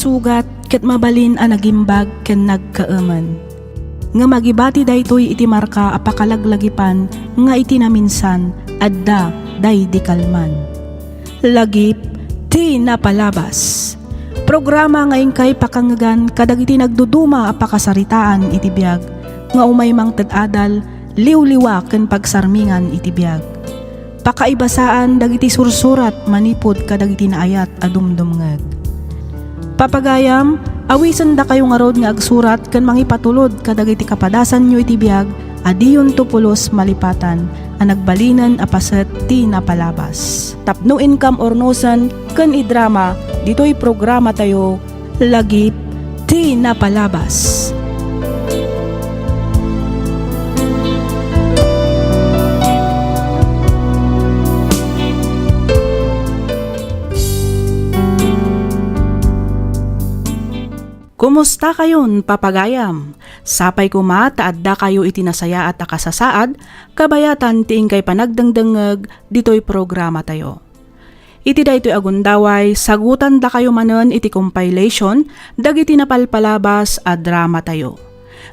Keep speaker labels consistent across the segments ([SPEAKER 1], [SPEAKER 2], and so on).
[SPEAKER 1] sugat ket mabalin a nagimbag ken nagkaaman. Nga magibati daytoy iti marka a pakalaglagipan nga iti naminsan adda day di kalman. Lagip ti napalabas. Programa ngayon kay pakangagan kadagiti nagduduma a pakasaritaan iti biag nga umay mang tadadal liwliwa ken pagsarmingan iti biag. Pakaibasaan dagiti sursurat manipod kadagiti naayat a dumdumngeg. Papagayam, awisan da kayo nga rod nga agsurat ken mangipatulod kadagiti kapadasan nyo iti biag adiyon tupulos malipatan a nagbalinan a paset ti napalabas. Tapno income ornosan ken idrama ditoy programa tayo lagip ti napalabas. Kumusta kayon, papagayam? Sapay kuma, taadda kayo itinasaya at akasasaad, kabayatan tiing kay panagdangdangag, dito'y programa tayo. Iti da ito'y agundaway, sagutan da kayo manon iti compilation, dagiti napalpalabas a drama tayo.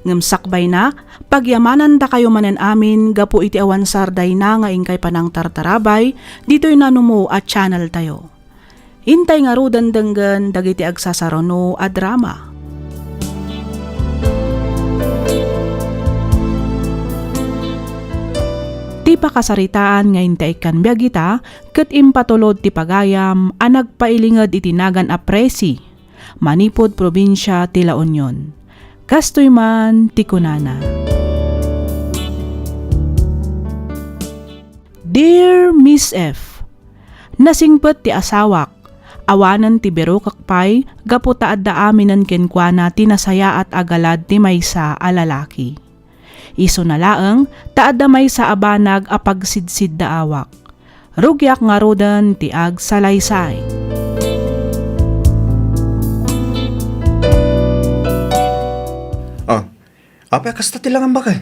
[SPEAKER 1] Ngamsakbay na, pagyamanan da kayo manen amin, gapo iti awansarday na nga ingkay panang tartarabay, dito'y nanumo at channel tayo. Hintay nga rudan danggan, dagiti agsasarono a drama. Ti pakasaritaan nga intay kan biagita, ket impatulod ti pagayam, a nagpailingad itinagan a presi, manipod probinsya ti La Union. Kastoy man ti kunana. Dear Miss F, nasingpet ti asawak, awanan ti bero kakpay, gapu taadda aminan kenkwana ti nasaya at agalad ti maysa a lalaki. Iso na laeng, taadda may sa abanag a pagsidsid da awak. Rugyak nga rodan ti ag salaysay.
[SPEAKER 2] Apay kasta tilangan ba kay?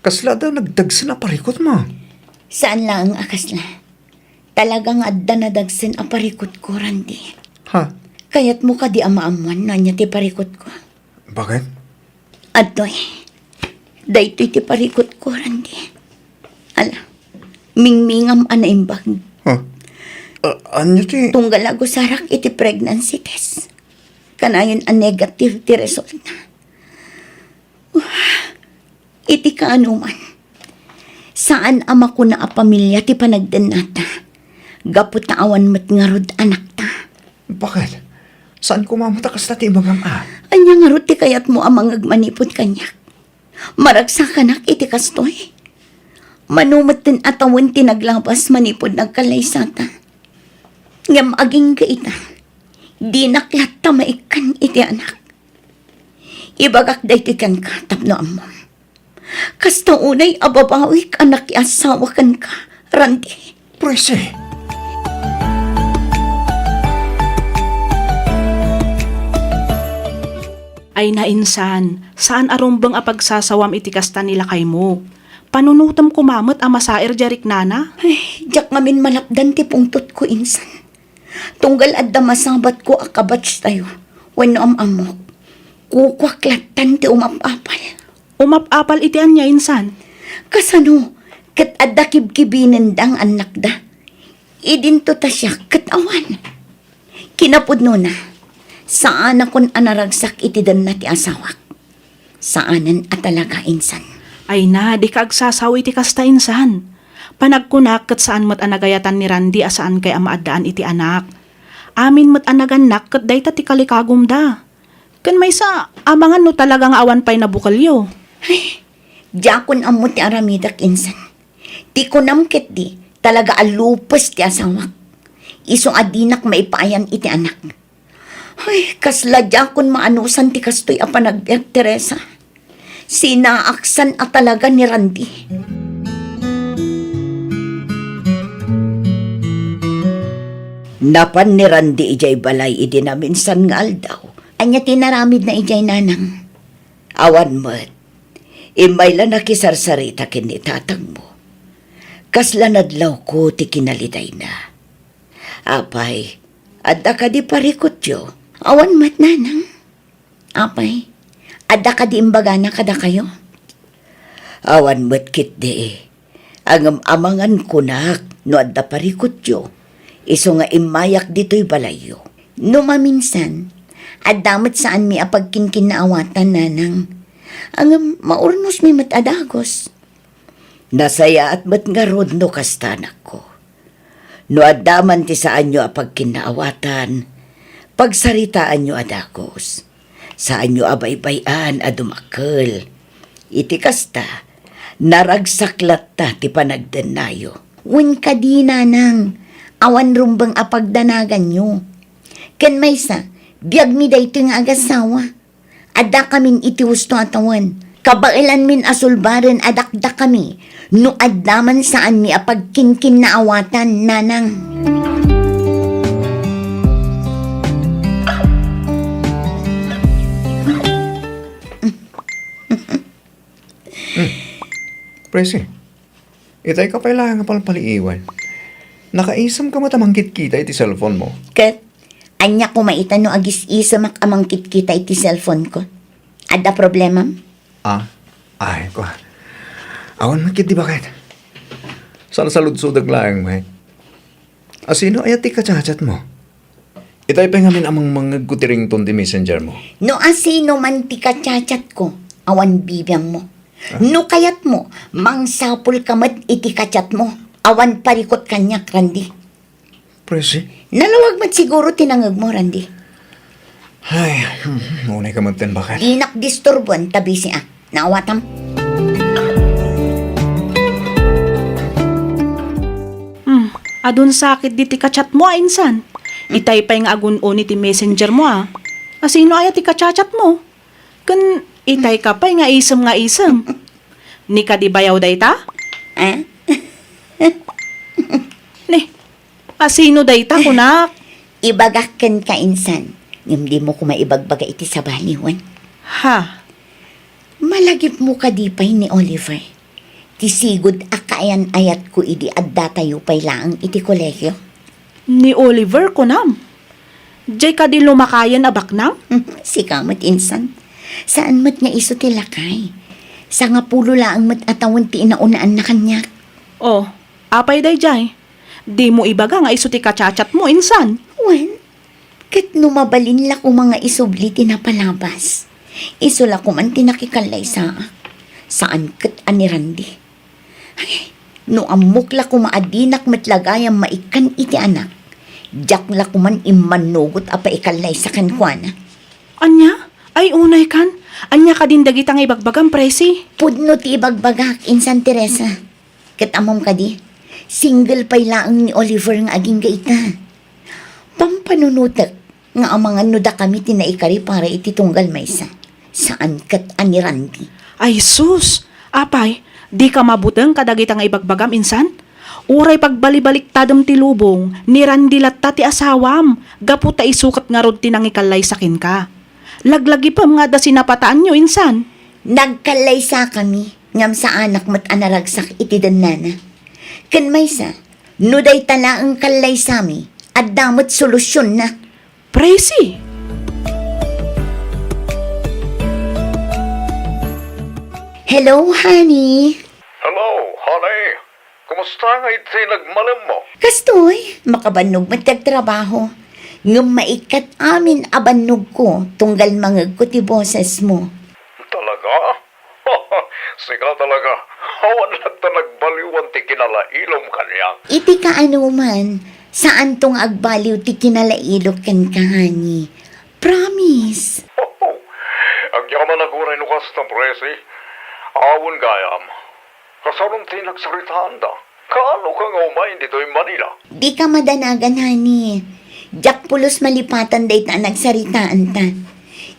[SPEAKER 2] Kasla daw nagdagsin a parikot mo.
[SPEAKER 3] Saan lang ang akasla? Talagang adda na dagsin a parikot ko, Randy.
[SPEAKER 2] Ha?
[SPEAKER 3] Kayat mo ka di amaamuan na niya ti parikot ko.
[SPEAKER 2] Bakit?
[SPEAKER 3] Adoy. Daytoy ti parikot ko, Randy. Ala, mingmingam anaimbag.
[SPEAKER 2] Anyo ti?
[SPEAKER 3] Tunggal ako sarak iti pregnancy test. Kanayon a negative ti result na. Iti kaanuman. Saan ama ko na a pamilya ti panagden nata. Gapot na awan mat nga rod anak ta.
[SPEAKER 2] Bakit? Saan kumamata kasta ti ibagam a?
[SPEAKER 3] Anya nga rod ti kayat mo amang agmanipod kanyak. Maragsa kanak iti kastoy. Manumot tin atawan tinaglabas manipod nagkalaysata. Ngam aging kaita. Di naklat tamaikan iti anak. Ibagak da iti kan ka tapno amam. Kasta unay ababawik anak iasawa kan ka, Randy.
[SPEAKER 2] Prese.
[SPEAKER 1] Ay nainsan, saan arumbang apagsasawam iti kasta nila kay mo? Panunutam kumamot a masaer jarik nana?
[SPEAKER 3] Ay, jak ngamin malapdan ti pungtot ko insan. Tunggal adda masabat ko akabats tayo. Wano amok. Kukwaklatan ti umapapal.
[SPEAKER 1] Umapapal iti anya insan?
[SPEAKER 3] Kasano, kat adda kibkibinin dang anak da. Idinto ta siya, kat awan. Kinapod no na. Saan akon anaragsak iti dan na ti asawak? Saanan at talaga insan?
[SPEAKER 1] Ay na, di ka agsasaw iti kasta insan. Panagkunak kat saan mo't anagayatan ni Randy asaan kay amaadaan iti anak. Amin mo't anaganak kat dayta ti kalikagum da. Kan may sa amangan no talagang awan pa'y nabukalyo.
[SPEAKER 3] Ay, jakon amo ti aramidak insan. Ti kunam ket di, talaga alupos ti asawak. Isong adinak maipayan iti anak. Ay, kasladya kun maanusan ti kastoy a panagbiag, Teresa. Sinaaksan at talaga ni Randy. Napan ni Randy ijay balay idi na minsan nga aldaw. Anya tinaramid na ijay nanang. Awan mo't, imayla nakisarsarita kini tatang mo. Kasla nadlaw ko ti kinaliday na. Apay, adda ka di parikot yo. Awan mat nanang. Apay, ada ka di imbaga na kada kayo?
[SPEAKER 4] Awan mat kit de. Ang amangan kunak no adda parikot yo. Iso nga imayak dito'y balayo.
[SPEAKER 3] No maminsan, adamat saan mi apagkinkin na awatan nanang. Ang maurnos mi mat adagos.
[SPEAKER 4] Nasaya at mat nga rod no kastanak ko. No adaman ti saan nyo apag kinaawatan, pagsaritaan nyo adakos. Saan nyo abaybayan adumakal. Iti kasta, naragsaklat ta ti panagdanayo.
[SPEAKER 3] Wen ka di nanang, awan rumbang apagdanagan nyo. Ken maysa, biyag mi dayto nga agasawa. Ada kamin iti husto atawan. Kabailan min asulbaran adakda kami, no addaman saan mi apagkinkin na awatan, nanang.
[SPEAKER 2] Presi, itay ka pala nga palpaliiwan. Nakaisam ka matamangkit kita iti cellphone mo.
[SPEAKER 3] Ket, anya ko maitan no agis isa makamangkit kita iti cellphone ko. Ada problema?
[SPEAKER 2] Ah, ay ko. Awan makit di bakit? Sana salud-sudag lang mo eh. Asino ay ati kachat mo? Itay pa ngamin amang mga gutiring ton di messenger mo.
[SPEAKER 3] No asino man ti kachat ko, awan bibiyang mo. No kayat mo, mangsapul kamat iti kachat mo, awan parikot kanyak, Randy.
[SPEAKER 2] Presi?
[SPEAKER 3] Nalawag mat siguro tinangag mo, Randy.
[SPEAKER 2] Ay, unay ka magtan bakit?
[SPEAKER 3] Di nakdisturbuan tabi siya. Naawatam.
[SPEAKER 1] Adun sakit di ti kachat mo insan. Itay pa yung agun-o ni ti messenger mo Asino ay ti kachat mo? Kun itay ka pa nga isem. Ni ka di bayaw day ta?
[SPEAKER 3] Eh?
[SPEAKER 1] Ni, asino day ta kunak?
[SPEAKER 3] Ibagakan ka insan. Hindi mo ko maibagbaga iti sa baliwan.
[SPEAKER 1] Ha?
[SPEAKER 3] Malagip mo ka di pa'y ni Oliver. Tisigod akayan ayat ko idi adda tayo pa'y laang iti kolegyo.
[SPEAKER 1] Ni Oliver kunam. Jay ka di lumakayan abaknang?
[SPEAKER 3] Si kamat insan. Saan mat nga iso ti lakay? Sa nga pulo laang mat atawan ti inaunaan na kanyak.
[SPEAKER 1] Oh, apay day jay. Di mo ibaga nga iso ti kachat mo insan.
[SPEAKER 3] Wen, kat numabalin la ko mga isubli ti napalabas. Iso la ko man tinakikalay saan kat ani Randy. Ay, no amok la ko maadinak matlagayang maikan iti anak. Diyak la ko man imanugot apa ikalay sa kankwana.
[SPEAKER 1] Anya? Ay unay kan. Anya ka din dagitang ibagbagang presi.
[SPEAKER 3] Pudno ti ibagbagak, Insan Teresa. Kat amom ka di, single pa'y laang ni Oliver nga aging gaita. Pampanunutak nga ang mga nuda kami tinaikari para iti tunggal maysa. Saan kat ani Randy?
[SPEAKER 1] Ay sus! Apay, di ka mabuteng kadagitang ibagbagam insan? Uray pagbalibalik tadam ti lubong, ni Randy latta ti asawam, gaputa isukat nga rod tinangikalay sakin ka. Laglagi pa nga da sinapataan nyo insan.
[SPEAKER 3] Nagkalay sa kami, ngam sa anak mat anaragsak iti danana. Kan maysa, nuday tala ang kalay sami, at damot solusyon na.
[SPEAKER 1] Presi!
[SPEAKER 3] Hello, honey.
[SPEAKER 2] Hello, honey. Kumusta nga iti nagmalam mo?
[SPEAKER 3] Kastoy, makabanog matagtrabaho. Ngam maikat amin abanog ko, tunggal mangag ko ti boses mo.
[SPEAKER 2] Talaga? Sika talaga. Hawan lang ta nagbaliwan ti kinalailom kanya.
[SPEAKER 3] Iti ka ano man, saan tong agbaliw ti kinalailok kan kahani. Promise.
[SPEAKER 2] Ang yaman naguray no kas na presi. Awon gayam. Kasarong ti nagsaritaan da. Kaano ka nga umayin dito in Manila?
[SPEAKER 3] Di ka madanagan, honey. Jack pulos malipatan day ta nagsaritaan ta.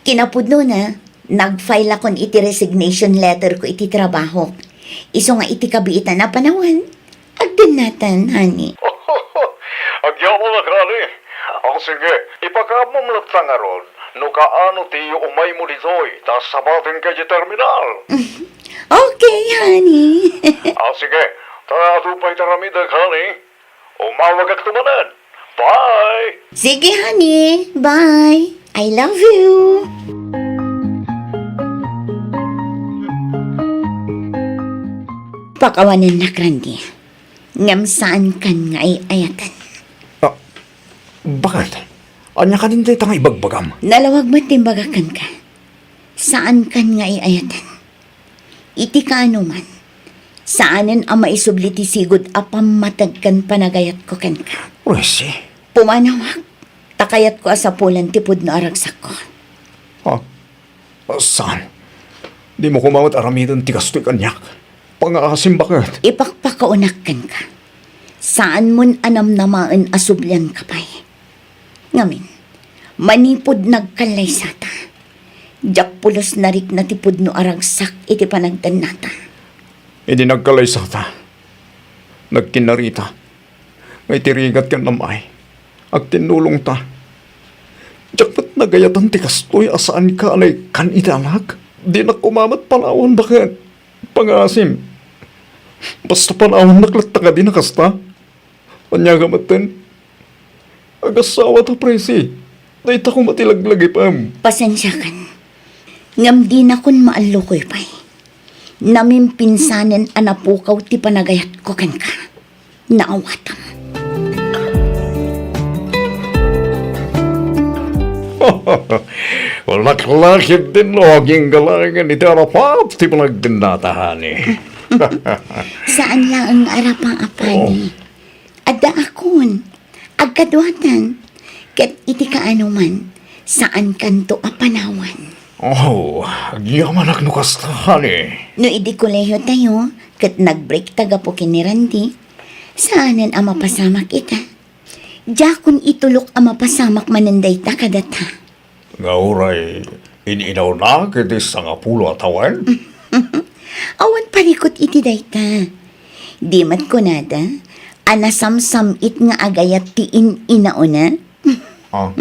[SPEAKER 3] Kinapudno na, nag-file akon iti resignation letter ko iti trabaho. Iso nga iti kabiitan na panawan. Agdin natan, honey.
[SPEAKER 2] Ang yaman na kani. Ang sige, ipakabom latta nga ron. No kaano ti umay mo ditoy, tas sabatin ka di terminal.
[SPEAKER 3] Okay, honey.
[SPEAKER 2] Sige, tatupay taramida kani. Umawag at tumanan. Bye!
[SPEAKER 3] Sige, honey. Bye. I love you. Pakawanan na, Randy. Ngam saan kan nga ay ayatan.
[SPEAKER 2] Ah, bakit? Anya ka din tayo tanga ibagbagam.
[SPEAKER 3] Nalawag mo timbagakan ka. Saan kan nga ay ayatan? Iti ka man. Saanan ang maisubliti sigod apam matagkan panagayat ko kan ka.
[SPEAKER 2] Presi.
[SPEAKER 3] Pumanawag. Takayat ko asapulan tipod na aragsak ko.
[SPEAKER 2] Ha? Saan? Di mo kumawat aramidan tigas to'y kanyak. Pangasim bakit?
[SPEAKER 3] Ipakpakaunakan ka. Saan mon anam namaan asublyan ka pa'y. Ngamin, manipod nagkalay sata. Jak pulos narik na tipod no aragsak iti panagdan nata.
[SPEAKER 2] Hindi nagkalay sa ta. Nagkinarita. May tirigat ka namay. Ag tinulong ta. Jakpat nagayatan tikas to'y asaan ka alay kan idalag. Di na kumamat palawan bakit? Pangasim. Basta panahon naklatta ka din nakasta. Panyagamatin. Agasawa ta, presi. Dahita ko matilaglagi pam.
[SPEAKER 3] Pasensya kan. Ngam di na kun maalukoy pa'y. Namim pinsanen anapukaw ti panagayat ko kan ka. Naawatam.
[SPEAKER 2] Wala kalakit din no. Haging galangan iti arapat. Ti panagdinatahan eh.
[SPEAKER 3] Saan lang ang arapang apani? Adda akon. Agkadwatan. Ket iti kaano man. Saan kanto apanawan?
[SPEAKER 2] Oh, agyaman ak nukastahan eh.
[SPEAKER 3] No idi kolehiyo tayo. Ket nagbreak taga po kini Randy. Saanan ang mapasamak ita? Jakon itulok ang mapasamak mananday ta kadata.
[SPEAKER 2] Ngauray, ininaw na kiti sa nga pulo atawan.
[SPEAKER 3] Awan parikot iti dayta. Di mat ko nada. Anasamsam it nga agayat tiin inauna.
[SPEAKER 2] Ah.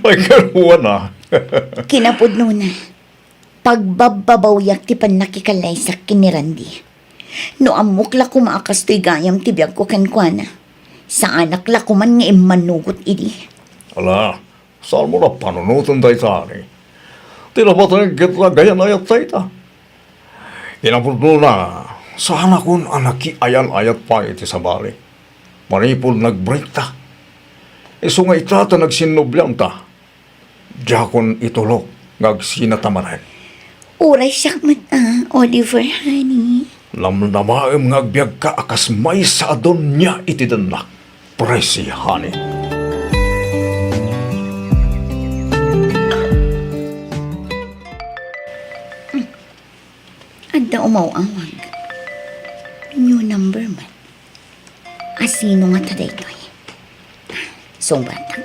[SPEAKER 2] Ay, karuwa na.
[SPEAKER 3] Kinapudno na. Pagbababawyak ti panakikalay sa kinirandi. No amukla ko maakas to'y gayam ti biyag ko kankwana. Sa anak la ko man nga imanugot idi.
[SPEAKER 2] Ala, saan mo na panunutan tayo tani? Tinapatan kita gayan ayat tayo. Kinapudno na. Sana kun anaki ayan-ayat pa iti sa bali. Manipol nag-break ta. Iso nga itata nagsinublang ta. Jakon itulok ngagsinatamaran.
[SPEAKER 3] Uray siyak mat Oliver, honey.
[SPEAKER 2] Lamnamaem ngagbiag ka akas may sa adon niya iti danak. Presi, honey.
[SPEAKER 3] Adda umaw-awag. New number man. Asino nga taday ito eh. Sumbatan.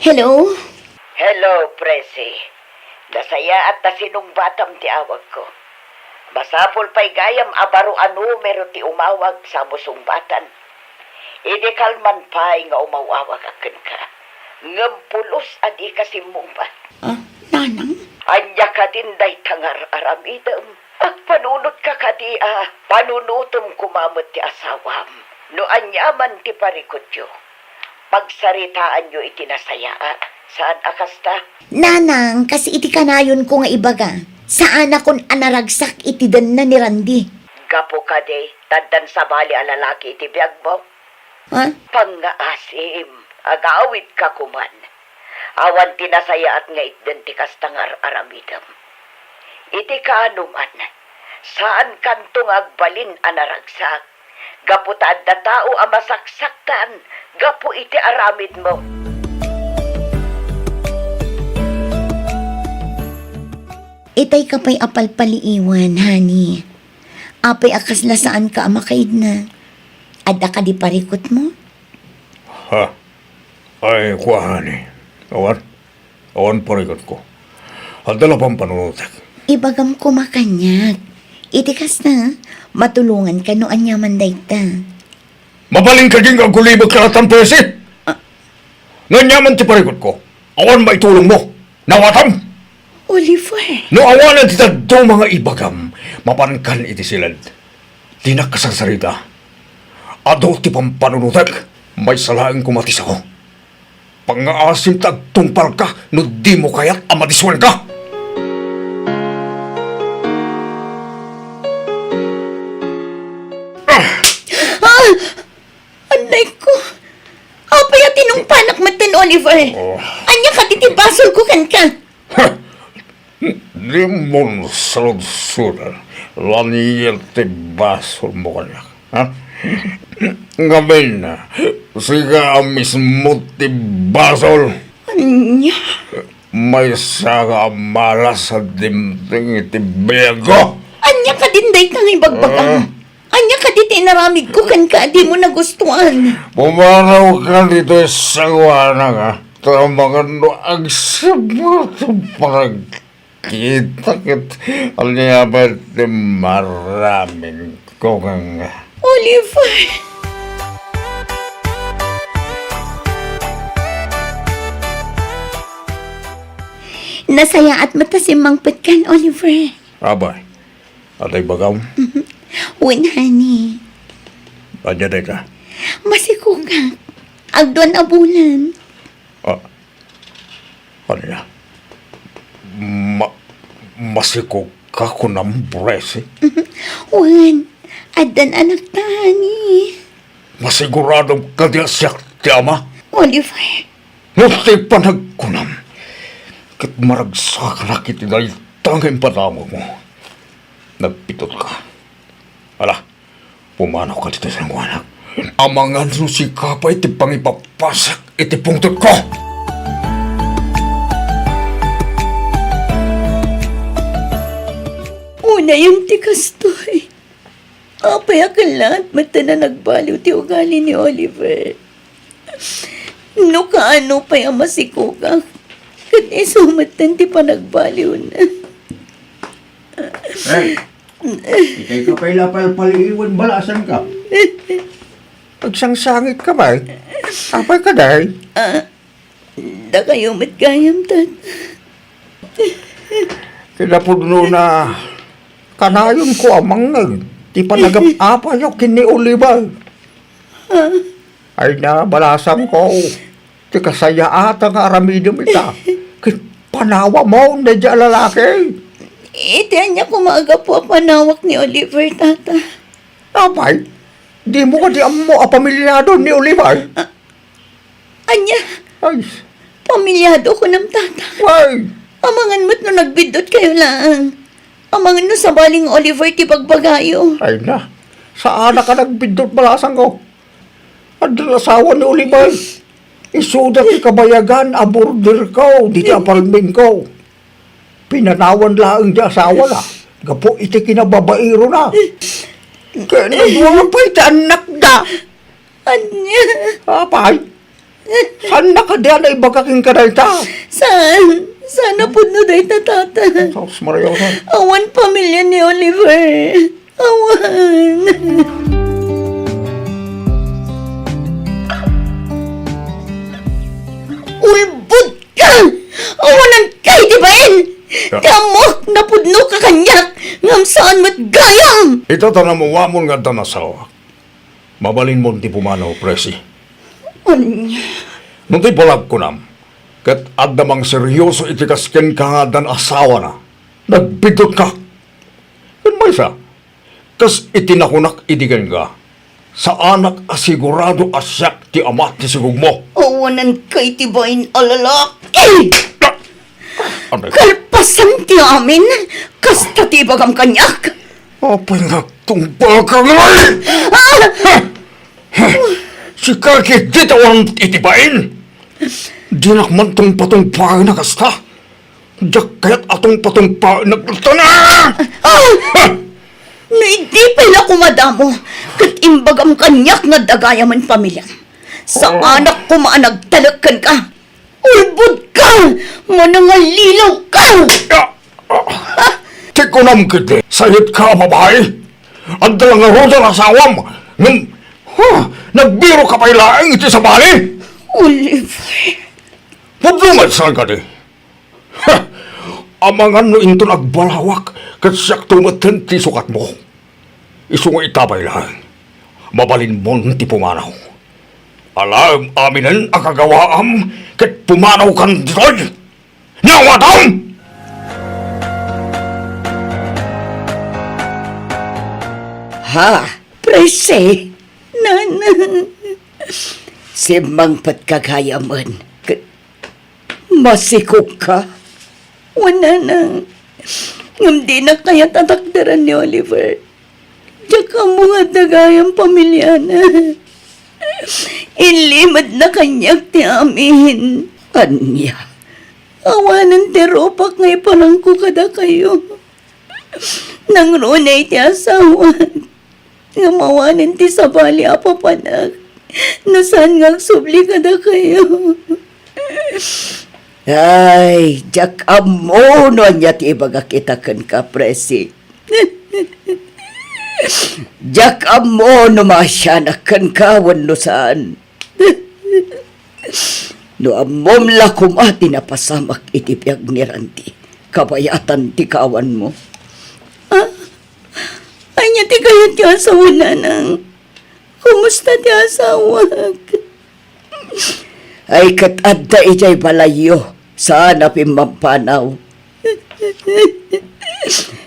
[SPEAKER 3] Hello?
[SPEAKER 4] Hello, Presi. Nasaya at nasinong batam ti awag ko. Masapol pa'y gayam abaro numero ti umawag sa musumbatan. Idi kalman pa'y nga umawawag akin ka. Ngampulos adi kasimumbat.
[SPEAKER 3] Nanang?
[SPEAKER 4] Anya ka din day tangar aramidam. At panunot ka kadi panunutom kumamot ti asawam. No anyaman ti parikotyo. Pagsaritaan nyo itinasaya. Saan akasta?
[SPEAKER 3] Nanang, kasi iti kanayon ko nga ibaga. Saan akon anaragsak iti dan na ni Randy?
[SPEAKER 4] Gapo ka de, taddan sa bali alalaki iti biyag mo.
[SPEAKER 3] Ha?
[SPEAKER 4] Pangaasim, agawid ka kuman. Awan tinasaya at nga itdentikas tangar aramidam. Iti kaanuman, saan kantong agbalin anaragsak? Gapo tadda tao amasaksaktan, gapo iti aramid mo.
[SPEAKER 3] Itay ka pa'y apalpaliiwan, honey. Apay akas na saan ka amakaid na. Adda ka di parikot mo?
[SPEAKER 2] Ha? Ay, kuha, honey. Awan parikot ko. Adala pang panunutak.
[SPEAKER 3] Ibagam ko makanyag. Itikas na, matulungan ka no anyaman dayta.
[SPEAKER 2] Mabaling ka din ang kulibag karatan, Presi! Nanyaman ti parikot ko. Awan maitulong mo. Nawatam!
[SPEAKER 3] Oliver!
[SPEAKER 2] No awanan ti tadto mga ibagam, mapankan iti silad. Di nakasasarita. Ado ti pampanunutak, may salaang kumatis ako. Pangaasim tagtungpal ka, no di mo kaya't amadiswan ka!
[SPEAKER 3] Anday ko. Apay at panak matan, Oliver. Anya ka titibasol ko kan ka.
[SPEAKER 2] Di mo salud-sudan. Laniyal ti basol mo kanya. Ha? Ngamin na. Siga mismo ti basol.
[SPEAKER 3] Anya.
[SPEAKER 2] May saga malas sa dimting iti bego.
[SPEAKER 3] Anya ka dinday kang ibagbagang. Anya ka di tinaramig ko kan ka di mo nagustuhan.
[SPEAKER 2] Pumanaw ka dito sa wana ka. Tamangan no ang sabot parang kita kit. Aliyabat ti maraming ko kang
[SPEAKER 3] Oliver. Nasaya at matasimangpit kan, Oliver.
[SPEAKER 2] abay. Atay bagaw.
[SPEAKER 3] Win, honey.
[SPEAKER 2] Adya day ka.
[SPEAKER 3] Masiko ka. Agduan abulan.
[SPEAKER 2] Ano ya? Masiko ka ko ng bresi.
[SPEAKER 3] Wan. Adan anak ta, honey.
[SPEAKER 2] Masiguradong kadya siya ti ama.
[SPEAKER 3] Oliver.
[SPEAKER 2] Nuti panagkunam. Kat maragsak na kiti dahil tanging patamog mo. Nagpitot ka. Ala, pumanaw ka dito sa anak. Amangan no si Kapay iti pangipapasak iti pungtot ko.
[SPEAKER 3] Una yung tikas to eh. Apay akan lahat mata na nagbaliw ti ugali ni Oliver. No kaano pa yung masiko ka. Kat isumatan ti pa nagbaliw na.
[SPEAKER 5] Ikay ka pa'y lapal-paliwan, balasan ka.
[SPEAKER 2] Pagsangsangit ka ba? Apay ka dahil?
[SPEAKER 3] Da kayo matgayam tat.
[SPEAKER 2] Kinapudno na kanayon ko amang di pa nagap-apa nyo kini Oliver. Ay na, balasang ko. Di kasaya ata nga aramidyo ita. Panawa mo na dyan lalaki.
[SPEAKER 3] Iti niya kumaga po panawak ni Oliver, tata.
[SPEAKER 2] Apay, di mo ka di mo apamilyado ni Oliver.
[SPEAKER 3] Anya,
[SPEAKER 2] Ay,
[SPEAKER 3] pamilyado ko ng tata.
[SPEAKER 2] ay,
[SPEAKER 3] Amangan mo't no nagbidot kayo lang. Amangan no sa baling Oliver ti pagbagayo.
[SPEAKER 2] ay na. Saan na ka nagbindot balasang ko? Ang asawa ni Oliver. Isuda ti kabayagan, aborder ko, di ti apartment ko. Pinanawan lang di asawa na. Gapo iti kinababairo na. Kaya nagwala pa iti anak da.
[SPEAKER 3] Anya,
[SPEAKER 2] Apay, saan na ka diyan na ibagaking ka na ita?
[SPEAKER 3] saan? Sana po no day ta, tata.
[SPEAKER 2] Sos Maria,
[SPEAKER 3] Awan pamilya ni Oliver. Awan. Ulbud ka! Awanan kay di ba yun? Kamok napudno ka kanyak ngam saan mo't gayam!
[SPEAKER 2] ito ta na mawamon nga tanasawa. Mabalin mo ti pumanaw, presi.
[SPEAKER 3] Anya,
[SPEAKER 2] Nung ti palag ko nam, kat adamang seryoso iti kasken ka nga dan asawa na, nagbidot ka. Yan may sa, kas itinakunak idigan ka, sa anak asigurado asyak ti amat ti sigug mo.
[SPEAKER 3] awanan kay ti ba yun alalaki!
[SPEAKER 2] Ano?
[SPEAKER 3] Kalpasan ti amin! Kasta ti bagam kanyak!
[SPEAKER 2] Apay nga tumbal ka ngayon! Si Kaki di tawang itibain! Di nakman tong patungpain na kasta! Diyak kaya't atong patungpain na kasta na!
[SPEAKER 3] No, hindi pala kumadamo. Kat imbagam kanyak nga dagayaman pamilya. Sa anak ko maanagtalagkan ka. Ulbud ka! Manangalilaw ka!
[SPEAKER 2] Tikunam kiti, sayit ka babae! Ang dalang nga roda na asawam! Nagbiro ka pa'y laing iti sa bali!
[SPEAKER 3] Oliver,
[SPEAKER 2] Pagdumad saan ka di? Amangan no into nagbalawak kat siyak tumatan ti sukat mo. Isungo itabay lang. Mabalin mo ti pumanaw. Alam aminin ang kagawaam ket pumanaw kan ditoy. Nyawadam!
[SPEAKER 4] Ha? Presi?
[SPEAKER 3] Nanang,
[SPEAKER 4] Simang patkagayaman. Masikog ka?
[SPEAKER 3] wala nang. Hindi na kaya tatakdaran ni Oliver. Tsaka mga dagayang pamilya na. Inlimad na kanyak ti amin.
[SPEAKER 4] Anya?
[SPEAKER 3] Awanan ti ropak ngay parang ko kada kayo. Nang runay ti asawa. Nga mawanan ti sabali apapanak. Nasan nga subli kada kayo.
[SPEAKER 4] Ay, jak amo no anya ti ibagakitakan ka, Presi. Jak amo no masyanakan ka wano saan. No amom lakum ati napasamak iti piyag ni Randy. Kabayatan ti kawan mo.
[SPEAKER 3] Anya ti kayat ti asawa nanang. Kumusta ti asawa?
[SPEAKER 4] Ay katadda ijay balayo. Sana pimampanaw.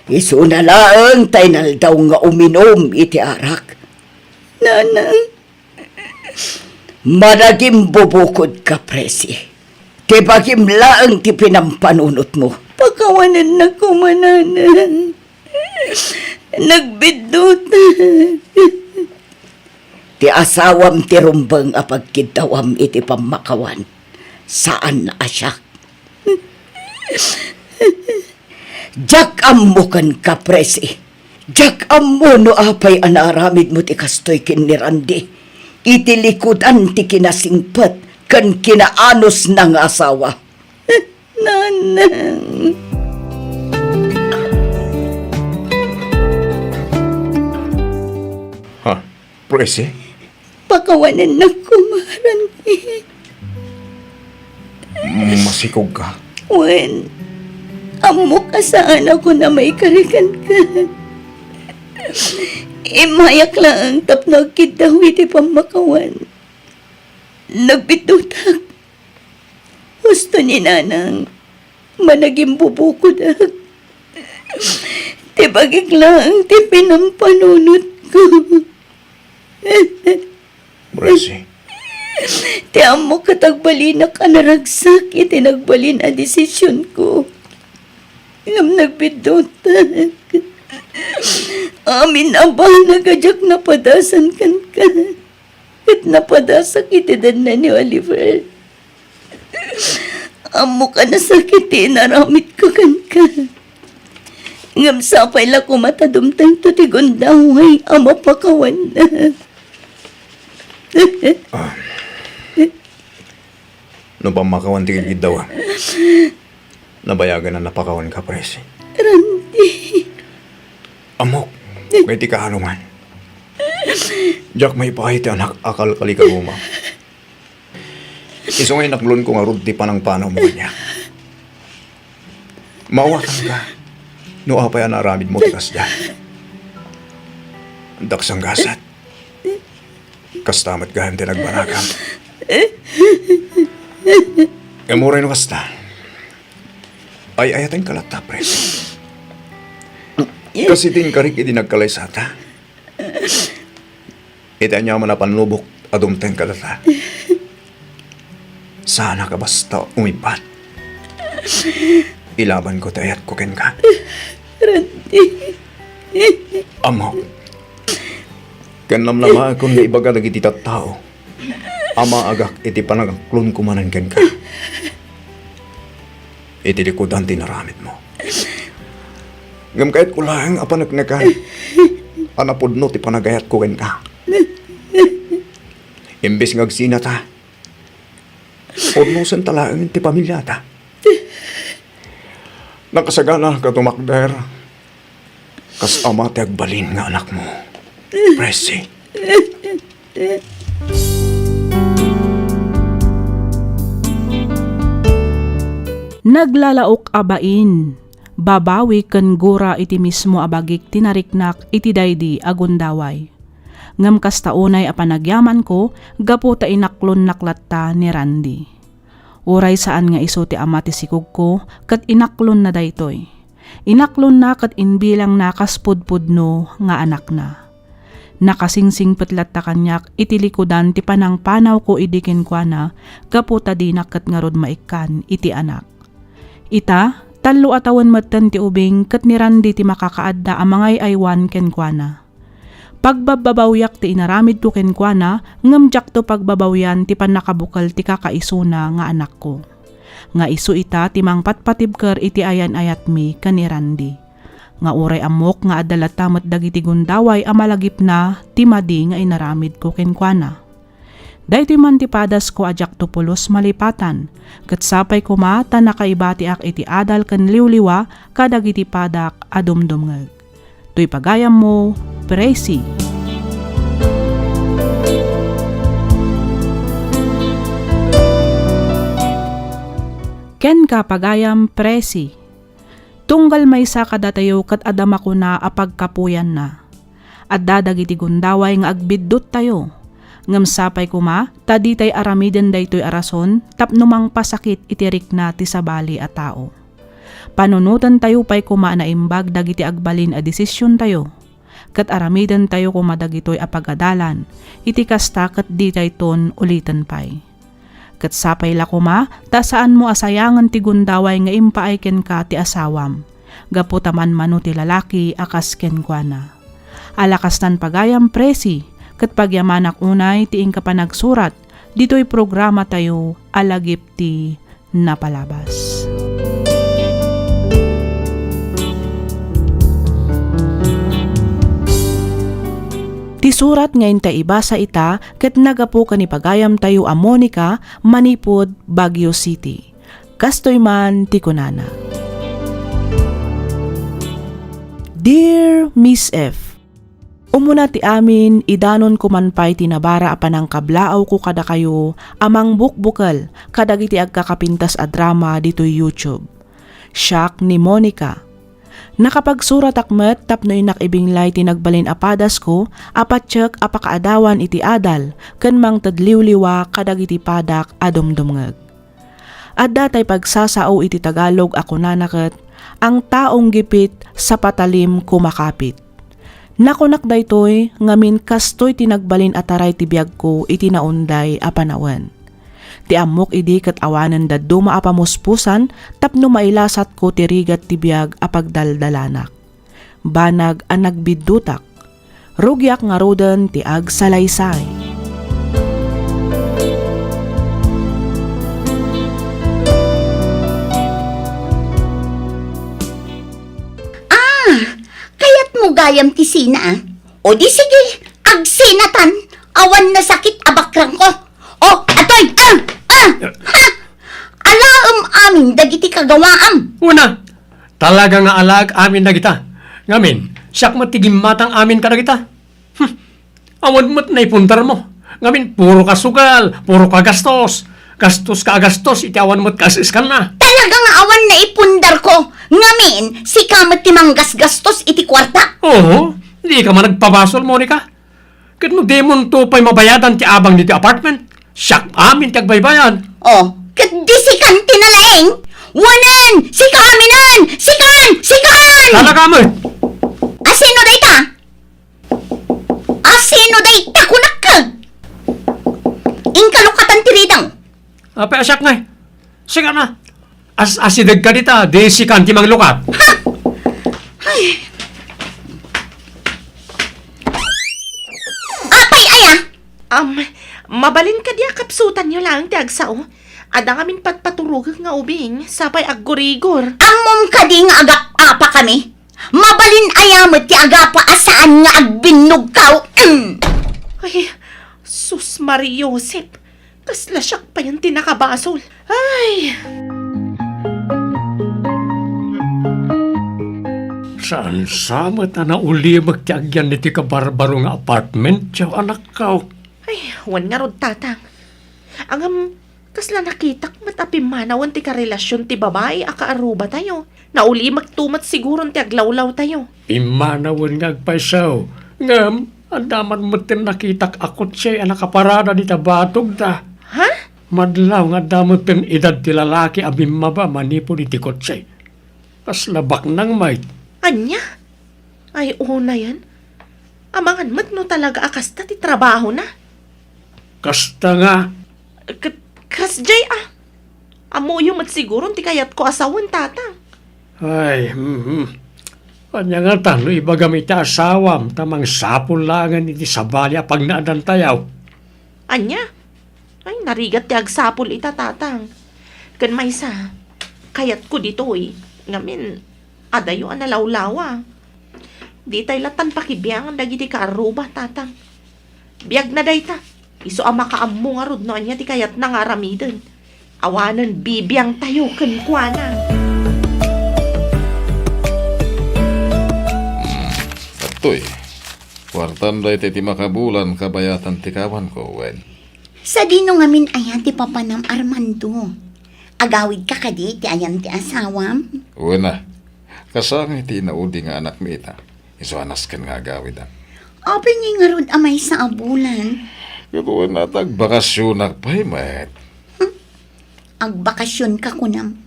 [SPEAKER 4] Isuna laang tainal daw nga uminom iti arak.
[SPEAKER 3] Nanang,
[SPEAKER 4] Managim bubukod ka, Presi. Tibagim laang ti pinampanunot mo.
[SPEAKER 3] pagkawanan na kumananang. Nagbidot.
[SPEAKER 4] Ti asawam ti rumbang apagkidawam iti pamakawan. Saan na asyak? Jak ammo kan ka, Presi. Jak ammo no apay anaramid mo ti kastoy kin ni Randy. Iti likudan ti kinasingpat kan kinaanos ng asawa.
[SPEAKER 3] Nanang.
[SPEAKER 2] Ha? Presi?
[SPEAKER 3] Pagkawanan na kumaranti.
[SPEAKER 2] Masikog ka.
[SPEAKER 3] Wen, amo ka saan ako na may karikan ka. Imayak lang ang tapnog kita iti pamakawan. Nagbitutak. Gusto ni nanang managing bubukod ak. Tibagig lang ti pinampanunot ko.
[SPEAKER 2] Presi.
[SPEAKER 3] Ti amo katagbalin na kanaragsak iti nagbalin a desisyon ko. Ngam nagbidutak. Amin abang nagadyak napadasan kan ka. At napadasak iti dan na ni Oliver. Amo ka nasakiti naramit ko kan ka. Ngam sapay la ko matadumtang to ti gundaway ama pakawan na.
[SPEAKER 2] No pamakawan ti gilgid daw. Nabayagan na napakawan ka, Presi.
[SPEAKER 3] Randy.
[SPEAKER 2] Amok, kay ti kahanuman. Jak may pahit anak akal kalika guma. Iso ngay naklon ko nga rod ti panang panaw mo niya. Mawatan ka. No apay anaramid mo tikas dyan. Daksang gasat. Kastamat gahim ti nagbanagam. Emuray no kasta. Ay ayatin kalata, Presi. Kasi ting karik iti nagkalaysata. Ita niya man napanlubok adumteng kalata. Sana ka basta umipat. Ilaban ko tayat ko ken ka. Amo. Ken lamlama kung nga ibaga nagiti tao. Ama agak iti panagaklon kumanan ken ka. Iti likodan tinaramit mo. Ngam kahit ko lang apanak na ka. Anapod no ti panagayat ko ken ka. Imbes ngagsina ta. Ornosan talaang ti pamilya ta. Nakasagana ka tumakder. Kas ama ti agbalin nga anak mo. Presi.
[SPEAKER 1] Naglalaok abain. Babawi ken gura iti mismo abagik tinariknak iti daydi agundaway. Ngam kastaunay a panagyaman ko, gapu ta inaklon naklatta ni Randy. Uray saan nga iso ti ama ti sikog ko, kat inaklon na daytoy. Inaklon na kat inbilang na kaspudpudno nga anak na. Nakasingsing petlat ta kanyak iti likudan ti panangpanaw ko idikin kwa na kaputa dinak kat ngarod maikan iti anak. Ita, talo atawan matan ti ubing kat ni Randy ti makakaadda amangay aywan ken kwa na. Pagbabawyak ti inaramid ko ken kwa na ngamjak to pagbabawyan ti panakabukal ti kakaisuna nga anak ko. Nga isu ita ti mangpatpatibker iti ayan ayat mi ken ni Randy. Nga uray amok nga adalatamat dagiti gundaway amalagip na ti madi nga inaramid ko kenkwana. Dahiti man ti padas ko ajak to pulos malipatan, kat sapay ko mata nakaibati ak iti adal ken liwliwa kadagiti padak adumdumngeg. Tuy pagayam mo, Presi. Ken ka pagayam Presi. Tunggal may sa kadatayo kat adama ko na apagkapuyan na. At dadagiti gundaway nga agbiddot tayo. Ngamsapay kuma, tadi tay aramiden daytoy arason, tapnumang pasakit itirik na ti sabali a tao. Panunutan tayo pay kuma na imbag dagiti agbalin a desisyon tayo. Kat aramiden tayo kuma dagitoy apagadalan, iti kasta kat di tay ton ulitan pay. Kat sapay la kuma, ta saan mo asayangan ti gundaway nga impaayken ka ti asawam. Gaputaman mano ti lalaki akas ken kwa na. Alakastan pagayam Presi, kat pagyamanak unay ti ingka pa nagsurat, dito'y programa tayo alagip ti napalabas. Ti surat ngayon ta ibasa ita ket nagapo ka ni pagayam tayo a Monica, Manipod, Baguio City. Kastoy man ti kunana. Dear Miss F, umuna ti amin idanon ko man pa'y tinabara apan ang kablaaw ko kada kayo amang bukbukal kadagiti agkakapintas a drama dito YouTube. Shock ni Monica. Nakapagsurat akmet tapno inakibinglay tinagbalin apadas ko apatsyak apakaadawan iti adal ken mang tadliwliwa kadagiti padak adumdumngeg. Adda tay pagsasao iti Tagalog ako nanaket ang taong gipit sa patalim kumakapit. Nakunak daytoy ngamin kastoy tinagbalin ataray ti biag ko iti naunday a panawen. Ti amok idi ket awanen daddo maapamuspusan tapno mailasat ko ti rigat ti biag apagdaldalanak. Banag ang nagbiddutak. Rugyak nga roden ti agsalaysay.
[SPEAKER 3] Kayat mo gayam ti sina ah. O di sige, agsinatan, awan na sakit abakrang ko. O, atoy, ha! Alaam amin dagiti kagawaam.
[SPEAKER 6] Una, talaga nga alag amin na kita. Ngamin, siyak matigim matang amin ka na kita. Awan mo't naipuntar mo. Ngamin, puro ka sugal, puro ka gastos. Gastos ka agastos, iti awan mo't kasiskan na.
[SPEAKER 3] Talaga nga awan na ipundar ko. Ngamin, si kamat timang gastos iti kwarta.
[SPEAKER 6] Oo, di ka man nagpabasol, Monica. Kat mo demon to pa'y mabayadan ti abang niti apartment. Siyak amin ti agbaybayan.
[SPEAKER 3] O, kat di sikan tinalaeng. Wanan! Sika aminan! Sikan!
[SPEAKER 6] Talaga mo.
[SPEAKER 3] Asino day ta? Asino day ta kunak ka? Ingkalukatan tiridang.
[SPEAKER 6] Apa asyak nga. Sige na. Asidag ka dita, di si kanti mang lukat.
[SPEAKER 3] Apay aya!
[SPEAKER 7] Mabalin ka diya kapsutan nyo lang ti agsao. Ada ngamin patpaturugag nga ubing, sapay aggurigor.
[SPEAKER 3] Amom ka di nga agap-apa kami. Mabalin ayamot ti agapa asaan nga agbinog kaw.
[SPEAKER 7] Ay, sus Mariosep. Kasla siyak pa yan tinakabasol. Ay,
[SPEAKER 6] Saan samat na uli magtiagyan niti kabarbaro nga apartment, tiyaw anak ka.
[SPEAKER 7] ay, wan nga rod tatang. Angam, kasla nakitak matapim manawan ti karelasyon ti babae akaaruba tayo. Nauli magtumat siguro ti aglawlaw tayo.
[SPEAKER 6] Imanawan nga agpaisaw. Ngam, Andaman mo tin nakitak akot siya ang nakaparada di tabatog ta.
[SPEAKER 7] Ha?
[SPEAKER 6] Madlaw nga damot pen edad ti lalaki abim maba manipo di tikot siya. Kas labak nang may.
[SPEAKER 7] Anya? Ay, una yan. Amangan mat no talaga akasta ti trabaho na.
[SPEAKER 6] Kasta nga.
[SPEAKER 7] Jay Amuyo mat siguro ti kayat ko asawan tatang.
[SPEAKER 6] Ay, Anya nga talo iba gamit ti asawam tamang sapul langan iti sabalya pag naadan tayaw.
[SPEAKER 7] Anya? Ay, narigat ti agsapol ita tatang. Kan may sa, kayat ko dito ngamin, adayo ang nalawlawa. Di tayo latan pakibiyang ang dagi ti kaaruba tatang. Biyag na day ta. Iso ang makaammo nga rod no anya ti kayat na nga ramiden. Awanan bibiyang tayo kenkwana.
[SPEAKER 8] Atoy, kwartan day ti makabulan kabayatan ti kawan ko, wen.
[SPEAKER 3] Sa dino ngamin ayan ti papanam Armando. Agawid ka kadi ti ayan ti asawam.
[SPEAKER 8] Uwan na, kasangay ti inaudi nga anak mi ita. Iso anas kan nga agawid ah.
[SPEAKER 3] Open nga nga rod amay sa abulan.
[SPEAKER 8] Kukuha na tag bakasyonak pa met.
[SPEAKER 3] Agbakasyon ka kunam.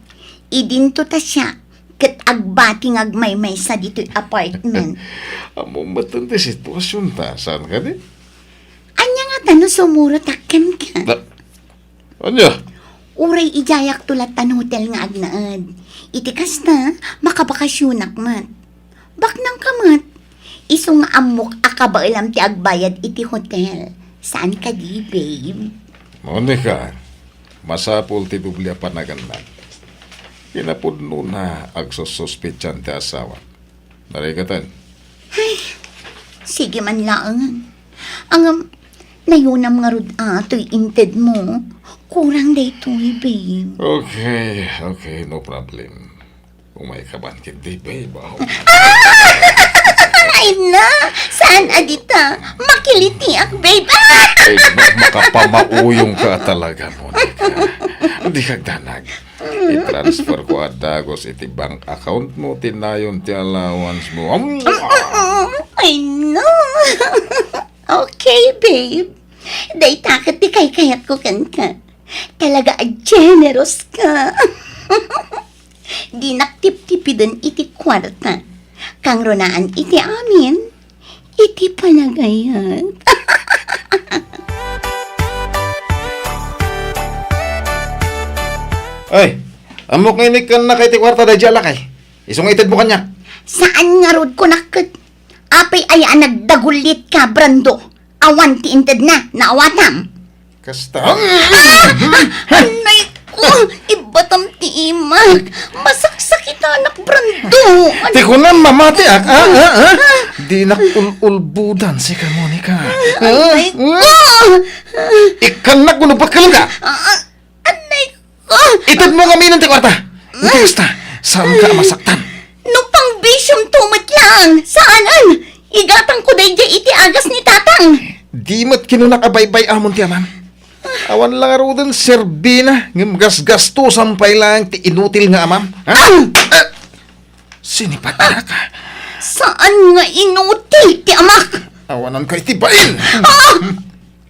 [SPEAKER 3] Idinto ta siya. Kat agbati ngagmay-may sa dito'y apartment.
[SPEAKER 8] Among matanda sitwasyon ta, saan ka di?
[SPEAKER 3] Anya nga tano sumuro takkan ka.
[SPEAKER 8] Anya?
[SPEAKER 3] Uray ijayak tulatan hotel nga agnaad. Iti kasta, makabakasyonak mat. Baknang kamat. Iso nga amok akabailam ti agbayad iti hotel. Saan ka di, babe?
[SPEAKER 8] Monica, masapul ti Biblia panagandan. Kinapudno na agsususpitsan ti asawa. Narigatan.
[SPEAKER 3] Sige man lang. Ang nayunam nga rod ato'y inted mo. Kurang daytoy, babe.
[SPEAKER 8] Okay, no problem. Kung may kabangkit di, babe.
[SPEAKER 3] Ay na! Saan adita? Makiliti ak, babe.
[SPEAKER 8] Ay, makapamauyong ka talaga, Monica. Hindi kagdanag. I-transfer ko at dagos iti bank account mo, tinayon ti allowance mo.
[SPEAKER 3] Ay no! Okay, babe. Day takot ti kayat ko kan ka. Talaga generous ka. Di naktip-tipidon iti kwarta. Kang ronaan iti amin, iti panagayat.
[SPEAKER 2] Ay, amok ngayon ka na kay ti kwarta day jala kay. Isong itid mo kanya.
[SPEAKER 3] Saan nga rod ko nakit? Apay ay nagdagulit ka, Brando. Awan ti inted na, naawatam.
[SPEAKER 2] Kasta.
[SPEAKER 3] Anay ko, ibatam ti imag. Masaksak anak, Brando.
[SPEAKER 2] Di ko na mamati ak. Di nakululbudan si ka, Monica.
[SPEAKER 3] Anay ko.
[SPEAKER 2] Ikan na kuno pa ka lang ka.
[SPEAKER 3] Anay ko.
[SPEAKER 2] Itid mo kami ng ti kwarta. Hindi kasta. Saan ka masaktan?
[SPEAKER 3] No pang bisyong tumot lang. Saanan? Igatang ko day iti agas ni tatang.
[SPEAKER 2] Di mat kinunakabaybay amon ti amam. Awan lang arudan serbina. Ngam gas-gasto sampay lang ti inutil nga amam. Sinipat na ka.
[SPEAKER 3] Saan nga inutil ti amak?
[SPEAKER 2] Awanan ka itibain.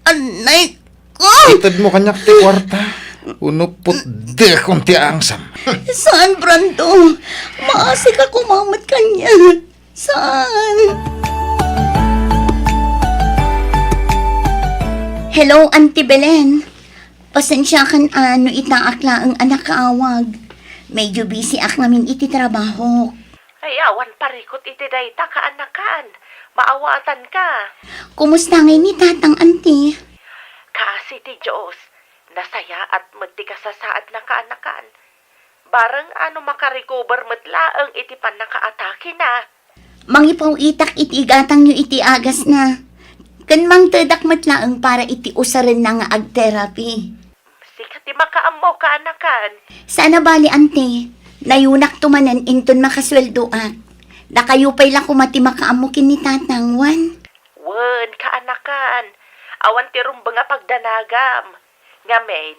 [SPEAKER 3] Anay ko.
[SPEAKER 2] Itid mo kanyak ti kwarta. Unupot de kung ti angsam.
[SPEAKER 3] Saan, Brando? Maasi ka kumamat kanya. Saan? Hello, Auntie Belen. Pasensya kan itaakla ang anak kaawag. Medyo busy ak namin iti trabaho.
[SPEAKER 7] Ay, awan parikot iti day ta kaanakan. Maawatan ka.
[SPEAKER 3] Kumusta ngayon ni tatang, Auntie?
[SPEAKER 7] Kasi ti Diyos, nasaya at magtika sa saad na kaanakan. Barang makarecover matlaang iti pan nakaatake na.
[SPEAKER 3] Mangipaw itak iti igatang nyo iti agas na. Kan mang tedak matlaang para iti usaran na nga ag-therapy.
[SPEAKER 7] Sikat ti makaammo kaanakan.
[SPEAKER 3] Sana bali, ante. Nayunak tumanan inton makasweldo at. Nakayupay lang kumati makaamukin ni tatang Juan.
[SPEAKER 7] Wen, kaanakan. Awan ti rumba nga pagdanagam. Ngamen,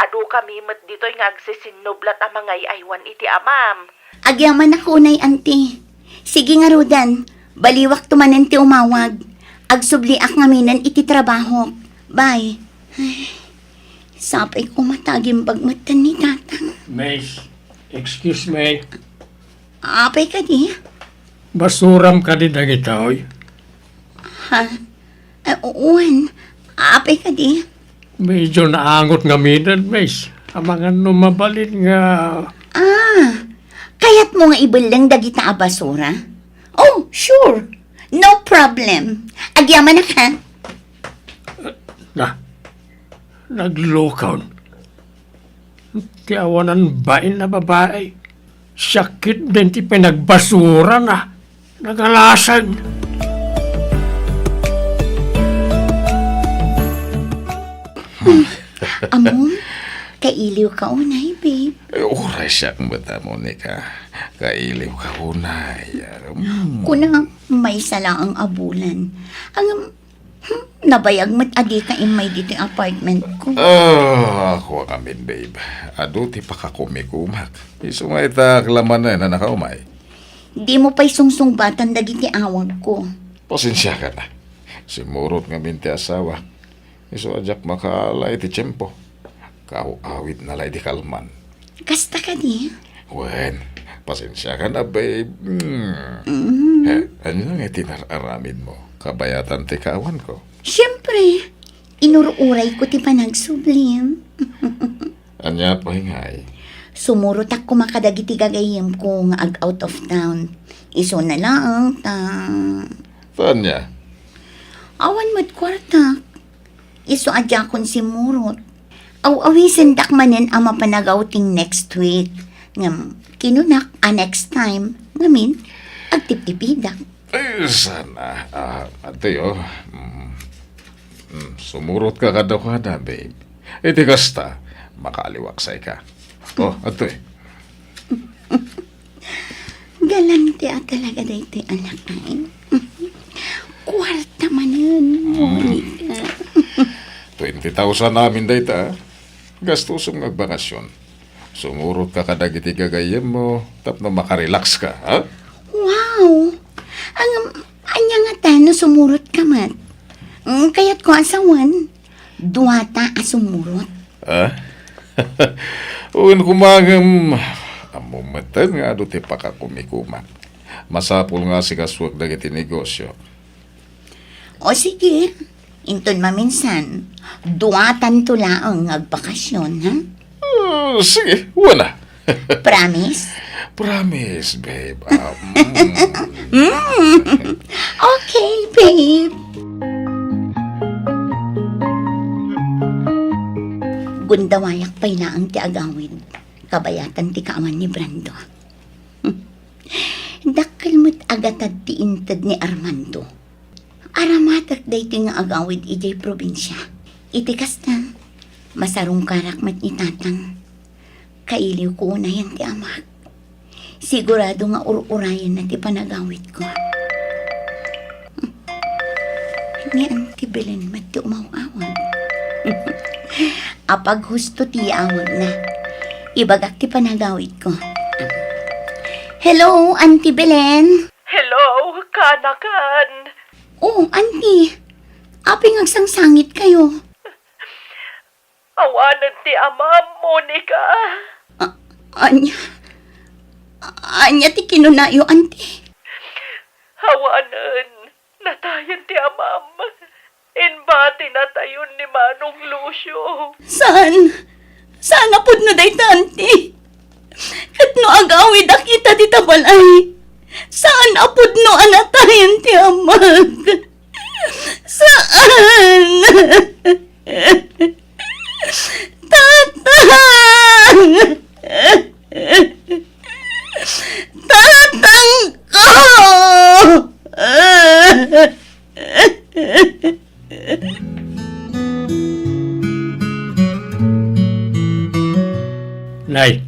[SPEAKER 7] adu kami met dito'y nga agsisinublat ang mga iaywan iti amam.
[SPEAKER 3] Agyaman ako, nay, ante. Sige nga, Rodan. Baliwak tumanan ti umawag. Agsubliak nga minan iti trabaho. Bye. Ay, sapay ko matagim bagmatan ni tatang.
[SPEAKER 6] Miss, excuse me.
[SPEAKER 3] Apay ka di?
[SPEAKER 6] Basuram ka din dagita, oy.
[SPEAKER 3] Ha? Uwan. Apay ka di?
[SPEAKER 6] Medyo naangot nga minan, miss. Ang mga numabalin nga...
[SPEAKER 3] Kaya't mo nga ibalang dagita a basura? Oh, sure. No problem. Agyaman na ka.
[SPEAKER 6] Naglokaw. Tiyawanan bain na babae. Sakit din ti pinagbasura na. Nagalasag.
[SPEAKER 3] Among, kailiw ka unay, babe.
[SPEAKER 8] Oray siya kung bata, Monica. Kailiw ka unay.
[SPEAKER 3] Kuna may sala ang abulan. Ang nabayag mat adi ka imay dito yung apartment ko.
[SPEAKER 8] Ako ang amin, babe. Ado ti pakakumikumak. Isungay ta klaman na nakaumay.
[SPEAKER 3] Di mo pa'y sungsung-batan dagiti awag ko.
[SPEAKER 8] Pasensya ka na. Simurot nga minti asawa. Iso ajak makalay ti tiyempo. Awit na lay di kalman.
[SPEAKER 3] Kasta ka di?
[SPEAKER 8] Wen, pasensya ka na, babe. Ano nga tinararamin mo? Kabayatan ti kawan ko.
[SPEAKER 3] Siyempre, inuruuray ko ti panagsublim.
[SPEAKER 8] Anya pahingay.
[SPEAKER 3] Sumurot ako makadagiti gagayim ko nga out of town. Iso na lang,
[SPEAKER 8] Tanya,
[SPEAKER 3] awan mo't kwarta. Iso adya kon si Murot. Awisin dak manen ang mapanagauting next week. Ngam, kinunak next time. Ngamin, agtip-tipidak.
[SPEAKER 8] ay sana. Ate, sumurot ka kada, babe. Iti kasta, makaliwaksay ka. Ate.
[SPEAKER 3] Galante at talaga dito anak nain. Kwarta manen, Monica.
[SPEAKER 8] 20,000 namin dayta. Gastusong nagbakasyon. Sumurot ka kadagiti gagayem mo, tapno makarelax ka, ha?
[SPEAKER 3] Wow! Anya nga tano sumurot ka mat. Kaya't ko asawan. Duwata asumurot.
[SPEAKER 8] Uwin kumagam, amumatan nga ado ti pakakumikumak. Masapul nga si kaswag dagiti negosyo.
[SPEAKER 3] O sige, inton maminsan, duwatan tula ang agbakasyon, ha?
[SPEAKER 8] Sige, wala.
[SPEAKER 3] Promise?
[SPEAKER 8] Promise, babe.
[SPEAKER 3] Okay, babe. Gundawayak pa'y na ang tiagawid. Kabayatan ti kaaman ni Brando. Dakkel mo't agatad ti intad ni Armando. Aramatak day ti nga agawid ijay probinsya. Iti kasta, masarong karakmat ni tatang. Kailiw ko na yan ti amak. Sigurado nga urayan na ti panagawid ko. Ni Auntie Belen mat ti umawawag. Apag husto ti awag na. Ibagak ti panagawid ko. Hello, Auntie Belen.
[SPEAKER 7] Hello, kanakan.
[SPEAKER 3] Oh, Auntie. Aping agsangsangit kayo.
[SPEAKER 7] Awanan ti ama, Monica.
[SPEAKER 3] Anya ti kinunayo, Auntie.
[SPEAKER 7] Awanan. Natayan ti amam. Inbati na tayon ni Manong Lucio.
[SPEAKER 3] Saan? Saan apod na day, Auntie? Kat no agawid akita ti tabalay. Saan apod no anatayan ti amag? Saan? Tatang! Tatang ko!
[SPEAKER 6] Nay,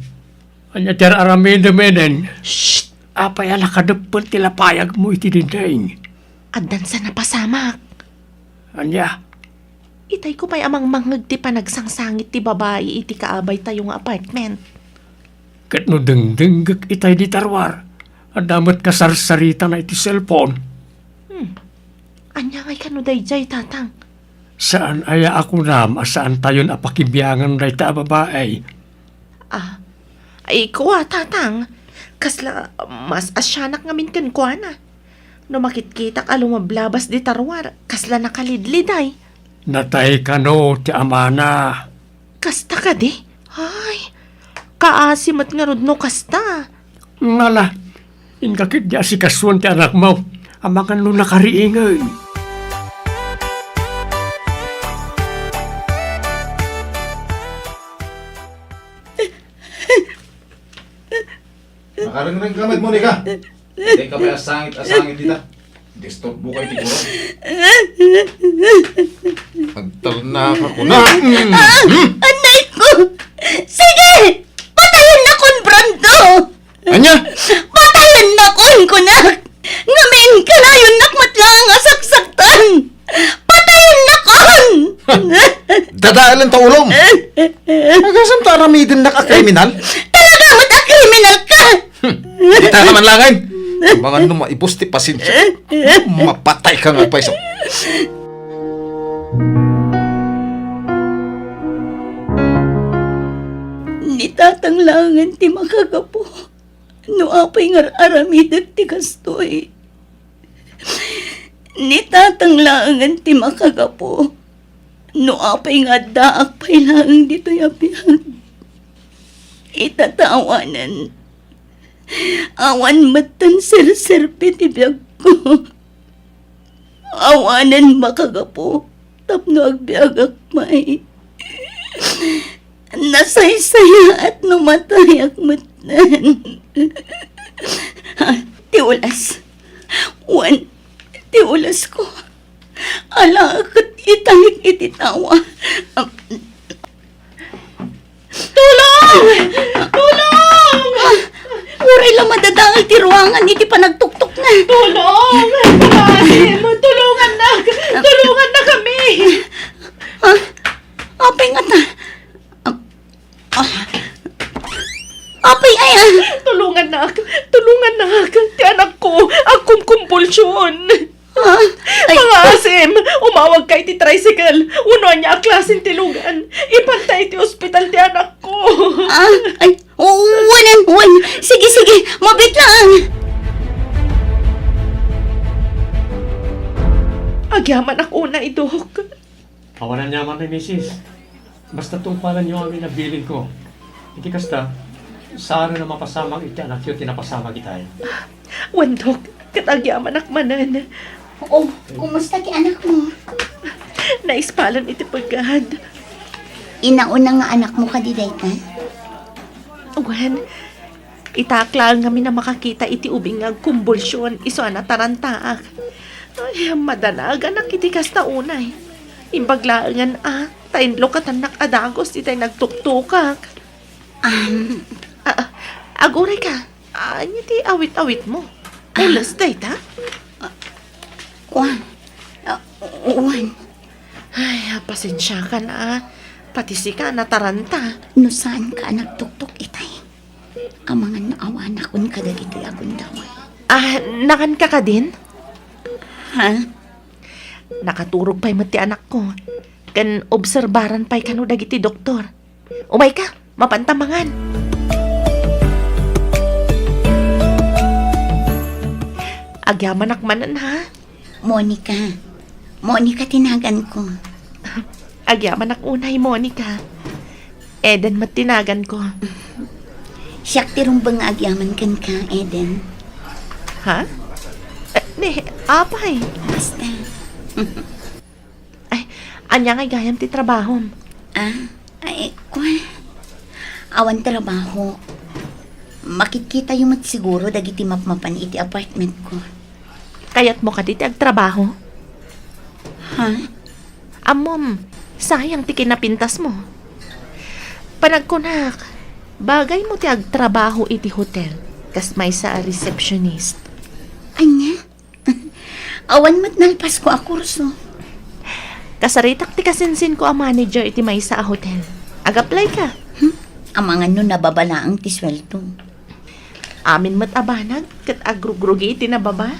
[SPEAKER 6] anya ter aramin menen. Shh! Apay ala kadepel tila payag mo iti dindaing.
[SPEAKER 7] Addan sa napasamak.
[SPEAKER 6] Anya,
[SPEAKER 7] Itay ko pa'y amang mangag ti panagsangit ti babae iti kaabay tayong apartment.
[SPEAKER 6] kat no dengdenggek itay di tarwar. Adamat kasarsarita na iti cellphone.
[SPEAKER 7] Anya ngay kano dayjay, tatang.
[SPEAKER 6] Saan aya ako saan tayon apakibiyangan day ta babae?
[SPEAKER 7] Ay, kuwa, tatang. Kasla, mas asyanak ngamin kan kuwa na. No makitkitak alumablabas di tarwar, kasla nakalidliday.
[SPEAKER 6] Natay ka no, ti amana.
[SPEAKER 7] Kasta ka di? Ay, kaasim at nga no kasta.
[SPEAKER 6] Ngala, inkakit di si kasuan ti anak mo. Amakan lo nakariingay.
[SPEAKER 8] Makarang ng gamit, Monica. Hindi ka pa asangit dita. Disturb mo kayo tiguro. Magtalnak ako na.
[SPEAKER 3] Anay ko! Sige! Patayin na kon, Brando!
[SPEAKER 8] Anya?
[SPEAKER 3] Patayin na kon, kunak! Ngamin, kalayon nakmat lang ang saksaktan! Patayin na kon!
[SPEAKER 8] Dadaalan ta ulong. Nagasam ta aramidin na ka kriminal?
[SPEAKER 3] Talaga kriminal ka!
[SPEAKER 8] Hindi ta naman langay. Mga numaipusti pasensya. Mapatay ka nga pa iso.
[SPEAKER 3] Nitatanglangan ti makagapo. No apay nga aramidag ti kastoy. Nitatanglangan ti makagapo. No apay nga daak pay lang dito yapiyag. Itatawanan. Awan matan sir-serpe ti biyag ko. Awanan makagapo. Tapno agbiag akmay. Nasaysaya at numatay akmatan. Tiulas. Wan, tiulas ko. Ala akat italik ititawa. Tulong! Tulong! Uray lang madadangay ti ruangan, iti pa nagtuktok na.
[SPEAKER 7] Tulong! Pamasim! Tulungan na! Tulungan na kami!
[SPEAKER 3] Apay nga ta. Apay ay
[SPEAKER 7] Tulungan na! Tulungan na! Ti anak ko! Akong kumpulsyon! Pamasim! Umawag kay ti tricycle! Uno niya ang klaseng tilugan! Ipantay ti ospital ti anak ko!
[SPEAKER 3] ay, wanan. Sige, mabit lang.
[SPEAKER 7] Agyaman ako na idok.
[SPEAKER 6] Awanan niya man ni Mrs. Basta tumpalan niyo amin na bilin ko. Iti kasta, saan na mapasamang iti anak yun tinapasama kita.
[SPEAKER 7] Wandok, katagyaman akmanan.
[SPEAKER 3] Kumusta ti anak mo?
[SPEAKER 7] Naispalan iti pagad.
[SPEAKER 3] Inauna nga anak mo kadiday ka?
[SPEAKER 7] Wan, itaklang kami na makakita iti ubing nga kumbulsyon, iso na tarantaak. Ay, madanag, anak iti kasta unay. Imbaglaangan tainlo katanak adagos, itay nagtuktukak. Aguray ka, iti awit-awit mo. Ulas day ta?
[SPEAKER 3] Wan.
[SPEAKER 7] Ay, pasensya ka na. Pati si ka nataranta.
[SPEAKER 3] No saan ka nagtuktok itay? Ang mga naawa na kun kadagiti agundaway.
[SPEAKER 7] Nakan ka ka din?
[SPEAKER 3] Ha?
[SPEAKER 7] Nakaturog pa'y mati anak ko. Kan obserbaran pa'y kano dagiti doktor. Umay ka, mapantamangan. Agyaman akmanan ha?
[SPEAKER 3] Monica tinagan ko.
[SPEAKER 7] Agyaman ak unay, Monica. Eden matinagan ko.
[SPEAKER 3] Siyak tirumbang agyaman kan ka, Eden.
[SPEAKER 7] Ha? Apay.
[SPEAKER 3] Basta.
[SPEAKER 7] Ay, anya ngay gayam ti trabahom.
[SPEAKER 3] Ay, awan trabaho. Makikita yung siguro dagiti mapmapan iti apartment ko.
[SPEAKER 7] Kayat mo ka diti agtrabaho?
[SPEAKER 3] Ha?
[SPEAKER 7] Amom, sayang ti kinapintas mo. Panagkunak, bagay mo ti agtrabaho iti hotel, kas may sa receptionist.
[SPEAKER 3] Anya? Awan mat nalpas ko a kurso.
[SPEAKER 7] Kasaritak ti kasinsin ko ang manager iti may sa hotel. Ag-apply ka.
[SPEAKER 3] Amangan no nababalaang ti sweldo.
[SPEAKER 7] Amin mat abanag, kat agrugrugi iti nababa.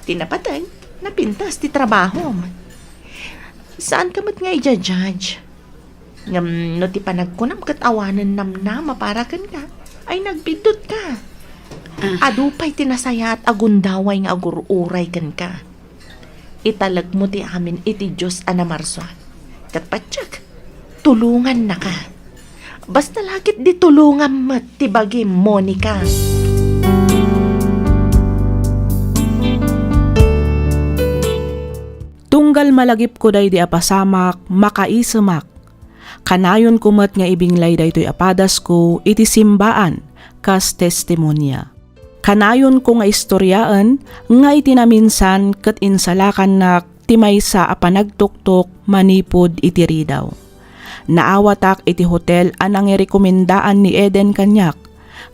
[SPEAKER 7] Tinapatag, napintas ti trabaho. Saan ka mat nga i-judge? Ngam no ti panagkunam kat awanan namnama para kan ka, ay nagbidot ka. Adupay tinasaya at agundaway nga agururay kan ka. Italag mo ti amin iti Diyos anamarswa. Kat patsak, tulungan na ka. Basta lakit di tulungan mat ti bagi Monica.
[SPEAKER 1] Tunggal malagip ko day di apasamak, makaisemak. Kanayon kumat nga ibinglay daytoy apadas ko iti simbaan kas testimonya. Kanayon ko nga istoryaan nga itinaminsan ket insalakan nak ti maysa a panagtuktok manipod iti ridaw. Naawatak iti hotel anang irekomendaan ni Eden kanyak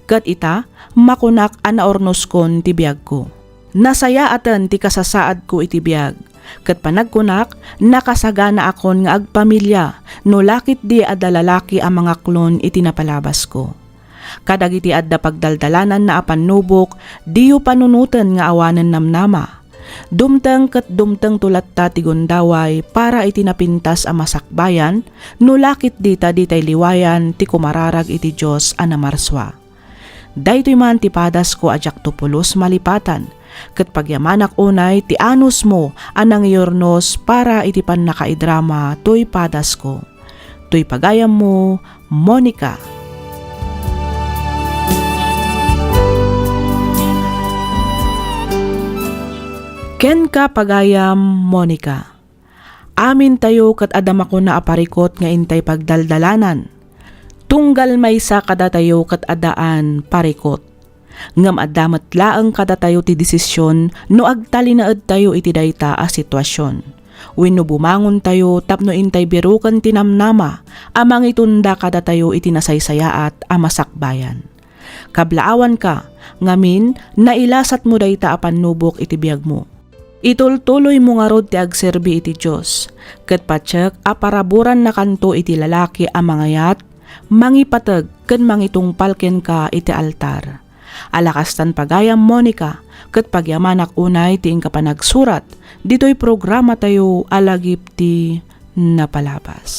[SPEAKER 1] ket ita makunak a naornoskon ti biag ko. Nasaya atan ti kasasaad ko iti biag. Ket panagkunak, nakasagana akon nga agpamilya, no lakit di adda lalaki ang mga klon iti napalabas ko. Kadagiti adda pagdaldalanan na apanubok, diyo panunutan nga awanan namnama. Dumteng ket dumteng tulatta ti gundaway para iti napintas a masakbayan, no lakit di ta ditay liwayan ti kumararag iti Dios a namarswa. Daytoy man ti padas ko ajak tupulos malipatan, ket pagyamanak unay ti anus mo anang iyornos para iti pan nakaidrama toy padas ko. Toy pagayam mo, Monica. Ken ka pagayam, Monica. Amin tayo kat adama ko na aparikot nga intay pagdaldalanan. Tunggal maysa kada tayo kat adaan parikot. Ngam adamat laeng kada tayo ti desisyon no agtalinaed tayo iti dayta a sitwasyon. Wenno bumangon tayo tapno intay birukan tinamnama amang itunda kada tayo iti nasaysayaat a masakbayan. Kablaawan ka, ngamin nailasat mo dayta a panubok iti biag mo. Itultuloy mo nga rod ti agserbi iti Diyos, ket patsek a paraburan na kanto iti lalaki a mangayat, mangipateg ken mangitungpal ken ka iti altar. Alakastan pagayam, Monica, ket pagyamanak unay ti ingka panagsurat, dito'y programa tayo alagip ti napalabas.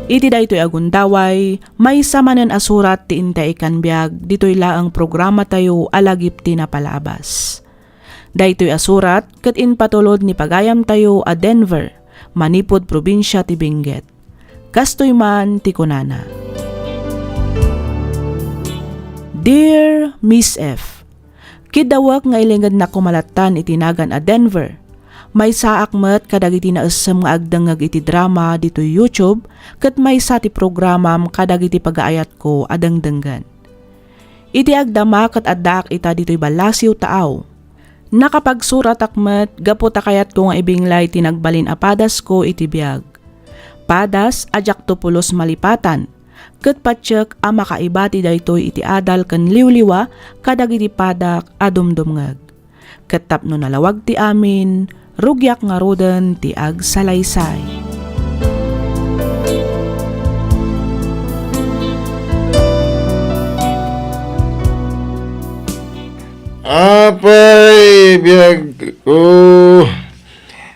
[SPEAKER 1] Iti daytoy agundaway, may samanen asurat ti intay ikan biag, dito'y laang programa tayo alagip ti napalabas. Daytoy asurat, ket inpatulod ni pagayam tayo a Denver, manipod probinsya ti Benguet. Kastoy man ti kunana. Dear Miss F, kidawak nga ilingad na kumalatan itinagan a Denver. May saak met kadagiti naesem nga agdangag iti drama dito YouTube ket may sa ti programam kadagiti pagaayat ko adangdanggan. Iti agdama ket addaak ita dito'y balasiw taaw. Nakapagsurat akmet gapu takayat ko nga ibinglay tinagbalin a padas ko iti biag. Padas ajak tupulos malipatan, ket patsek a makaibati daytoy iti adal ken liwliwa kadagiti padak a dumdumngeg. Ket tapno nalawag ti amin, rugyak nga roden ti agsalaysay.
[SPEAKER 8] Apay biyag ko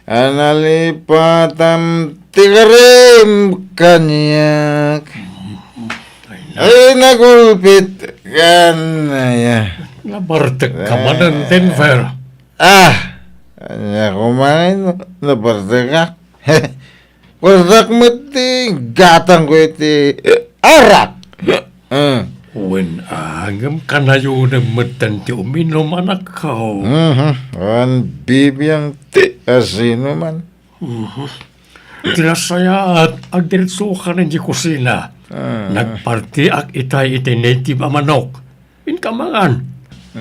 [SPEAKER 8] analipatan tigarim kanyak ay nagulpit kanaya
[SPEAKER 6] Nabartek ka man ng Denver.
[SPEAKER 8] Kanya kumain nabartek ka Wardak mo ti gatang ko iti arak
[SPEAKER 6] Wen agam kanayo na matan ti uminom anak ko.
[SPEAKER 8] An bibiyang ti asino man
[SPEAKER 6] Tinasaya at agdiretso ka ng di kusina. Nagparti ak itay iti native a manok. Inkamangan.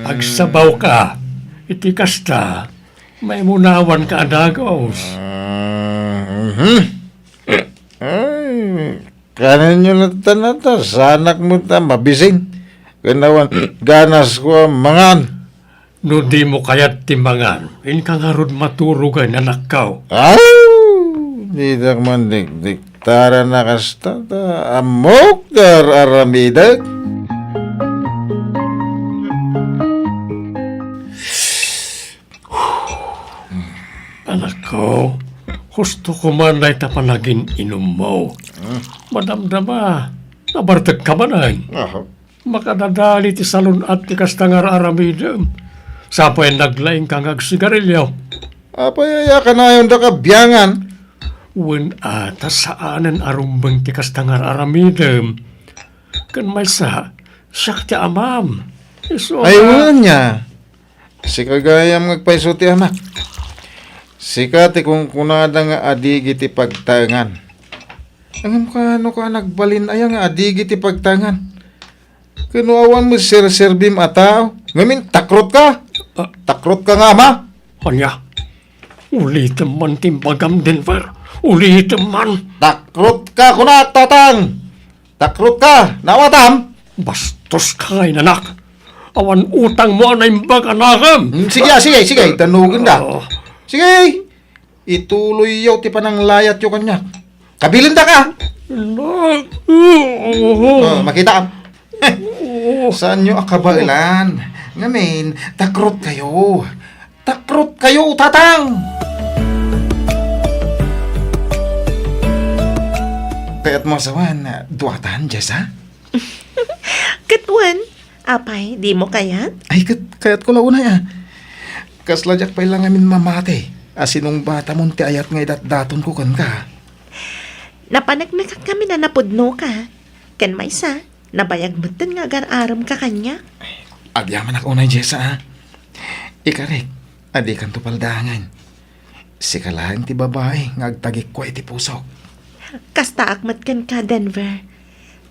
[SPEAKER 6] Agsabaw ka. Iti kasta. May munawan ka adagos.
[SPEAKER 8] Ay, kanan nyo na tanata. Sa anak mo ta mabising. Kanawan ganas ko ang mangan.
[SPEAKER 6] No di mo kayat timbangan. Inkangarod maturugan anak ko.
[SPEAKER 8] Ay, di tak man dik tara na kasta ta amok dar aramidag.
[SPEAKER 6] Gusto ko man na itapanagin inom mo. Madamdama, nabartag ka man ay.
[SPEAKER 8] Ah,
[SPEAKER 6] Makadadali ti salon at ti kastangar aramidem. Sapay naglaing kang agsigarilyo.
[SPEAKER 8] apayaya ka na yung dakabiyangan.
[SPEAKER 6] Wen ata saanan arumbang ti kastangar aramidem. Kan may siyak ti amam. Iso
[SPEAKER 8] Ay, wala niya. Si kagayam ngagpaiso ti anak. Si kati kung kunada nga adigi ti pagtangan. Ang kano ka nagbalin ay nga adigi ti pagtangan. Kinuawan mo sir-serbim ataw. Ngamin, takrot ka. Takrot ka nga, ama.
[SPEAKER 6] Hanya, ulitin man timbagam Denver. Ulitin man.
[SPEAKER 8] Takrot ka, kunak, tatang. Takrot ka, nawatam.
[SPEAKER 6] Bastos ka ngay nanak. Awan utang mo na imbag anakam.
[SPEAKER 8] Sige. Tanugin da.
[SPEAKER 6] Oh.
[SPEAKER 8] Sige. Ituloy yaw ti panang layat yo kanya. Kabilin da ka. Makita ka. Saan nyo akabailan? Ngamin, takrot kayo. Takrot kayo, tatang. Kaya't mo sawan, duwatan, Jessa?
[SPEAKER 7] Katwan, apay, di mo kayat?
[SPEAKER 8] Ay, kaya't ko launay Kasladyak pa ilang amin mamate. Asinong bata mo ti ayat nga daton ko kan ka.
[SPEAKER 7] Napanagnakak kami na napudno ka. Kan may sa, nabayag mo din nga aram ka kanya.
[SPEAKER 8] Agyaman ako unay, Jessa, Ikarek, adi kan tupaldangan. Si kalahan ti babae, nga agtagik ko iti pusok.
[SPEAKER 7] Kasta akmat kan ka, Denver.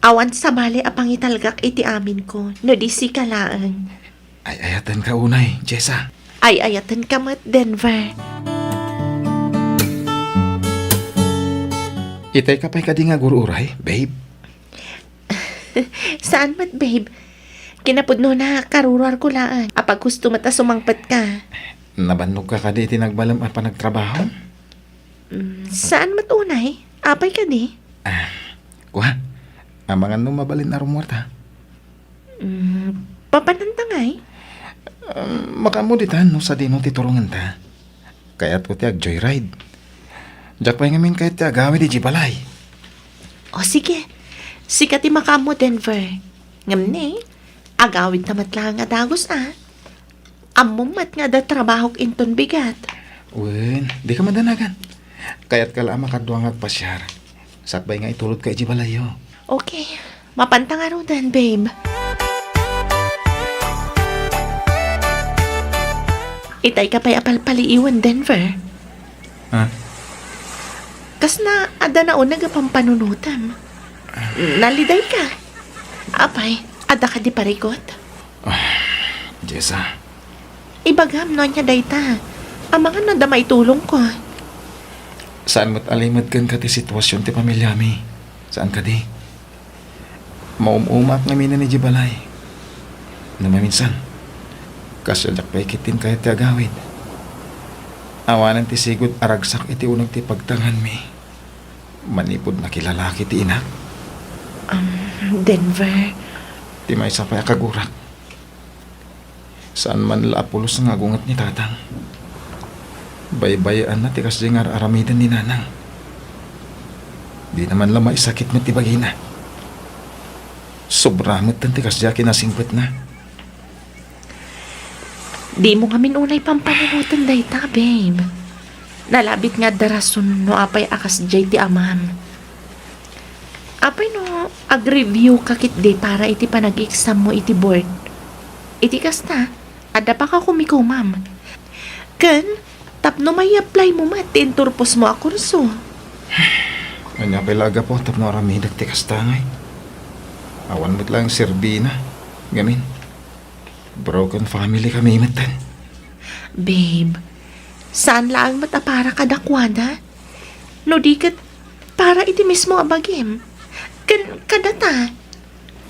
[SPEAKER 7] Awan sa bali apang italgak iti amin ko, no di si kalaan.
[SPEAKER 8] Ay ayatan ka unay, Jessa.
[SPEAKER 7] Ay ayatan ka mat, Denver.
[SPEAKER 8] Itay ka pa'y kadi nga gururay, babe.
[SPEAKER 7] Saan mat, babe? Kinapudno na karurar ko laan. Apag gusto mata sumangpat ka.
[SPEAKER 8] Nabannog ka kadi iti nagbalam at panagtrabaho?
[SPEAKER 7] Saan mat unay? Apay ka di?
[SPEAKER 8] Kuha, amangan no mabalin na rumorta.
[SPEAKER 7] Papanantangay?
[SPEAKER 8] Makamuditan no sa dino ti turungan ta. Kaya't ko ti ag-joyride. Diyak pa'y ngamin kahit ti agawi di jibalay.
[SPEAKER 7] O sige. Sikat ti makamo, Denver. Ngamni, agawid tamat lang nga dagos Among mat nga da trabahok inton bigat.
[SPEAKER 8] Wen, di ka madanagan. Kaya't kala makadwang agpasyar. Sakbay nga itulot ka ijibalayo.
[SPEAKER 7] Okay, mapantang araw dan, babe. Itay ka pa'y apalpaliiwan, Denver.
[SPEAKER 8] Ha?
[SPEAKER 7] Kas na ada na unag pampanunutam. Naliday ka. Apay, ada ka di parikot.
[SPEAKER 8] Jessa,
[SPEAKER 7] Ibagam no niya dayta. Amangan na damay tulong ko.
[SPEAKER 8] saan mo't alimad kan ka ti sitwasyon ti pamilya mi? Saan ka di? Maumumak nga mina ni jibalay. Na maminsan, kasadyak pa'y kitin kahit ti agawid. Awanan ti sigod aragsak iti unang ti pagtangan mi. Manipod na kilalaki ti ina.
[SPEAKER 7] Denver,
[SPEAKER 8] Ti may sapay akagurak. Saan man laapulos ang agungat ni tatang. Baybayaan na ti kasdi nga aramidan ni nanang. Di naman lamay sakit mo ti bagina. Sobramat tan ti kasdi kinasingpet na.
[SPEAKER 7] di mo ngamin unay pampanunutan dayta, babe. Nalabit nga darason no apay akas jay ti amam. Apay no, ag-review kakit di para iti panag-exam mo iti board. Iti kasta, ada pa ka kumiko, ma'am. Kan, tapno may apply mo mat, tinturpos mo a kurso.
[SPEAKER 8] Kanya pilaga po tapno aramidag ti kastangay. Awan mo't lang serbina. Gamin. Broken family kami imatan.
[SPEAKER 7] Babe, saan lang matapara kadakwada? No di kat para iti mismo abagim. Kan kadata.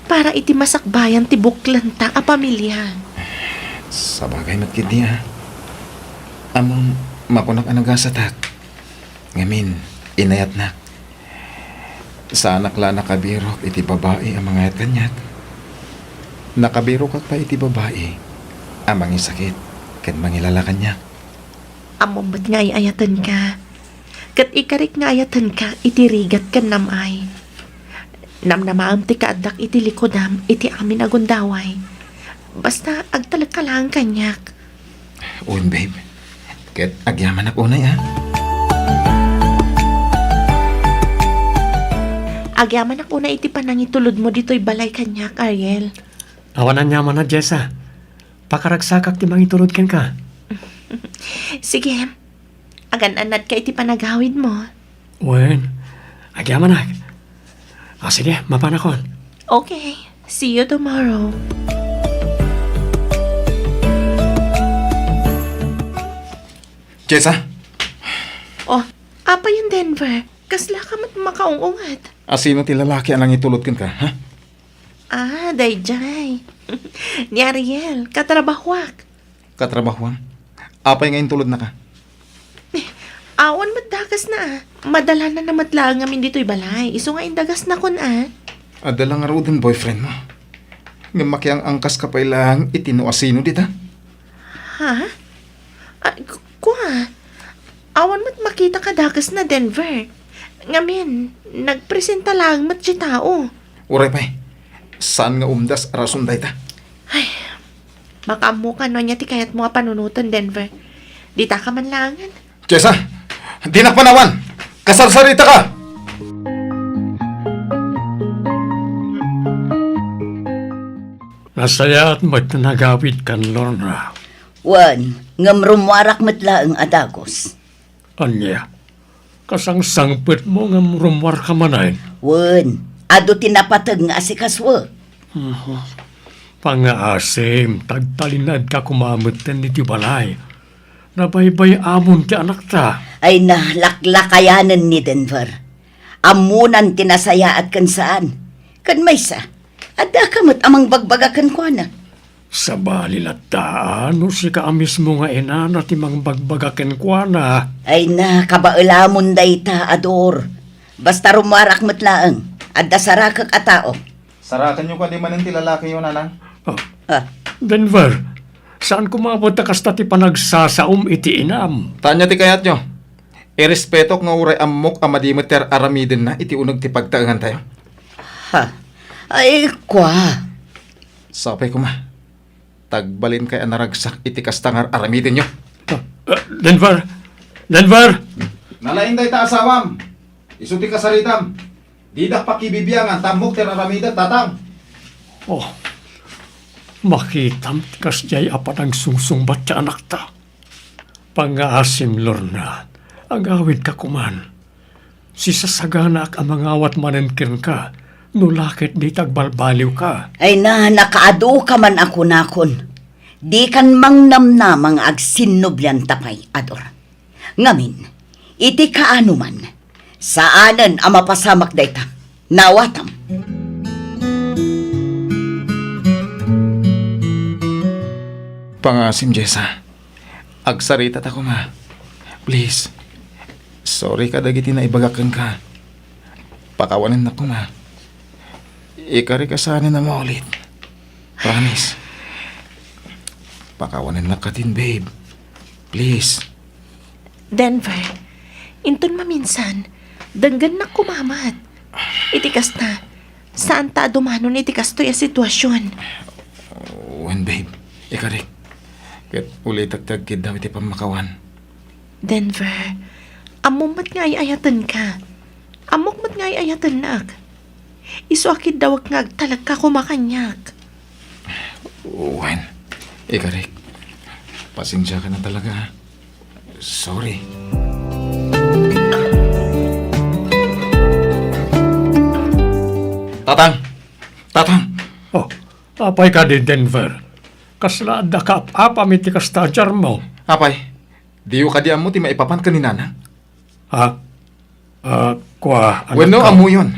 [SPEAKER 7] Para iti masakbayan ti buklanta a pamilya.
[SPEAKER 8] Sa bagay matkid niya. Among makunak anagasatak. Ngamin, inayat na. Sa anak la nakabirok iti babae ang mga kanyat. Nakabirok at pa iti babae ang mga sakit kan mangilala kanya.
[SPEAKER 7] Among ba't nga ayatan ka? Kat ikarik nga ayatan ka, itirigat kan namay. Namnamaam ti kaadak iti likodam, iti amin agundaway. Basta agtalag ka lang kanyak.
[SPEAKER 2] Uwan, babe. Ket agyaman ako na, ha?
[SPEAKER 7] Agyaman ako na iti panangitulod mo dito'y balay kanyak, Ariel.
[SPEAKER 6] Awanan niya man na, Jessa. Pakaragsakak ti mangitulod ken ka.
[SPEAKER 7] Sige, agan-anad ka iti panagawid mo.
[SPEAKER 6] Wen, agyaman na. Sige, mapanakon.
[SPEAKER 7] Okay, see you tomorrow.
[SPEAKER 2] Jessa,
[SPEAKER 7] Oh, apa yung Denver? Kasla ka mat makaungungat.
[SPEAKER 2] sino ti lalaki ang itulot ken ka, ha?
[SPEAKER 7] Dayjay. Ni Ariel, katrabahwak.
[SPEAKER 2] Katrabahuan. Apay nga intulod na ka?
[SPEAKER 7] Awan madagas na. Madala na namatlang amin dito'y balay. Iso nga indagas na kun
[SPEAKER 2] Adala nga raw din boyfriend mo. Nga makiang angkas ka pa ilang itinuasino dita.
[SPEAKER 7] Ha? Kuha. Awan mat makita ka dagas na Denver. Ngamin, nagpresenta lang mat si tao.
[SPEAKER 2] Uray pa'y, saan nga umdas rason da ita?
[SPEAKER 7] Makamu ka no niya ti kayat mga panunutan Denver. Dita ka man langan.
[SPEAKER 2] Jessa, di na panawan! Kasarsarita ka!
[SPEAKER 6] Nasaya at magtanagawid kan Lorna.
[SPEAKER 4] Wan, ngam rumwarak matla ang adagos.
[SPEAKER 6] Anya, kasang sangpit mo nga rumwar ka manayin.
[SPEAKER 4] Wan, ado tinapatag nga asikaswa.
[SPEAKER 6] Pangaasim, tagtalinad ka kumamutin ni balay. Nabaybay amon ti anak ta.
[SPEAKER 4] Ay nalaklakayanan ni Denver. Amunan tinasayaat kan saan. Kan maysa, ada kamot amang bagbagakan ko na.
[SPEAKER 6] Sa balilataan, no si ka mismo nga ina na timang bagbagaken kwa na.
[SPEAKER 4] Ay kabailamon dayta ador. Basta rumarak matlaang, adda sarakak a tao.
[SPEAKER 8] Sarakan nyo ka di man ti lalaki yun, anang.
[SPEAKER 4] Ah,
[SPEAKER 6] Denver, saan kumabot ta kasta ti panagsasaom iti inam?
[SPEAKER 2] Tanya ti kayat nyo. Irespeto nga uray amok amadimeter aramiden na iti unag ti pagtaangan tayo.
[SPEAKER 4] ha. Ay, kwa.
[SPEAKER 2] Sapay ko ma. Tagbalin kay anaragsak iti kastangar aramiden nyo.
[SPEAKER 6] Denver! Denver!
[SPEAKER 8] Nalain day ta asawam. Isuti ka saritam. Didak pakibibiyangan, tamok ter aramida tatang.
[SPEAKER 6] Oh, makitam kas jay apat ang susungbat ka anak ta. Pangaasim, Lorna, agawid ka kuman. Si sasagana ak amangawat manenkin ka, nulakit di tagbalbaliw ka.
[SPEAKER 4] Ay nakaado ka man ako nakon. Di kan mangnamnamang agsinubyan tapay, ador. Ngamin, iti kaano man, saanan ang mapasamak dayta, nawatam.
[SPEAKER 2] Pangasim, Jessa. Agsarita ta ko ma. Please. Sorry ka dagiti na ibagakan ka. Pakawanin na ko ma. Ikari ka sana na maulit. Promise. Pakawanin na ka din, babe. Please.
[SPEAKER 7] Denver, inton maminsan, danggan na kumamat. Itikas na. Saan ta dumanon itikas to yung sitwasyon?
[SPEAKER 2] When, babe. Ikari. Kat ulit tagtagkid daw iti pamakawan.
[SPEAKER 7] Denver, amok nga ayatan ka. Amok nga ayatan nak. Isu akid daw nga agtalag ka kumakanyak.
[SPEAKER 2] When? Ikari. Pasensya ka na talaga, ha? Sorry. Tatang! Tatang!
[SPEAKER 6] Oh, apay ka din, Denver. Kaslada ka apamiti ka stadyar mo.
[SPEAKER 2] Apay, diyo ka di amo ti maipapan ka ni Nana?
[SPEAKER 6] Ha? Kwa, anak
[SPEAKER 2] Bueno,
[SPEAKER 6] ka?
[SPEAKER 2] amo yun.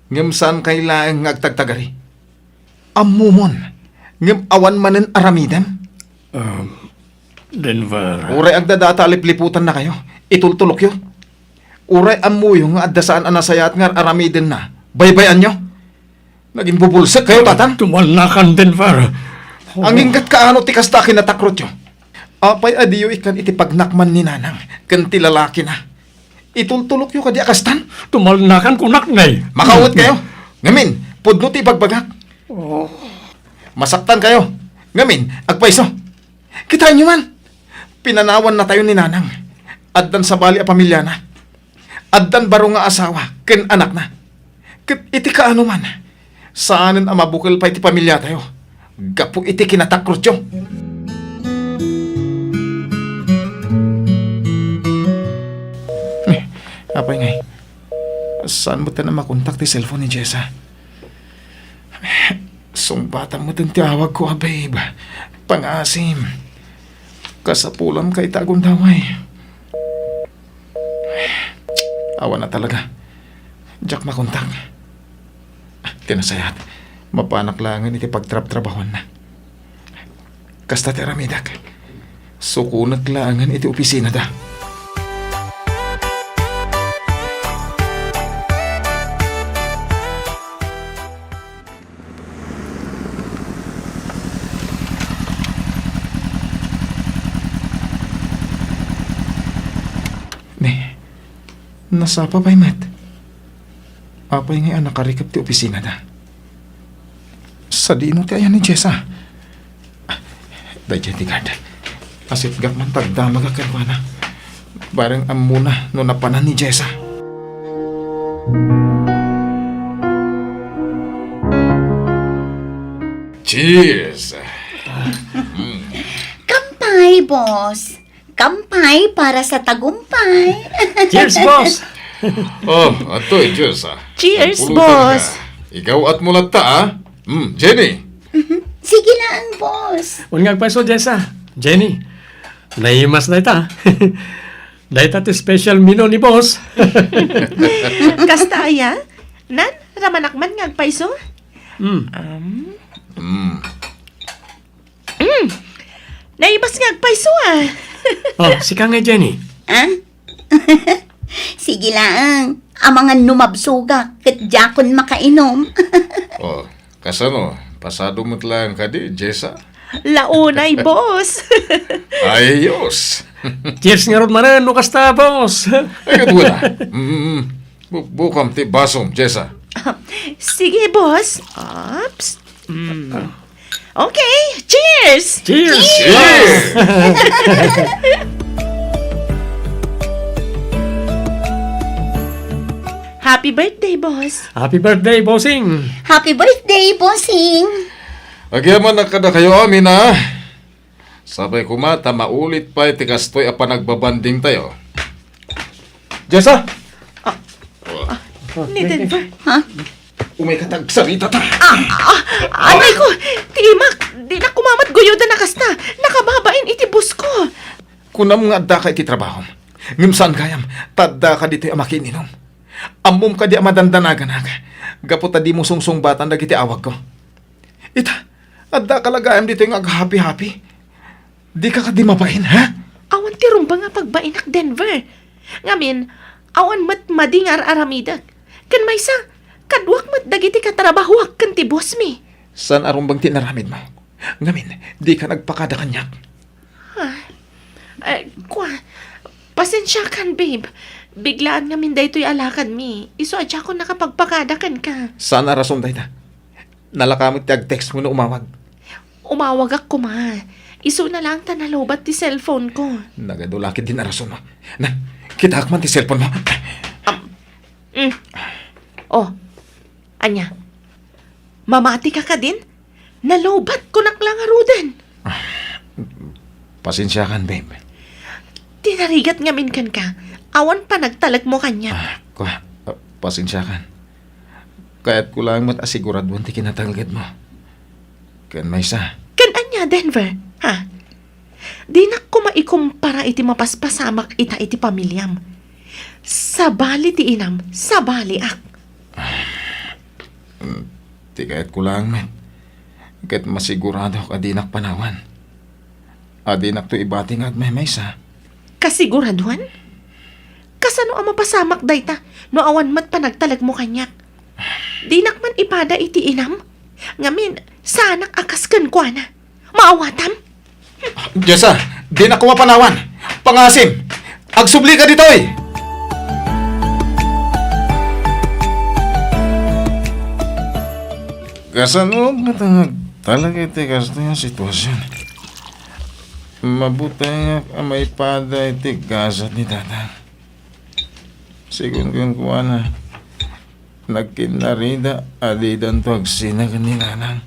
[SPEAKER 2] Ngam saan kailangan ngagtagtagari? Amumon. Ngam awan manen aramidem.
[SPEAKER 6] Denver.
[SPEAKER 2] Uray agdadata lipliputan na kayo. Itultulok yun. Uray amuyo nga adda saan anasayat nga aramiden na. Baybayan nyo. Naging bubulsek kayo, tatang.
[SPEAKER 6] Tumalakan, Denver.
[SPEAKER 2] Ang ingkat ka ano ti kasta kinatakrot yun. Apay adiyo ikan iti pagnakman ni Nanang. Kan ti lalaki na.
[SPEAKER 8] Itultulok yu kadi akastan.
[SPEAKER 6] Tumalnakan ko naknay.
[SPEAKER 8] Makawat kayo. Ngamin, pudno ti pagbagak. Masaktan kayo. Ngamin, agpaiso. Kitain nyo man. Pinanawan na tayo ni Nanang. Addan sa bali a pamilya na. Addan baro nga asawa, ken anak na. Ket iti kaano man. Saanen ang mabukal pa iti pamilya tayo. Gapo iti kinatakrutyo. Apay ngay. Saan mo na makontak ti cellphone ni Jessa? Sumbatan mo ti awag ko, babe. Pangasim. Kasapulan kay tagong daway. Awa na talaga. Jack makontak. Tinasayat. Mapanak langan iti pagtrap-trabahon na. Kasta ti ramidak. Sukunat langan iti opisina da. Nasapa pa'y met. Apay nga nakarikap ti opisina da. Sa dino ti ayan ni Jessa. Dahil ti gada. Asit gak man tagdamag akalwana. Barang amuna no napanan ni Jessa. Cheers!
[SPEAKER 3] Kampay, boss. Kampay para sa tagumpay.
[SPEAKER 6] Cheers, boss!
[SPEAKER 8] Oh, ato cheers
[SPEAKER 7] Cheers,
[SPEAKER 8] Pulutan
[SPEAKER 7] boss.
[SPEAKER 8] ka. Ikaw at mulat ta, Jenny.
[SPEAKER 3] Sige lang, boss.
[SPEAKER 6] Unyag pa so, Jessa. Jenny, naimas na ita. Dahil ito special menu ni boss.
[SPEAKER 7] Kasta aya? Nan, ramanakman nga agpaiso? Naibas nga agpaiso ah.
[SPEAKER 6] Oh, sika nga, Jenny.
[SPEAKER 3] Ah? Sige lang. Ang mga numabsuga, kat jakon makainom.
[SPEAKER 8] Oh, kasano? Pasado mo lang ka di, Jessa?
[SPEAKER 7] Launay, boss.
[SPEAKER 8] Ayos!
[SPEAKER 6] Cheers nga ron manan, no kasta, boss.
[SPEAKER 8] Ay, wala. Bukam ti basom, Jessa.
[SPEAKER 7] Sige, boss. Ops. Okay, cheers!
[SPEAKER 6] Cheers!
[SPEAKER 8] Cheers!
[SPEAKER 7] Happy birthday, boss.
[SPEAKER 6] Happy birthday, bossing.
[SPEAKER 3] Happy birthday, bossing!
[SPEAKER 8] Agyaman na kada kayo amin, ha? Sabay kumata, maulit pa iti kastoy apa nagbabanding tayo. Jessa!
[SPEAKER 7] Ni Denver.
[SPEAKER 8] Umay katag sarita ta!
[SPEAKER 7] Anay ko, timak, di na kumamat guyuda na kasta. Nakababain iti bus ko.
[SPEAKER 8] Kunam nga adda ka iti trabaho. Ngimsan kayam, tadda ka dito amakininom. Amom ka di amadandanagan aga. Gaputa di mo sungsung-batan dagiti awag ko. Ita, adda ka lagayam dito yung ag-happy-happy. Di ka di mapain, ha?
[SPEAKER 7] Awan ti rumba nga pagbainak Denver. Ngamin, awan mat madingar aramidag. Kan maysa, kadwak mat dagiti katrabahuak kan ti boss mi.
[SPEAKER 8] San arumbang tinaramid mo? Ngamin, di ka nagpakada kanyak.
[SPEAKER 7] Pasensya kan, babe. Biglaan nga min daytoy alakad mi. Iso adya ko nakapagpakadakan ka.
[SPEAKER 8] Sana rason tayo ta. Nalakamot ti ag-text mo na umawag.
[SPEAKER 7] Umawag ako ma. Iso na lang ta nalobat ti cellphone ko.
[SPEAKER 8] Nagadulakit din na rason mo. Na, kita man ti cellphone mo.
[SPEAKER 7] Oh, anya. Mamati ka ka din? Nalobat ko naklang arudan.
[SPEAKER 8] Pasensya kan, babe.
[SPEAKER 7] Tinarigat nga min kan ka. Awan pa nagtalag mo kanya.
[SPEAKER 8] Pasensya kan. Kaya't ko lang mat-asiguraduan ti kinatalagad mo. Kan may isa.
[SPEAKER 7] Kan anya, Denver? Ha? Di na ko maikumpara iti mapaspasamak ita iti pamilyam. Sabali ti inam, sabali ak.
[SPEAKER 8] Ti kaya't ko lang, men. Kaya't masigurado ka adinak panawan. Adinak to ibating at may isa.
[SPEAKER 7] Kasiguraduhan? Kasano ang mapasamak dayta no awan mat panagtalag mo kanyak? Di nakman ipada iti inam? Ngamin, sanak akaskan kwa na. Maawatam?
[SPEAKER 8] Jessa, di na ko mapanawan. Pangasim, agsubli ka ditoy! Kasano matangag talaga iti kasto yung sitwasyon. Mabutay nga may pada iti gasat ni tatang. Sigun kung kuha na nagkinarida adidan to agsina kanilanang.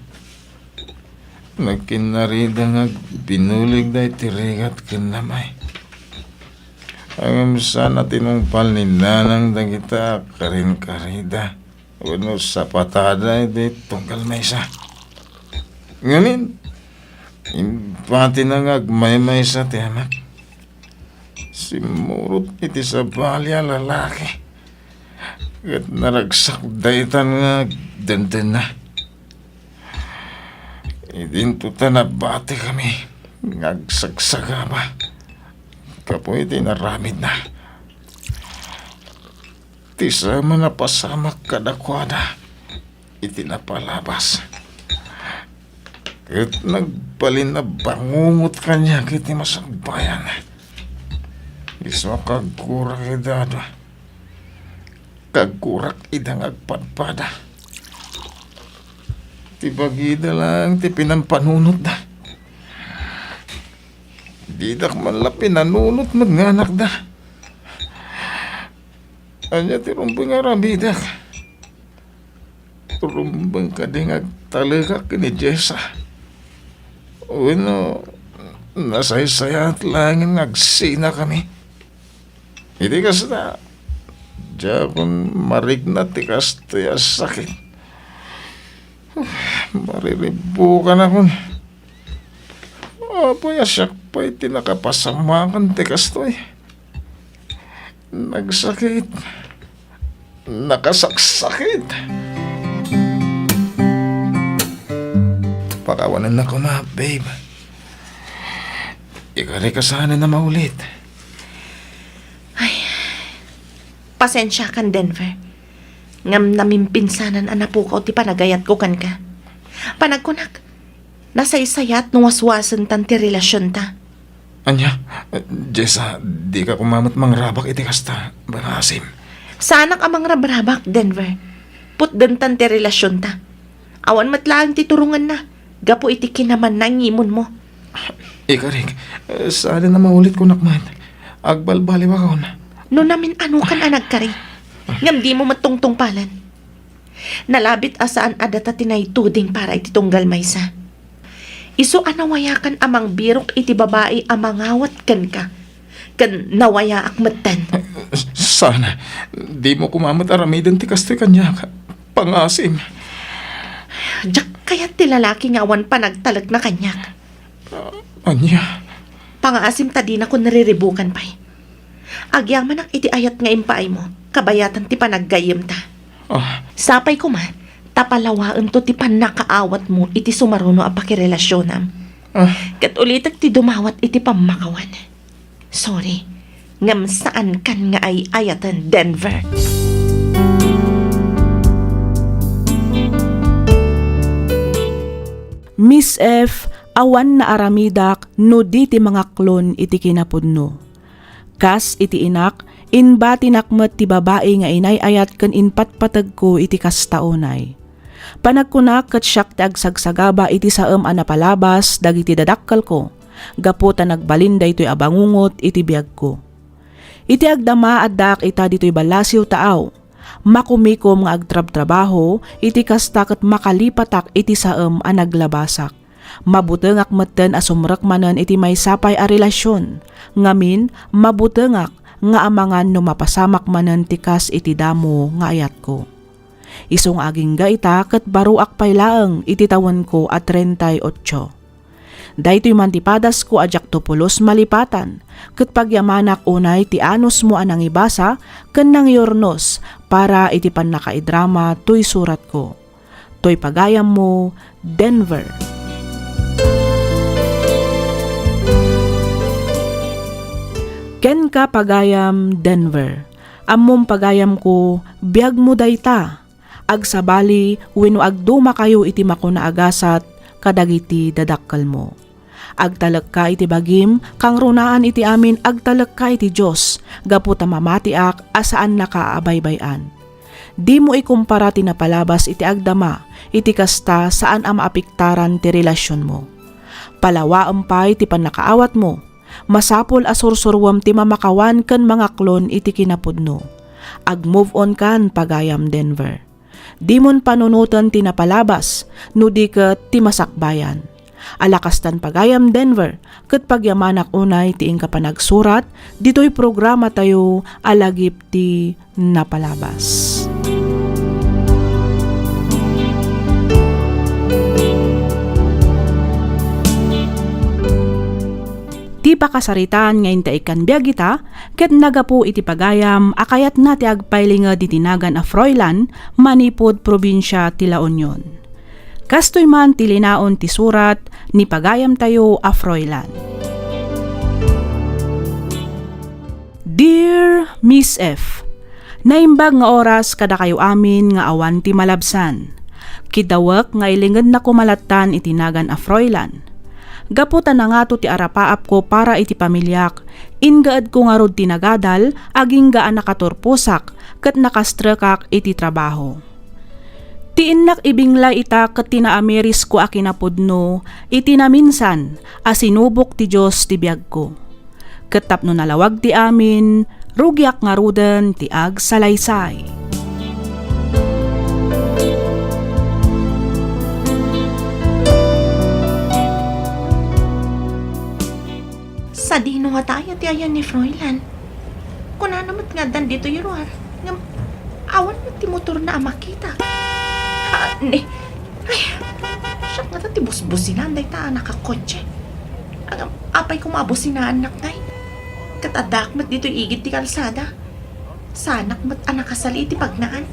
[SPEAKER 8] Nagkinarida nga binulig da iti rigat kinamay. Ang sana tinumpal ni nanang dagita karin karida. Uno sa patada iti tunggal may isa. Ngayon, pati na nga agmay-may sa tiyanak. Simurot iti sa balya lalaki. At naragsak daytan nga dandan na. Idintuta na bati kami. Ngagsagsaga ba. Kapoy iti naramid na. Tisama na pasamak kadakwada. Iti napalabas. At nagbalin na bangungot kanya kiti masagbayan. Iswa kagkurak idado. Kagkurak idang agpadpada. Ti bagida lang ti pinampanunot da. Didak man la pinanunot magnganak da. Anya ti rumbang arabidak. Rumbang kading agtalagak ni Jessa. Uno, nasaysaya at langin nagsina kami. Hindi kasi na, Diyan marignat ti kastaya sakit. Mariribukan ako. Apoy asyak pa iti nakapasamakan ti kastoy. Nagsakit. Nakasaksakit. Pakawanan na ko babe. Ikari ka sana na maulit.
[SPEAKER 7] Pasensya kan Denver. Ngam namimpinsanan anapukaw ti panagayat ko kan ka. Panagkunak, nasaysayat no waswasan tan ti relasyon ta.
[SPEAKER 8] Anya, Jessa, di ka kumamat mangrabak iti kasta, banasim.
[SPEAKER 7] Sanak amang rabrabak, Denver. Putdan tan ti relasyon ta. Awan matlaan ti turungan na. Gapo iti kinaman na ngimon mo.
[SPEAKER 8] Ikarik, sana na maulit ko nakman. Agbalbali ba ka na?
[SPEAKER 7] No namin ano kan anag kari. Ngam di mo matungtong palan. Nalabit asaan adata tinaytuding para iti tunggal maysa. Isu anawayakan amang birok iti babae amangawat kan ka. Kan nawaya akmatan.
[SPEAKER 8] Sana, di mo kumamat aramidan ti kastoy kanya. Pangasim.
[SPEAKER 7] Diyak kaya't ti lalaki nga awan pa nagtalag na kanyak.
[SPEAKER 8] Anya?
[SPEAKER 7] Pangaasim tadi na kung nariribukan pa'y. Agyaman ang iti ayat nga impaay mo, kabayatan ti panaggayim ta. Sapay ko man, tapalawaan to ti panakaawat mo iti sumaruno a pakirelasyonam. Kat ulitag ti dumawat iti pamakawan. Sorry, ngam saan kan nga ay ayatan Denver.
[SPEAKER 1] Miss F, awan na aramidak no di ti mga klon iti kinapudno. Kas iti inak, inbati nakmet ti babae nga inayayat ken inpatpatag ko iti kastaonay. Panagkunak ket siak ti agsagsagaba iti saem a napalabas dagiti dadakkal ko. Gapu ta nagbalin daytoy abangungot iti biag ko. Iti agdama addak ita ditoy balasiw taaw. Makumikom nga agtrab-trabaho iti kasta ket makalipatak iti saem a naglabasak. Mabutengak metten a sumrekmanen iti maysapay a relasyon. Ngamin, mabutengak nga amangan no mapasamak manen tikas iti damo nga ayat ko. Isong aging gaita ket baruak paylaeng iti tawen ko at 38. Daytoy mantipadas ko ajak topulos malipatan, ket pagyamanak unay ti anos mo anang ibasa ken nang yornos para iti pannakaidrama toy surat ko. Toy pagayam mo, Denver. Ken ka pagayam, Denver. Ammom pagayam ko, biag mo dayta. Agsabali, wenno agduma kayo iti makuna agasat, kadagiti dadakkal mo. Agtalag ka iti bagim, kang runaan iti amin agtalag ka iti Diyos, gapu ta mamatiak asaan nakaabaybayan. Di mo ikumpara ti napalabas iti agdama, iti kasta saan ang maapiktaran ti relasyon mo. Palawaan pa'y ti panakaawat mo, masapol asursurwam ti mamakawan ken mga klon iti kinapudno. Ag-move on kan pagayam Denver. Di mon panunutan ti napalabas, no di ket ti masakbayan. Alakastan pagayam Denver, ket pagyamanak unay ti ingka panagsurat, dito'y programa tayo alagip ti napalabas. Ti pakasaritaan nga inta ikan biyagita, ket nagapu iti pagayam, akayat na ti agpailinga di tinagan a Froilan, Manipod, probinsya ti La Union. Kastoy man ti linaon ti surat, ni pagayam tayo a Froilan. Dear Miss F, naimbag nga oras kada kayo amin nga awan ti malabsan. Kidawak nga ilingad na kumalatan itinagan a Froilan. Gaputan na nga to ti arapaap ko para iti pamilyak, ingaad ko nga rod tinagadal, aging gaan nakaturpusak, kat nakastrakak iti trabaho. Tiinnak ibingla ita kat tinaameris ko akinapudno, iti naminsan, asinubok ti Diyos ti biyag ko. Katap no nalawag ti amin, rugyak nga rudan ti ag salaysay.
[SPEAKER 7] Sa dino nga tayo ti ayan ni Froilan. Kuna namat nga dan dito yuruar. Ngam, awan mo ti motor na makita. Ay, siya nga ti busbusinan day ta nakakotse. Agam, apay kumabusinan anak day. Katadak mat dito igit ti kalsada. Sanak mat anak kasali ti pagnaan.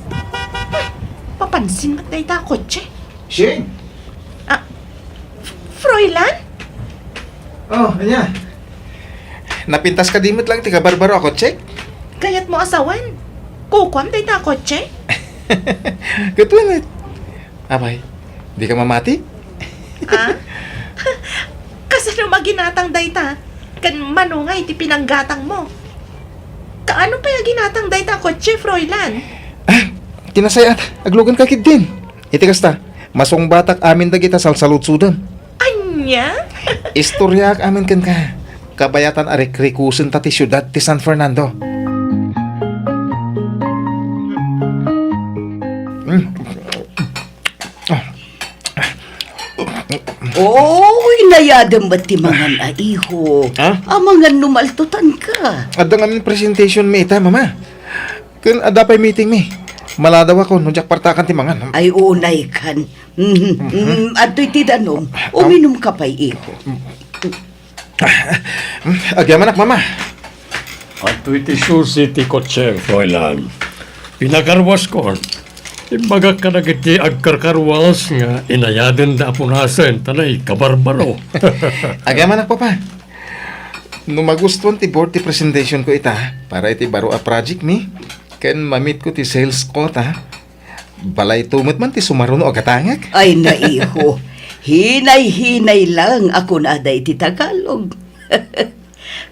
[SPEAKER 7] Papansin mat day ta kotse.
[SPEAKER 8] Shane!
[SPEAKER 7] Froilan?
[SPEAKER 8] Oh, anya. Napintas ka dimot lang, tiga barbaro ako, check.
[SPEAKER 7] Kayat mo asawan. Kukwam day ta kotse.
[SPEAKER 8] Katulad. Abay, di ka mamati?
[SPEAKER 7] Kasano maginatang day ta? Kan manungay ti pinanggatang mo. Kaano pa yung ginatang day ta kotse, Froilan?
[SPEAKER 8] Tinasayat, aglugan ka kid din. Iti kasta, masong batak amin da kita salsalutsudan.
[SPEAKER 7] Anya?
[SPEAKER 8] Istorya amin kan ka. Kabayatan arekrikusen ta ti syudad ti San Fernando.
[SPEAKER 4] Oy, nayadam ba't ti mangan iho?
[SPEAKER 8] Ha?
[SPEAKER 4] Amangan numaltutan ka.
[SPEAKER 8] Adang amin presentation mi ita, mama. Kun ada pa'y meeting mi. Maladaw ako, nung partakan ti mangan.
[SPEAKER 4] Ay, unay kan. Ato'y ti danom, uminom ka pa'y iho.
[SPEAKER 8] Agyaman mama.
[SPEAKER 6] At iti susi ti kotse, Froilan. Pinakarwas ko. Imbaga ka na kiti agkarkarwas nga inayaden da apunasen tanay kabarbaro.
[SPEAKER 8] Agyaman papa. Nung magustuhan ti board ti presentation ko ita, para iti baro a project mi, ken mamit ko ti sales ko ta, balay tumot man ti sumaruno o katangag.
[SPEAKER 4] Ay, naiho. Hinay-hinay lang ako na aday ti Tagalog.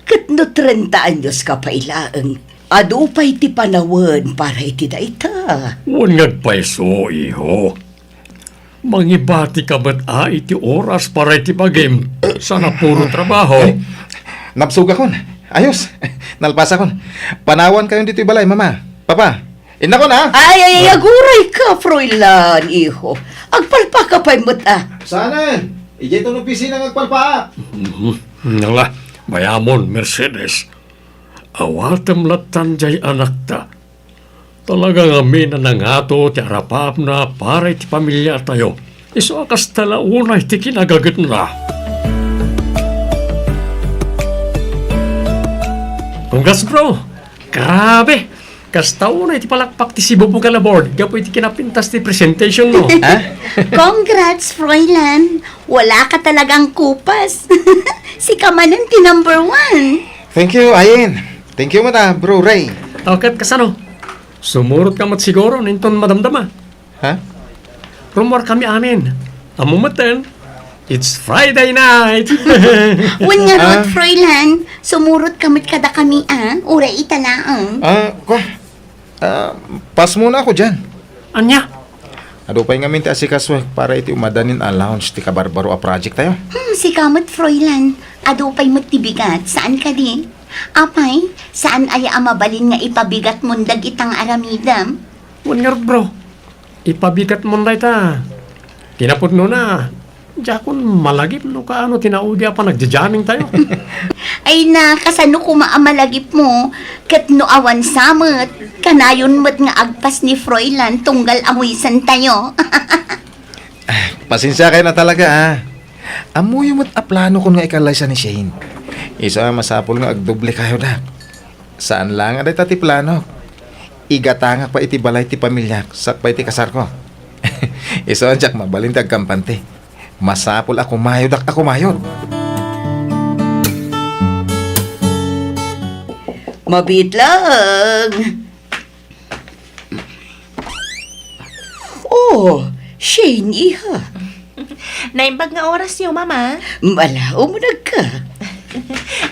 [SPEAKER 4] Kat no 30 anyos ka pa ilaang. Adupay ti panawan para iti daita.
[SPEAKER 6] Ungag paiso, iho. Mangibati ka ba't iti oras para iti pagim? Sana puro trabaho.
[SPEAKER 8] Napsuga kon. Ayos. Nalpasa kon. Panawan kayo dito balay, mama. Papa, ina ko na.
[SPEAKER 4] Ay, aguray ka, Froilan, iho. Agpalpa ka pa'y muta.
[SPEAKER 8] Saan? Ije ito nung pisina ngagpalpa.
[SPEAKER 6] Nala, mayamon, Mercedes. Awatem latan jay anak ta. Talagang amin na nangato ti arapap na para iti pamilya tayo. Iso akas talaunay ti kinagagat na. Congrats bro! Grabe! Kastaunay ti palakpak ti Cebu Bugala Board. Gapo iti kinapintas ti presentation mo.
[SPEAKER 3] Congrats, Froilan. Wala ka talagang kupas. Si Kamanan ti number 1.
[SPEAKER 8] Thank you, Ayin. Thank you, mata, bro Ray.
[SPEAKER 6] Okay, kasano? Sumurot ka mat siguro ninton madamdama.
[SPEAKER 8] Ha?
[SPEAKER 6] Rumor kami amin. Amumatan. It's Friday night.
[SPEAKER 3] Wan nga rod, Froilan. Sumurot kamit kada kami, Uray italaang.
[SPEAKER 8] Kwa? Pas muna ako dyan.
[SPEAKER 6] Anya?
[SPEAKER 8] Ado pa nga minti asikaso para iti umadanin allowance ti kabarbaro a project tayo.
[SPEAKER 3] Si Kamat Froilan, ado pa'y matibigat. Saan ka di? Apay, saan ay amabalin nga ipabigat mundag itang aramidam?
[SPEAKER 6] Wan nga bro. Ipabigat mo na ita. Tinapot no na. Jakon malagip no kaano tinaudi pa nagjajamming tayo.
[SPEAKER 3] Ay na, kasano kumaamalagip mo, kat no awan samot, kanayon mo't nga agpas ni Froilan, tunggal amuisan tayo.
[SPEAKER 8] Pasensya kayo na talaga ah. Amoy mo't aplano ko nga ikalay sa ni Shane. Isa masapol nga agdoble kayo na. Saan lang aday tati plano? Igatanga pa iti balay ti pamilya sak pa iti kasar ko. Isa jak mabalintag kampante. Masapol ako mayod ako mayod.
[SPEAKER 4] Mabit lang. Oh, Shane, iha.
[SPEAKER 7] Naimbag nga oras yo, mama.
[SPEAKER 4] Malao mo ka.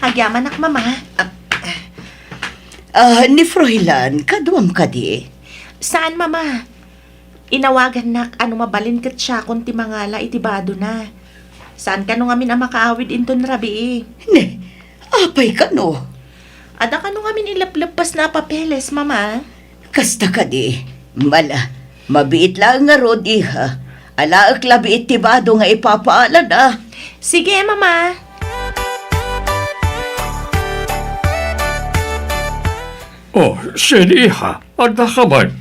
[SPEAKER 7] Agyaman ak, mama.
[SPEAKER 4] Ni Froilan, kaduam ka di.
[SPEAKER 7] Saan, mama? Inawagan nak, ano mabalin kat siya kung ti mangala itibado na. Saan ka nung amin ang makaawid inton rabi
[SPEAKER 4] Ne, apay ka no.
[SPEAKER 7] Ada ka nung amin ilaplepas na papeles, mama.
[SPEAKER 4] Kasta ka di. Mabiit lang nga rod, iha. Alaak labi itibado nga ipapaalan ah.
[SPEAKER 7] Sige, mama.
[SPEAKER 6] Oh, siniha. Ada ka man.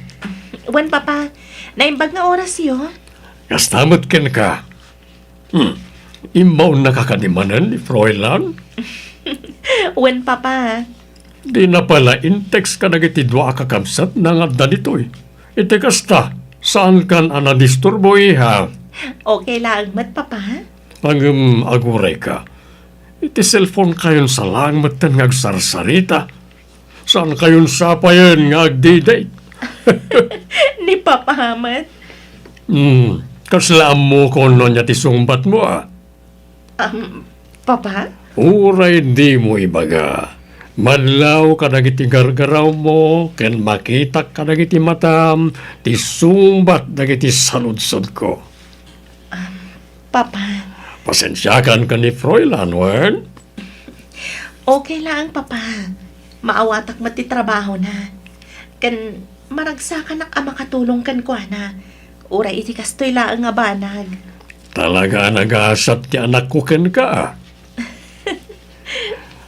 [SPEAKER 7] Wan, papa. Naimbag nga oras yo.
[SPEAKER 6] Kastamot ken ka. Imaw nakakanimanan ni Froilan.
[SPEAKER 7] Wan, papa.
[SPEAKER 6] Di na pala intex ka nagitidwa kakamsat na nga danitoy. Ite kasta, saan kan anadisturbo iha?
[SPEAKER 7] Okay lang, mat, papa.
[SPEAKER 6] Ang agure ka. Iti cellphone kayon sa langmatan nga agsarsarita. Saan kayon sapayan nga agdidate?
[SPEAKER 7] Ni Papa Hamad.
[SPEAKER 6] Kaslaan mo ko no niya tisumbat mo ah.
[SPEAKER 7] Papa?
[SPEAKER 6] Uray di mo ibaga. Madlaw ka dagiti gargaraw mo, ken makita ka dagiti matam, tisumbat dagiti saludsod ko.
[SPEAKER 7] Papa?
[SPEAKER 6] Pasensyakan ka ni Froilan, wen?
[SPEAKER 7] Okay lang, Papa. Maawatak matitrabaho na. Kan maragsakan ak makatulong kan ko na. Ura iti kastoy laang nga banag.
[SPEAKER 6] Talaga nag-aasat ti anak ko ken ka.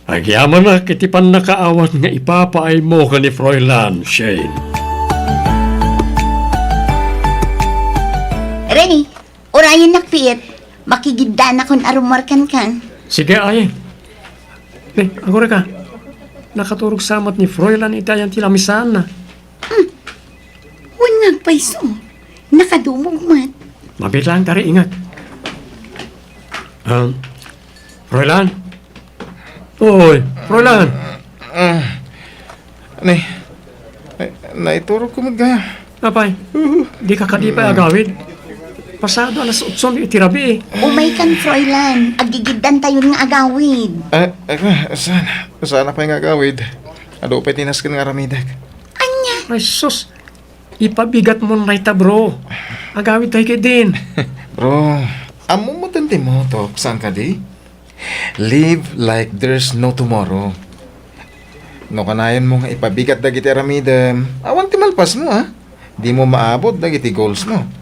[SPEAKER 6] Agyaman na kiti pan nakaawat nga ipapaay mo ka ni Froilan, Shane.
[SPEAKER 3] Reni, urayan nakpiit. Makigidda na kung arumarkan kan.
[SPEAKER 6] Sige, ay. Agora ka. Nakaturog samat ni Froilan itayan tilamisan na.
[SPEAKER 3] Huwag nagpaiso. Nakadumog mat.
[SPEAKER 6] Mabit lang, tari, ingat. Froilan? Oy, Froilan!
[SPEAKER 8] Naituro ko magaya.
[SPEAKER 6] Apay, di ka kadipay agawid. Pasado alas 8 itirabi eh.
[SPEAKER 3] Umay kan Froilan. Agigiddan tayo ng agawid.
[SPEAKER 8] Sana pa yung agawid. Ado pa tinas ka ng aramidag.
[SPEAKER 6] Ay sus, ipabigat mo na ita bro. Agawid tayo kay din.
[SPEAKER 8] Bro, amo mo tanti mo to. Saan ka di? Live like there's no tomorrow. No kanayan mo nga ipabigat dagiti aramidam. Awan ti malpas mo ha. Di mo maabot dagiti goals mo.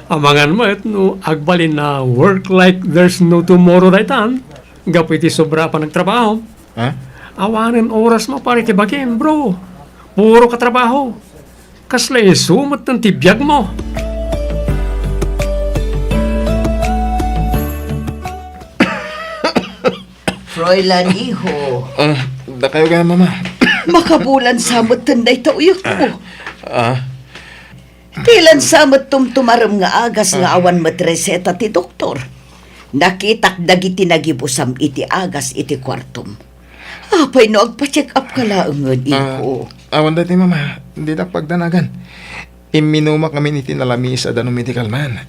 [SPEAKER 6] Amangan mo no, agbalin na work like there's no tomorrow daytan. Gapiti sobra pa nagtrabaho.
[SPEAKER 8] Ha?
[SPEAKER 6] Awanin oras mo para tibagin bro. Puro ka trabaho. Kasla sumot ng tibiyag mo.
[SPEAKER 4] Froilan, iho.
[SPEAKER 8] Da kayo gaya mama.
[SPEAKER 4] Makabulan samot tanday tauyok ko.
[SPEAKER 8] Ah,
[SPEAKER 4] Kailan samot tumtumaram nga agas nga awan matreseta ti doktor. Nakitak dagiti nagibusam iti agas iti kwartom. Apay no agpa-check up ka laungan, iho.
[SPEAKER 8] awan dati mama. Hindi na pagdanagan. Iminuma kami ni tinalami sa danong medical man.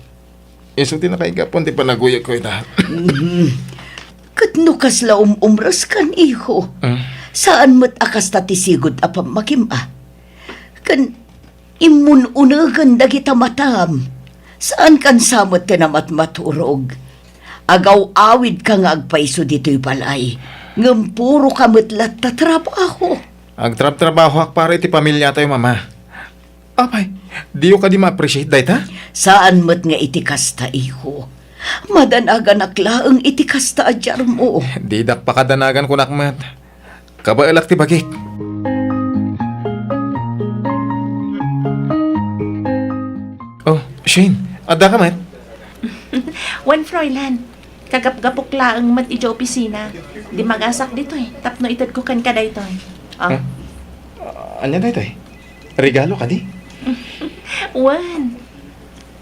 [SPEAKER 8] Iso tinakaigapon ti panaguyag ko ita.
[SPEAKER 4] Katno kasla umras kan, iho. Saan mo't akas tatisigod apam makima? Kan imununagan dagita matam. Saan kan samot tinamat maturog? Agaw awid ka nga agpaiso dito'y balay. Ngam puro kamatlat tatrabaho.
[SPEAKER 8] Agtrab-trabaho ak para iti pamilya tayo, mama. Apay, diyo ka di ma-appreciate dahit ha?
[SPEAKER 4] Saan mo't nga itikasta iho? Madanagan aklaang itikasta adyar mo.
[SPEAKER 8] Didak pakadanagan ko nakmat. Kabailak ti bagik. Oh, Shane, ada ka mat?
[SPEAKER 7] Wan Fräulein, kagap-gapok laang mat iti opisina. Di magasak dito tapno itad ko kan ka dayto Oh.
[SPEAKER 8] Huh? Anya dahit ay? Regalo ka di?
[SPEAKER 7] Wan,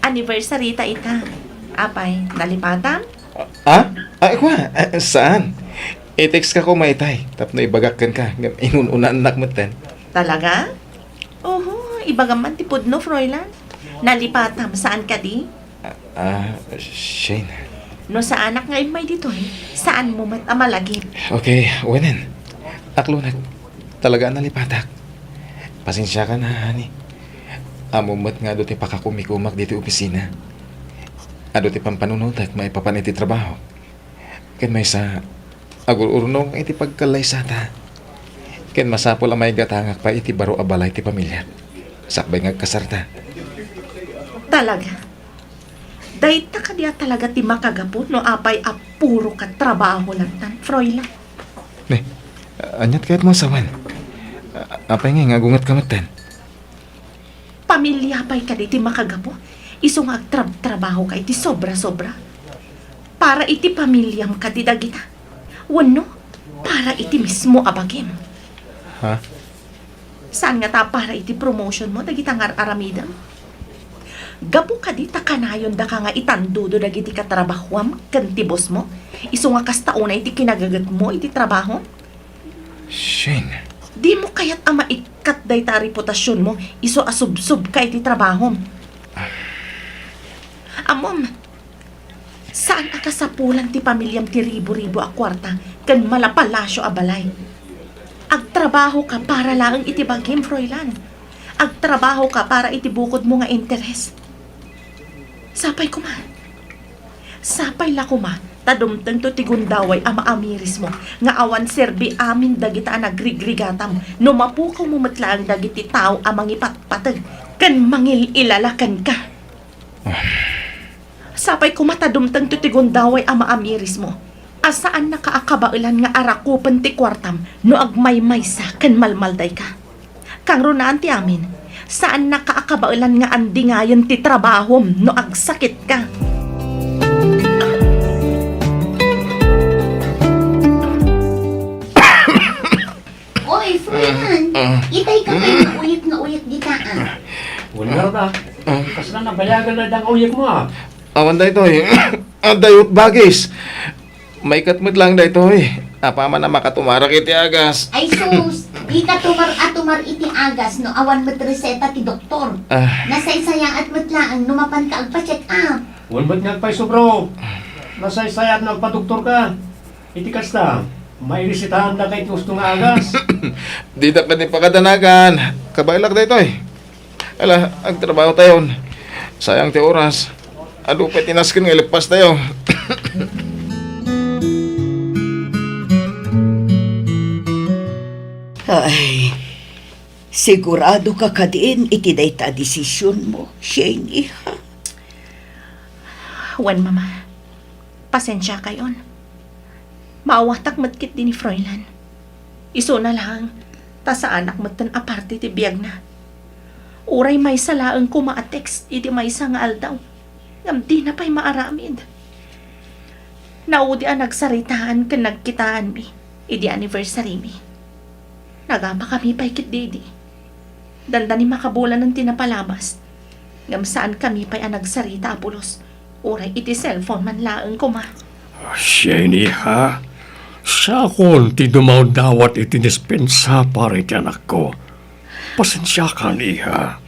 [SPEAKER 7] anniversary ta ita. Apay, nalipatan?
[SPEAKER 8] Ay, kwa? Saan? I-text ka ko maitay. Tapno ibagakkan ka. Inununaan nakmatan.
[SPEAKER 7] Talaga? Oho, ibagaman tipod no, Fräulein. Nalipatam, saan ka di?
[SPEAKER 8] Shane.
[SPEAKER 7] No sa anak nga may dito saan mo mat amalagip?
[SPEAKER 8] Okay, wanan. Aklunag. Talaga nalipatak. Pasensya ka na, honey. Amumat nga doon pakakumikumak dito opisina. Ado ti pampanunotag maipapaniti trabaho. Ken may sa agururnong iti pagkalay sata. Ken masapol ang may gatangak pa iti baro abalay ti pamilya. Sakbay nga kasarta.
[SPEAKER 7] Talaga? Dahil ta ka diya talaga ti makagapon no apay apuro ka trabaho lang tan, Fräulein.
[SPEAKER 8] Anyat kahit mo sawan. Apay nga gungat kamatan.
[SPEAKER 7] Pamilya pa'y ka di ti makagapo. Isong agtrabaho ka iti sobra-sobra. Para iti pamilyam ka di dagita. Wano, para iti mismo abagim.
[SPEAKER 8] Ha?
[SPEAKER 7] Saan nga ta para iti promotion mo dagita nga aramidam? Gapo ka di takanayon da ka nga itandudo dagiti katrabahwam kan ti boss mo. Iso nga kastauna iti kinagagat mo iti trabaho.
[SPEAKER 8] Shane.
[SPEAKER 7] Di mo kaya't ama ikat day ta reputasyon mo, iso asub-sub ka iti trabaho. Amom, saan akasapulan ti pamilyam ti ribo-ribo a kwarta kan malapalasyo a balay? Agtrabaho ka para laang iti bagim, Fräulein. Agtrabaho ka para iti bukod mo nga interes. Sapay kuma. Sapay la kuma. Tadumteng to tigundaway ama amiris mo nga awan serbi amin dagita nagrigrigatam no mapukaw mo matlaang dagiti tao amang ipatpatag kan mangil ilalakan ka. Sapay ko matadumteng to tigundaway ama amiris mo. Asaan nakaakabailan nga arakupan ti kwartam no agmaymay sa kan malmalday ka. Kang runaan ti amin, saan nakaakabailan nga andi ngayon ti trabahom no agsakit ka.
[SPEAKER 3] Oy, Fräulein, itay ka pa yung uyat di taan.
[SPEAKER 6] Wala na. Kasi na nabayagan na ang uyak mo
[SPEAKER 8] Awan da ito eh. Dayot bagis. May katmit lang da ito eh. Apa man na makatumarak iti agas.
[SPEAKER 3] Ay sus, di ka tumar iti agas no awan met reseta ti doktor. Nasaysayang at matlaang numapan ka agpa-check up.
[SPEAKER 6] Wala ba't nga pa'y sobro? Nasaysayat na nagpa-doktor ka. Iti kasta, may resitahan na kahit gusto nga agas.
[SPEAKER 8] Di da ka din pakadanagan. Kabailak da ito eh. Ala, agtrabaho tayo. Sayang ti oras. Ado pa tinaskin nga lipas tayo.
[SPEAKER 4] Ay, sigurado ka kadin iti dayta desisyon mo, Shane, iha.
[SPEAKER 7] Wan, mama. Pasensya kayon. Maawatak matkit din ni Fräulein. Iso na lang, ta sa anak matan aparte ti biyag na. Uray may salaang ko ma-text iti may nga aldaw. Ngam di na pa'y maaramid. Naudi ang nagsaritaan kan nagkitaan mi. Idi anniversary mi. Nagama kami pa'y kit didi. Dandani makabulan ng tinapalabas. Ngam saan kami pa'y ang nagsarita apulos. Uray iti cellphone man laang ko ma.
[SPEAKER 6] Shane, ha? Sa akon ti dumaw dawat iti dispensa para iti anak ko. Pasensya ka niya.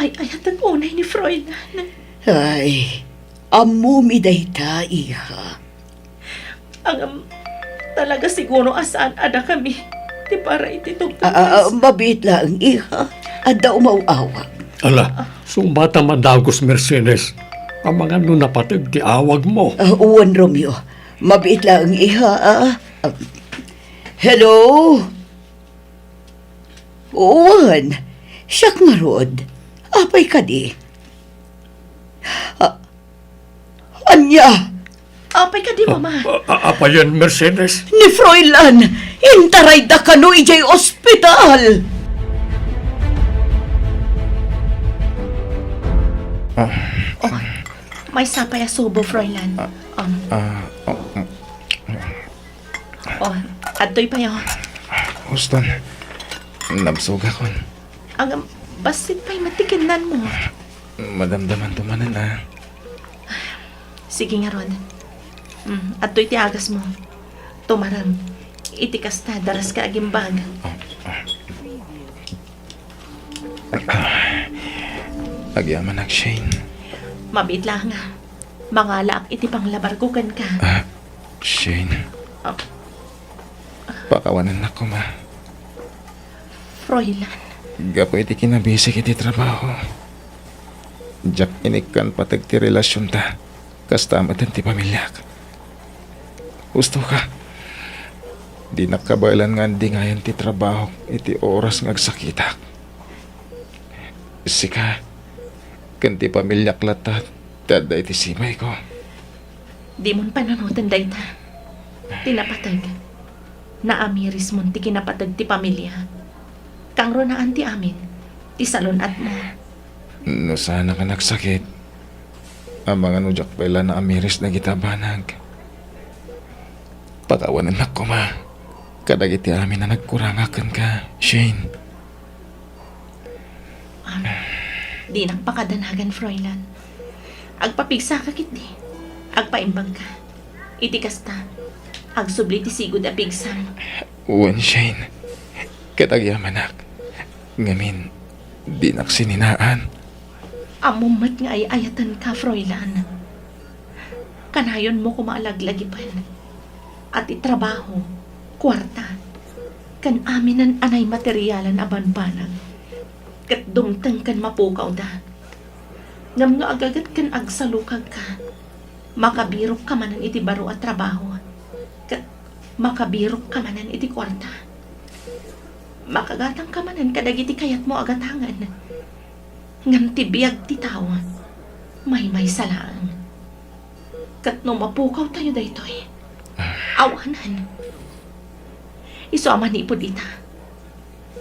[SPEAKER 7] Ay ayat ang unay ni Fräulein.
[SPEAKER 4] Ay, amumi dayta, iha.
[SPEAKER 7] Ang talaga siguro asaan ada kami. Di para ititugtog.
[SPEAKER 4] Mabit lang, iha. Ada umauawa.
[SPEAKER 6] Ala, sumbata madagos Mercedes. Ang mga napatag ti awag mo.
[SPEAKER 4] Uwan, Romeo. Mabit lang, iha. Hello? Uwan. Siyak nga rod. Apay ka di. Anya,
[SPEAKER 7] Apay ka di, mama.
[SPEAKER 6] Apa yan, Mercedes?
[SPEAKER 4] ni Froilan, intaray da kano ijay ospital.
[SPEAKER 7] May sapay asubo, Fräulein. Atoy pa yun.
[SPEAKER 2] Houston, nabsuga kon.
[SPEAKER 7] Ang basit pa'y matikinan mo.
[SPEAKER 2] Madamdaman tumanan
[SPEAKER 7] Sige nga, Rod. Atoy ti agas mo. Tumaram. Itikas na, daras ka agimbag.
[SPEAKER 2] Agyaman ak Shane.
[SPEAKER 7] Mabit lang nga. Mangala iti panglabarkukan ka.
[SPEAKER 2] Shane.
[SPEAKER 7] Oh.
[SPEAKER 2] Pakawanan ako ma.
[SPEAKER 7] Fräulein.
[SPEAKER 2] Gapo iti kinabisik iti trabaho. Jak inikan patag ti relasyon ta. Kastamatan ti pamilyak. Gusto ka. Di nakabalan nga di ngayon ti trabaho iti oras ngagsakitak. Sika. Kanti pamilyak latat. Tada iti simay ko.
[SPEAKER 7] Di mon pananutan dayta. Tinapatag. Naamiris mon ti kinapatag ti pamilya. Kang ronaan ti amin. Ti salon at mo.
[SPEAKER 2] No sana ka nagsakit. Ang mga nujak pala na amiris na gitabanag. Pakawanan na ko ma. Kadagiti amin na nagkurangakan ka, Shane.
[SPEAKER 7] Di nang pakadanagan, Fräulein. Agpapigsa ka kit di. Agpaimbang ka. Itikas ta. Agsubli ti sigud a pigsam.
[SPEAKER 2] Uwan, Shane. Katagyaman ak. Ngamin, di naksininaan.
[SPEAKER 7] Amumat nga ay ayatan ka, Fräulein. Kanayon mo kumalaglagipan. At itrabaho, kwarta. Kan aminan anay materyalan abanbanag. Kat dumtang kan mapukaw da. Ngam nga agagat kan agsalukag ka. Makabirok ka manan iti baro at trabaho. Kat makabirok ka manan iti kwarta. Makagatang ka manan kadagiti kayat mo agatangan. Ngam tibiyag ti tawan. May salaan. Kat no mapukaw tayo daytoy. Awanan. Iso aman ipod ita.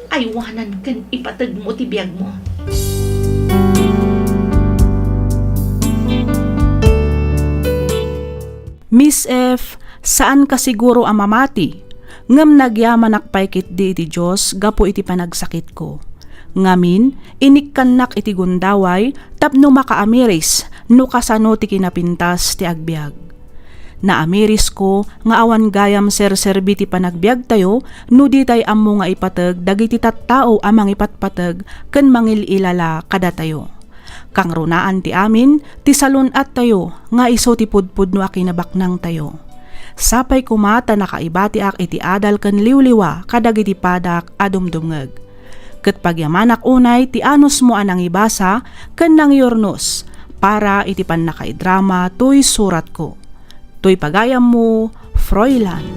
[SPEAKER 7] Aywanan kan ipatag mo ti biyag mo.
[SPEAKER 1] Miss F, saan ka siguro amamati? Ngam nagyaman akpay kit di iti Diyos, gapo iti panagsakit ko. Ngamin, inikkanak iti gundaway, tapno makaamiris, no kasano ti kinapintas ti agbyag. Naamiris ko, nga awan gayam serserbi ti panagbiag tayo, no di tay ammo nga ipatag, dagiti tattao amang ipatpatag, ken mangililala kada tayo. Kang runaan ti amin, ti salon at tayo, nga iso ti pudpud no akinabaknang tayo. Sapay kumata nakaibati ak iti adal ken liwliwa, kadagiti padak adumdumngeg. Ket pagyamanak unay, ti anos mo anang ibasa, ken nang yornos, para iti pan nakaidrama, tuy surat ko. Tuy pagayam mo, Fräulein.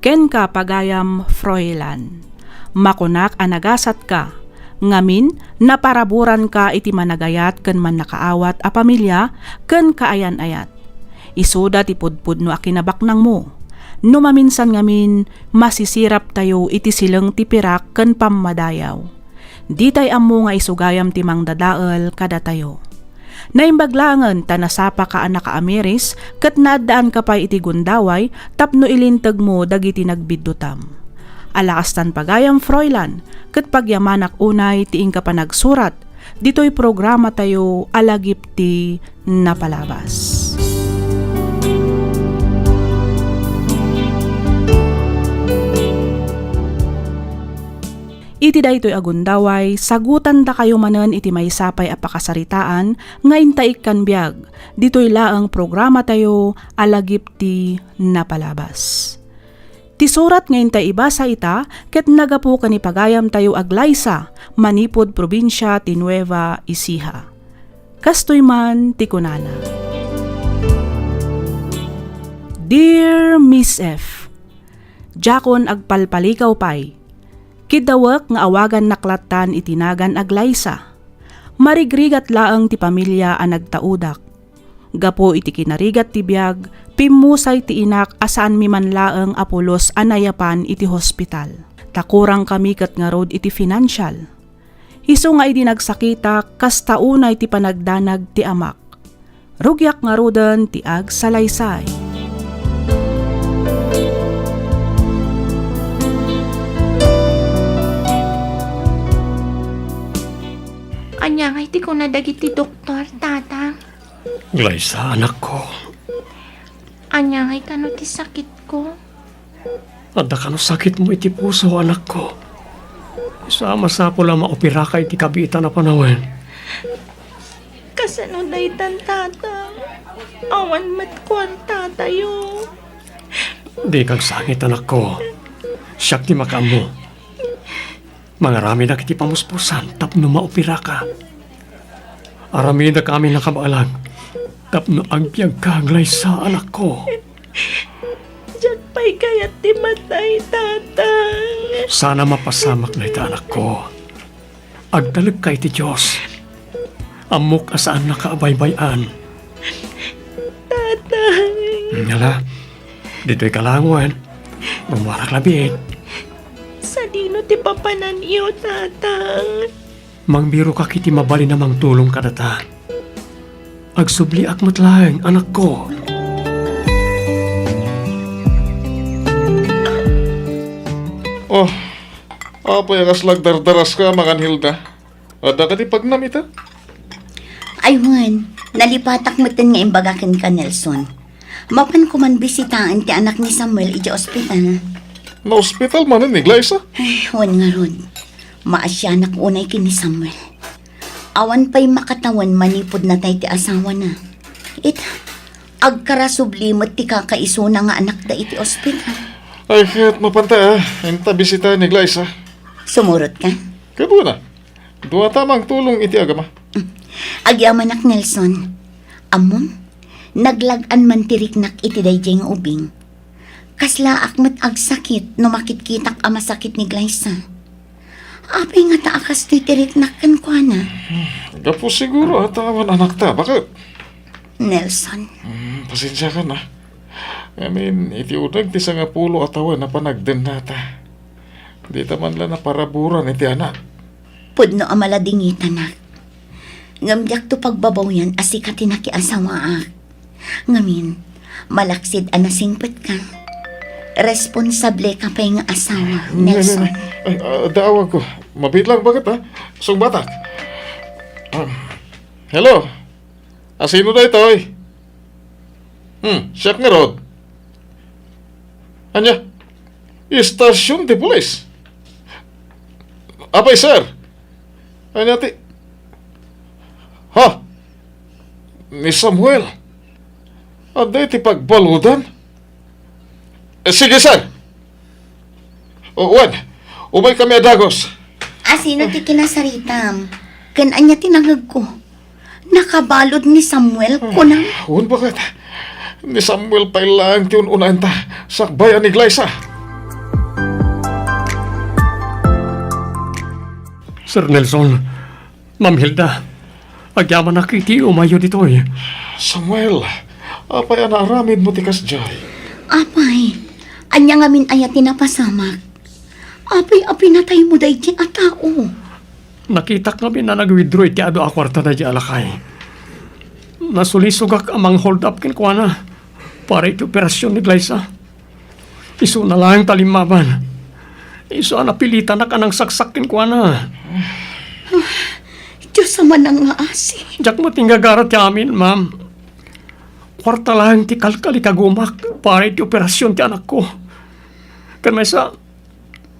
[SPEAKER 1] Ken ka pagayam, Fräulein. Makunak anagasat ka. Ngamin, naparaburan ka iti managayat ken man nakaawat a pamilya ken kaayan-ayat. Isuda ti pudpud no akinabaknang mo. No maminsan ngamin, masisirap tayo iti silang tipirak ken pammadayaw. Di tay ammo nga isugayam ti mangdadael kada tayo. Naimbaglangan tanasapa ka anak Ameris ket naadaan ka pa iti gundaway tapno ilinteg mo dagiti nagbiddutam. Alakastan pagayam Fräulein ket pagyamanak unay tiing ka pa nagsurat. Dito'y programa tayo alagip ti napalabas. Iti daytoy agundaway, sagutan da kayo manen iti may sapay a pakasaritaan, nga intaik kan biag, ditoy laang programa tayo, alagip ti napalabas. Ti surat nga intay ibasa ita, ket nagapu kani pagayam tayo aglaysa, manipod probinsya ti Nueva Ecija. Kastoy man ti kunana. Dear Miss F, Jakon agpalpalikaw pay, kidawak nga awagan naklatan itinagan aglaysa. Marigrigat laang ti pamilya a nagtaudak. Gapo iti kinarigat ti biag, pimusay ti inak asaan mi man laang apulos anayapan iti hospital. Takurang kami kat nga road iti financial. Hiso nga iti nagsakita kas taunay ti panagdanag ti amak. Rugyak nga rodan ti ag salaysay.
[SPEAKER 7] Anya nga iti ko nadagiti doktor, tatang.
[SPEAKER 6] Glaysa, anak ko.
[SPEAKER 7] Anya nga ikano ti sakit ko.
[SPEAKER 6] Adda ka no sakit mo iti puso, anak ko. Sama sa pula maopera ka iti kabita na panawin.
[SPEAKER 7] Kasano daytan, tatang. Awan mat ko ang tatayo.
[SPEAKER 6] Di kang sakit, anak ko. Siyak ti makamo. Mangarami na kiti pamuspusan, tapno maopera ka. Arami na kami nakabalag, tapno ang biyag kaglay sa anak ko.
[SPEAKER 7] Diyan pa'y kayat ti matay, tatang.
[SPEAKER 6] Sana mapasamak na ita, anak ko. Agdalag ka iti Diyos. Amok asaan nakaabaybayan.
[SPEAKER 7] Tatang.
[SPEAKER 6] Ngala, dito'y kalanguan. Bumarak labit.
[SPEAKER 7] Sa dino ti papanan iyo, tatang.
[SPEAKER 6] Mangbiro ka kiti mabali namang tulong kadata. Agsubli ak matlaeng, anak ko.
[SPEAKER 8] Oh, apa yung aslag dardaras ka, Makan Hilda? Ada ka di pagnamita?
[SPEAKER 3] Ay, Juan, nalipatak mo tin nga imbagakin ka, Nelson. Mapan ko man bisitaan ti anak ni Samuel iti ospital.
[SPEAKER 8] Na hospital man ni Glyza?
[SPEAKER 3] Ay, Juan nga rod. Maasyanak unay kini Samuel. Awan pa'y makatawan manipod na tay ti asawa na. Agkarasublimot ti kakaiso na nga anak da iti ospital.
[SPEAKER 8] Ay, kaya't mapanta Enta bisita ni Glyza.
[SPEAKER 3] Sumurot ka?
[SPEAKER 8] Kado na. Dua tamang tulong iti agama.
[SPEAKER 3] Agyamanak Nelson. Amon, naglagan man tiriknak iti dayjay nga ubing. Kasla akmat agsakit no makitkitak ang masakit ni Glyza. Apay nga taakas to'y tiriknak kan kwa na.
[SPEAKER 8] Gapo siguro atawan anak ta. Bakit?
[SPEAKER 3] Nelson,
[SPEAKER 8] Pasensya ka na. Iti unag ti sa nga pulo atawan na panagden nata. Di taman lang na paraburan iti anak.
[SPEAKER 3] pudno amaladingita na. Ngamyak to pagbabaw yan asikati na kiasawa ak. Ngamin, malaksid anasingpet ka. Responsable ka pa yung asawa, Nelson.
[SPEAKER 8] Ay, daawag ko. Mabit lang bakit ha? Sung batak. Hello? Asino na ito eh? Siyak nga rod. Anya? Istasyon de pulis. Apay sir? Anya ti? Ha? Ni Samuel? Aday ti pagbaludan? Sige sir. Uwan, umay kami adagos.
[SPEAKER 3] Asino ti kinasaritam? Kananya tinangag ko. Nakabalod ni Samuel ko nang...
[SPEAKER 8] Uwan bakit? Ni Samuel pa ilang ti unahan ta. Sakbayan ni Glyza.
[SPEAKER 6] Sir Nelson, Ma'am Hilda, agyaman na kiti umayo dito eh.
[SPEAKER 8] Samuel, apay anaramid mo tikas jay.
[SPEAKER 3] Apay, anya ngamin ayat tinapasamak. Apay natay mo dahi ti atao.
[SPEAKER 6] Nakita kami na nag-withdraw iti ado akwarta na di alakay. Nasulisugak amang hold up kinkwana para iti operasyon ni Glyza. Iso na lang talimaban. Iso na pilitan na ka ng saksak kinkwana.
[SPEAKER 3] Diyos sama nang nga asi.
[SPEAKER 6] Diyak mo tinggagarat ti amin, ma'am. Kwarta lang ti kalkali kagumak para iti operasyon ti anak ko. Kan may sa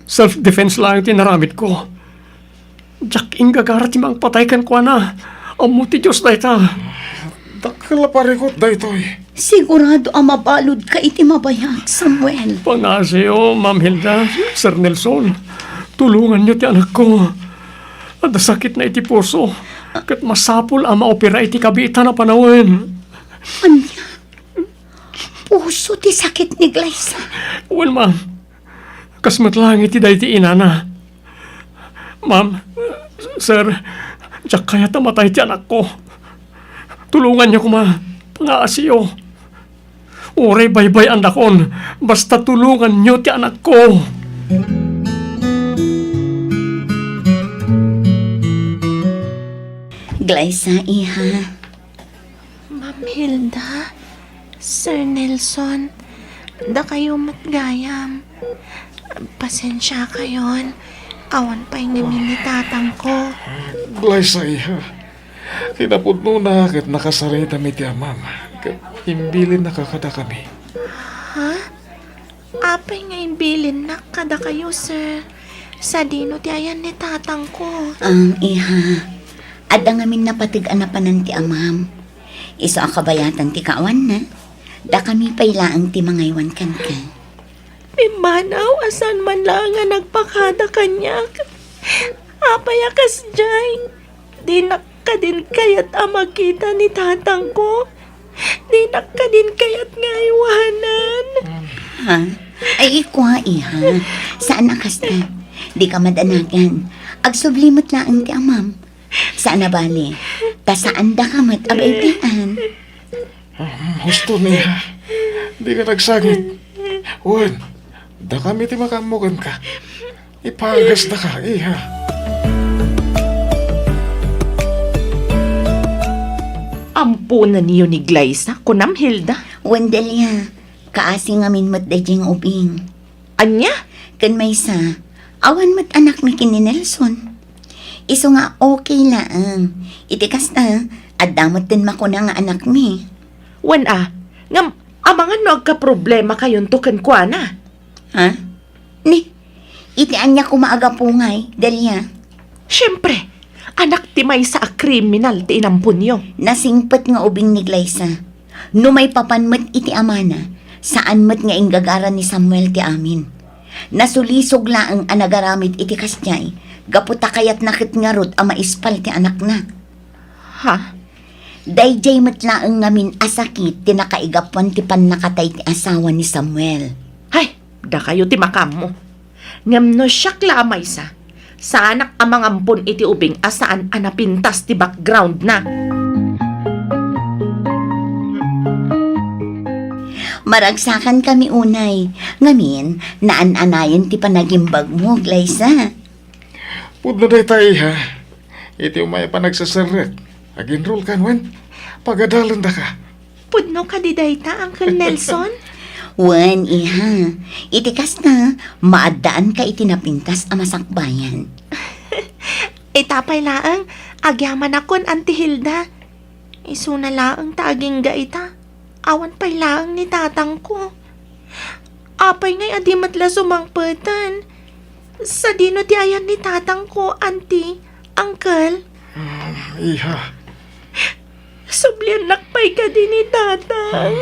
[SPEAKER 6] self-defense lang ti naramit ko. Jak inggagara ti mang pataykan ko na. Amo ti Diyos na ita.
[SPEAKER 8] Dakala parikot da ito eh.
[SPEAKER 3] Sigurado ang mabalod ka iti mabayag, Samuel.
[SPEAKER 6] Pangaseo, Ma'am Hilda, Sir Nelson. Tulungan niyo ti anak ko. At sakit na iti puso. Kat masapul ang maopera iti kabita na panawin.
[SPEAKER 3] Anya? Puso ti sakit ni Glyza.
[SPEAKER 6] Well, ma'am. Kasmat lang iti dahi ti inana. Ma'am, sir, jak kaya tamatay ti anak ko. Tulungan niyo ko, ma. Pangaasiyo. Uray baybay andakon. Basta tulungan niyo ti anak ko.
[SPEAKER 3] Glyza, iha.
[SPEAKER 7] Ma'am Hilda, Sir Nelson, da kayo matgayam. Pasensya kayon. Awan pa'y ngamin ni tatang ko.
[SPEAKER 8] Glyza iha. Kinapudno na kat nakasaray dami ti amam. Kat imbilin nakakada kami.
[SPEAKER 7] Ha? Apay nga imbilin na kada kayo, sir. Sa dino ti ayan ni tatang ko.
[SPEAKER 3] Ang iha. Ada ngamin napatig anapanan ti amam. Iso ang kabayatan ti kawan na. Da kami pailaang ti mangaywan kan ka.
[SPEAKER 7] Pimanaw, asan man lang nga nagpakada kanyak. Apay akas jay. Di ka din kayat makita ni tatang ko. Di ka din kayat nga iwanan.
[SPEAKER 3] Ha? Ay, ikwa, iha. Saan akas na? Di ka madanagan. Agsublimot lang ti amam. Saan na bali? Ta saan da ka mat abaytian?
[SPEAKER 8] Husto niya. Di ka nagsangit. Uwan, da kami ti makamukan ka. Ipagas na ka, iha.
[SPEAKER 7] Ampunan niyo ni Glyza, kunam Hilda.
[SPEAKER 3] Wendelia, kaasi ngamin mat dayjing ubing.
[SPEAKER 7] Anya?
[SPEAKER 3] Kan may sa, awan mat anak mi kini Nelson. Iso nga okay lang. Itikas na, at damot din makuna nga anak mi.
[SPEAKER 7] Wan ngam, amangan no agka-problema kayon tukan kwa na.
[SPEAKER 3] Ha? Ni, itian niya kumaaga pungay, Delia.
[SPEAKER 7] Siyempre, anak ti may sa kriminal ti inampun niyo.
[SPEAKER 3] Nasingpet nga ubing ni Glyza. No may papanmat iti amana, saan mat nga inggagara ni Samuel ti amin. Nasulisog laang anagaramid iti kasnyay, gaputa kayat nakit nga rod ang maispal ti anak na.
[SPEAKER 7] Ha?
[SPEAKER 3] Dayjay mat laang ngamin asakit ti nakaigapuan ti pannakatay ti asawa ni Samuel.
[SPEAKER 7] Hay, da kayo ti makam mo. Ngam no siyak lamay sa. Sa anak amang ampun iti ubing asaan anapintas ti background na.
[SPEAKER 3] Maragsakan kami unay. Ngamin, naan-anayon ti panagimbag mo, Glyza.
[SPEAKER 8] Pudno day tayo, ha? Iti umay pa nagsasarat. Ag-enroll ka, Wen. Pagadalan da ka.
[SPEAKER 7] Pudno ka di dayta, Uncle Nelson?
[SPEAKER 3] Wan, iha. Itikas na, maadaan ka itinapintas a masakbayan.
[SPEAKER 7] Itapay laang, agyaman akon, Auntie Hilda. Isuna laang taging gaita. Awan pay laang ni tatang ko. Apay ngay adi matla sumangpetan. Sa dino ti ayan ni tatang ko, Auntie, Uncle.
[SPEAKER 8] Iha.
[SPEAKER 7] Sublian nakpay ka din ni tatang.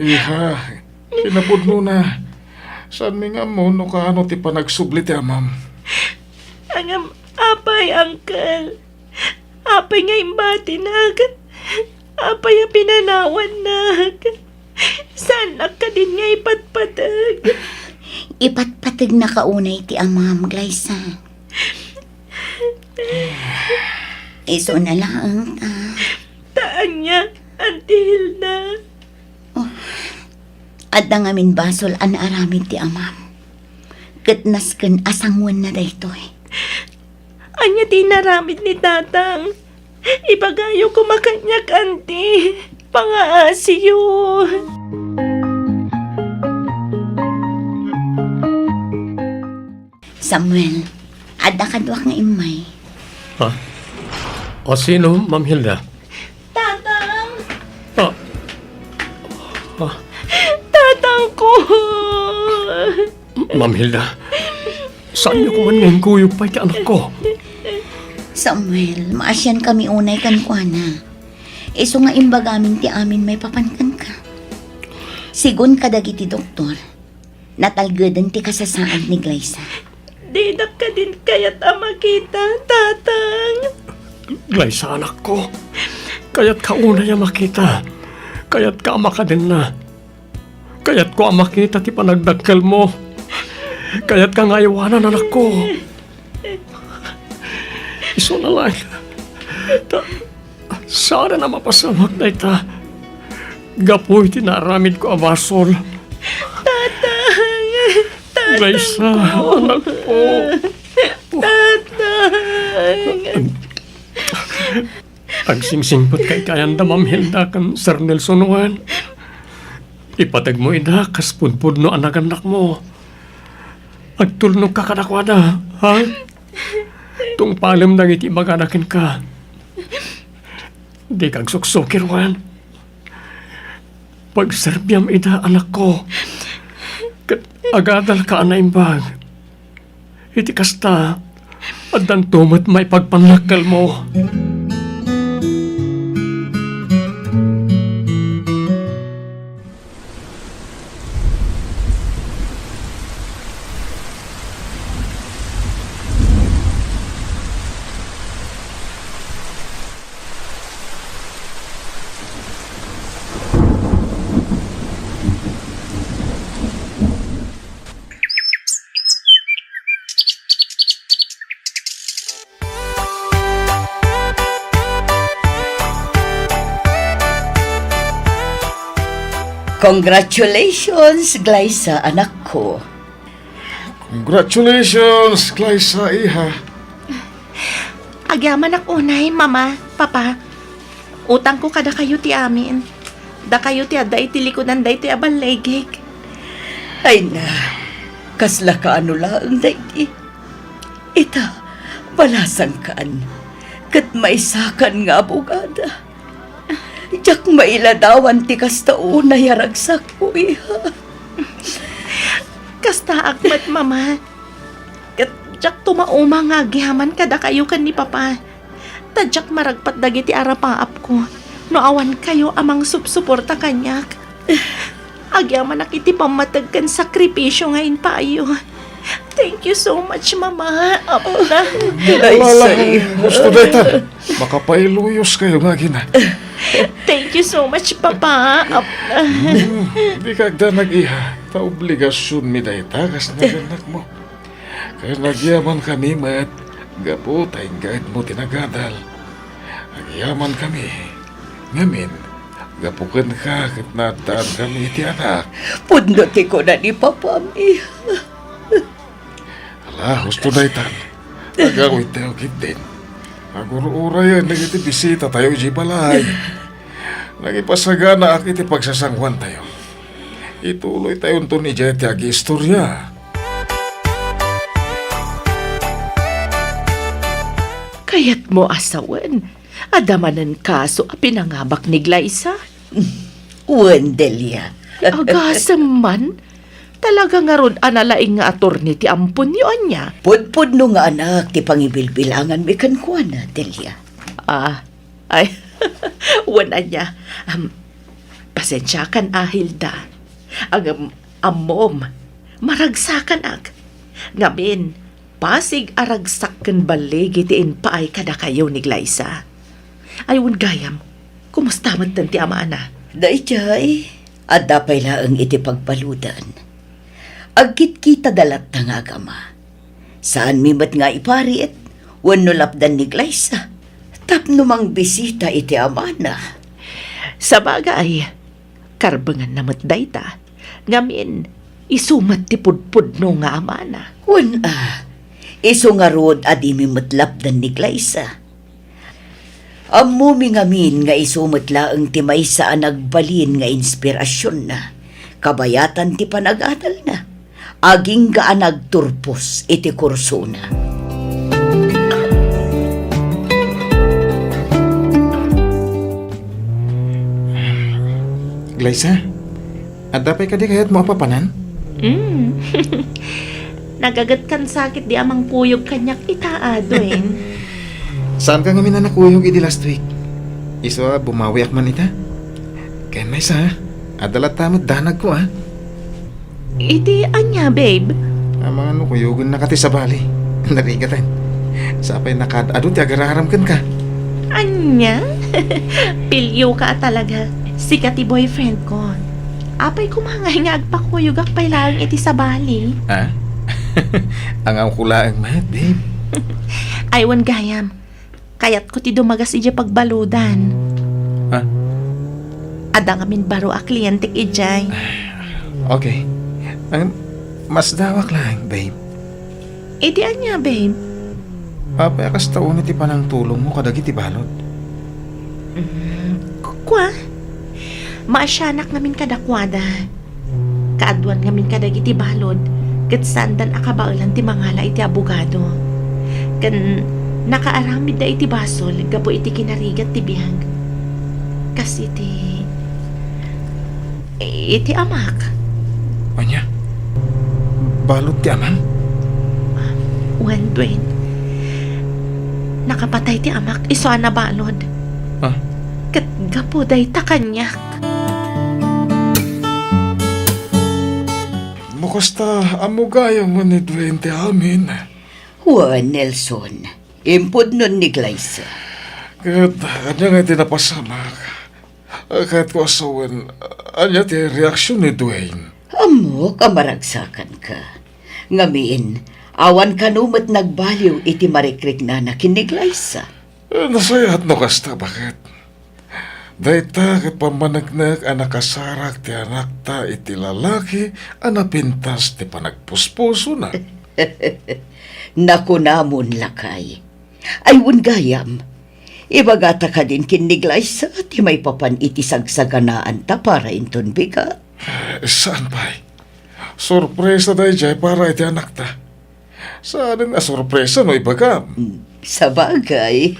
[SPEAKER 8] Iha. Kinapudno na. Saan mi nga mo no kaano ti panagsubli ti amam?
[SPEAKER 7] Angam, apay, Uncle. Apay nga imbati nag. Apay ang pinanawan nag. Saan ka din nga ipatpatag?
[SPEAKER 3] Ipatpatag na kaunay ti amam, Glyza. Iso na lang,
[SPEAKER 7] Taan niya, Auntie Hilda.
[SPEAKER 3] At ngamin basol an aramid ti amam. Katnasken asangwan na daytoy.
[SPEAKER 7] Anya tinaramid ni tatang. Ibagayo ko makanyak, Auntie. Pangaasiyo.
[SPEAKER 3] Samuel, ada kadwak nga imay.
[SPEAKER 6] Ha? O sino, Ma'am Hilda?
[SPEAKER 7] Tatang!
[SPEAKER 6] Ah,
[SPEAKER 7] Tatang ko!
[SPEAKER 6] Ma'am Hilda, saan niyo kuman ngayon kuyog pa iti anak ko?
[SPEAKER 3] Samuel, maasyan kami unay kan kuana. Iso nga imbagamin ti amin may papankan ka. Sigun kadagiti doktor, natalgadan ti kasasaan ni Glyza.
[SPEAKER 7] Didak ka din kaya't makita, tatang.
[SPEAKER 6] Glyza, anak ko. Kaya't ka una niya makita. Kaya't ka ama ka din na. Kaya't ko ang makita ti panagdagkal mo. Kaya't ka ngayawanan, anak ko. Iso na lang. Sana na mapasamak na ita. Gapoy tinaramid ko abasol. Glyza, anak ko. Ang singsingpot kay kayan da mamhilda kan Sir Nelson Juan. Ipatag mo ida, kas punpud no anak-anak mo. Agtulnog ka kadakwada, ha? Tung palem nang iti maganakin ka. Di kag suksukir, Juan. Pagserbyam ida, anak ko. Kat agadal ka anaimbag. Iti kasta, at dan tumat may pagpanlakal mo.
[SPEAKER 4] Congratulations, Glyza, anak ko.
[SPEAKER 8] Congratulations, Glyza, iha.
[SPEAKER 7] Agyaman ak unay, mama, papa. Utang ko kada kayo ti amin. Da kayo ti aday ti likudan day ti abalegig.
[SPEAKER 4] Ay na, kasla ka ano lang, dayti. Ita, balasang kaan. Kat maisakan nga abogada. Diyak mailadawan ti kasta una yaragsak ko, iha.
[SPEAKER 7] Kasta akmat, mama. Kat jak tumauma nga agyaman kada kayo kan ni papa. Tadyak maragpat dagiti arapaap ko. No awan kayo amang supsuporta kanyak. Agyaman nakiti pamatag kan sakripisyo ngayon pa ayo. Thank you so much, mama. Apna.
[SPEAKER 4] Glyza, iha.
[SPEAKER 8] Gusto daytan. Makapailuyos kayo nga gina.
[SPEAKER 7] Thank you so much, papa. Apna.
[SPEAKER 8] Di kagda nag-iha. Taobligasyon mi dayta kas naganak mo. Kaya nagyaman kami mat. Gapo tayong guide mo tinagadal. Nagyaman kami. Ngamin, gapukan ka kat nataan kami ti anak.
[SPEAKER 4] Pundoti ko na ni Papa, iha.
[SPEAKER 8] Ala, gusto daytan. Nagawit tayo kit din. Aguro-ura yan, nagiti bisita tayo di balay. Nagipasagana akiti pagsasangwan tayo. Ituloy tayo to ni Jeti agi istorya.
[SPEAKER 7] Kayat mo asawan. Adamanan kaso a pinangabak ni Glyza.
[SPEAKER 4] Wendelia.
[SPEAKER 7] Agasam man. Talaga nga ron analaing nga attorney ti ampun yun niya.
[SPEAKER 4] Pudpud no nga anak, ti pangibilbilangan mi kan kuana, Delia.
[SPEAKER 7] Ay, wala niya. Pasensya kan Hilda. Ang amom, maragsakan ak. Ngamin, pasig aragsak kan baligi ti inpaay kada kayo ni Glyza. Ayun gayam, kumusta man tanti ama na?
[SPEAKER 4] Dayjay, at dapay laang iti pagpaludan. Agkit kita dalat nga agama. Saan mimat nga ipariit, wano lapdan ni Glyza. Tapno mang bisita iti amana.
[SPEAKER 7] Sa bagay, karbangan namat dayta. Ngamin, isumat ti pudpud no nga amana.
[SPEAKER 4] Iso nga rod adi mimatlapdan ni Glyza. Ammo mi ngamin nga isumat laang ti maysa nagbalin nga inspirasyon na. Kabayatan ti panag-adal na. Aging gaan nagturpos iti kurso na.
[SPEAKER 8] Glyza, at dapay ka di kayat mo apapanan?
[SPEAKER 7] Nagagat kan sakit di amang puyog kanyak itaado
[SPEAKER 8] Saan ka ngamin na nakuyog idi last week? Iswa bumawi ak man ita? Kaya may sa, adalat tamad danag ko
[SPEAKER 7] Iti anya, babe.
[SPEAKER 8] Ang mga nukuyugon na kati sa bali. Narigatan. Sapay nakadado ti agararamkan ka.
[SPEAKER 7] Anya? Pilyo ka talaga. Sikat ti boyfriend ko. Apay kumangay nga agpakuyog ak pailang iti sa bali.
[SPEAKER 8] Ha? Ang ang kulaang mat, babe.
[SPEAKER 7] Aywan gayam. Kayat ko ti dumagas ija pagbaludan.
[SPEAKER 8] Ha?
[SPEAKER 7] Ada ngamin baro a kliyentik ijay.
[SPEAKER 8] Okay. Ang mas dawak lang, babe.
[SPEAKER 7] Iti anya, babe.
[SPEAKER 8] Papayakas taon iti panang tulong mo kadagi ti balot.
[SPEAKER 7] Kwa? Maasyanak ngamin kadakwada. Kaadwan ngamin kadagi ti balod. Kat sandan akabaulan ti mangala iti abogado. Kan nakaaramid da iti basol. Gapo iti kinarigat ti biyag. Kasi iti amak.
[SPEAKER 8] Anya? Balot ti amang?
[SPEAKER 7] When Dwayne. Nakapatay ti amak. Iso na balod.
[SPEAKER 8] Ha?
[SPEAKER 7] Kat gapo day takanyak.
[SPEAKER 8] Bukasta amugaya mo ni Dwayne ti amin.
[SPEAKER 4] Juan Nelson, impod nun ni Glyza.
[SPEAKER 8] Kat anya nga tinapasamak. Kat ko asawan, anya ti reaksyon ni Dwayne.
[SPEAKER 4] Amo, kamaragsakan ka. Ngamiin, awan kanumat nagbaliw iti marikrik na nakin ni Glyza.
[SPEAKER 8] Nasayat no kasta, bakit? Dayta kat pamanagnak anak kasarak ti anak ta iti lalaki anapintas ti panagpuspuso na.
[SPEAKER 4] Naku namon lakay. Aywon gayam. Ibagata ka din kin ni Glyza ti may papan iti sagsaganaan ta para inton bigat.
[SPEAKER 8] Saan pa'y? Sorpresa dahi jay para iti anak ta. Saan nga sorpresa no ibagam?
[SPEAKER 4] Sa bagay.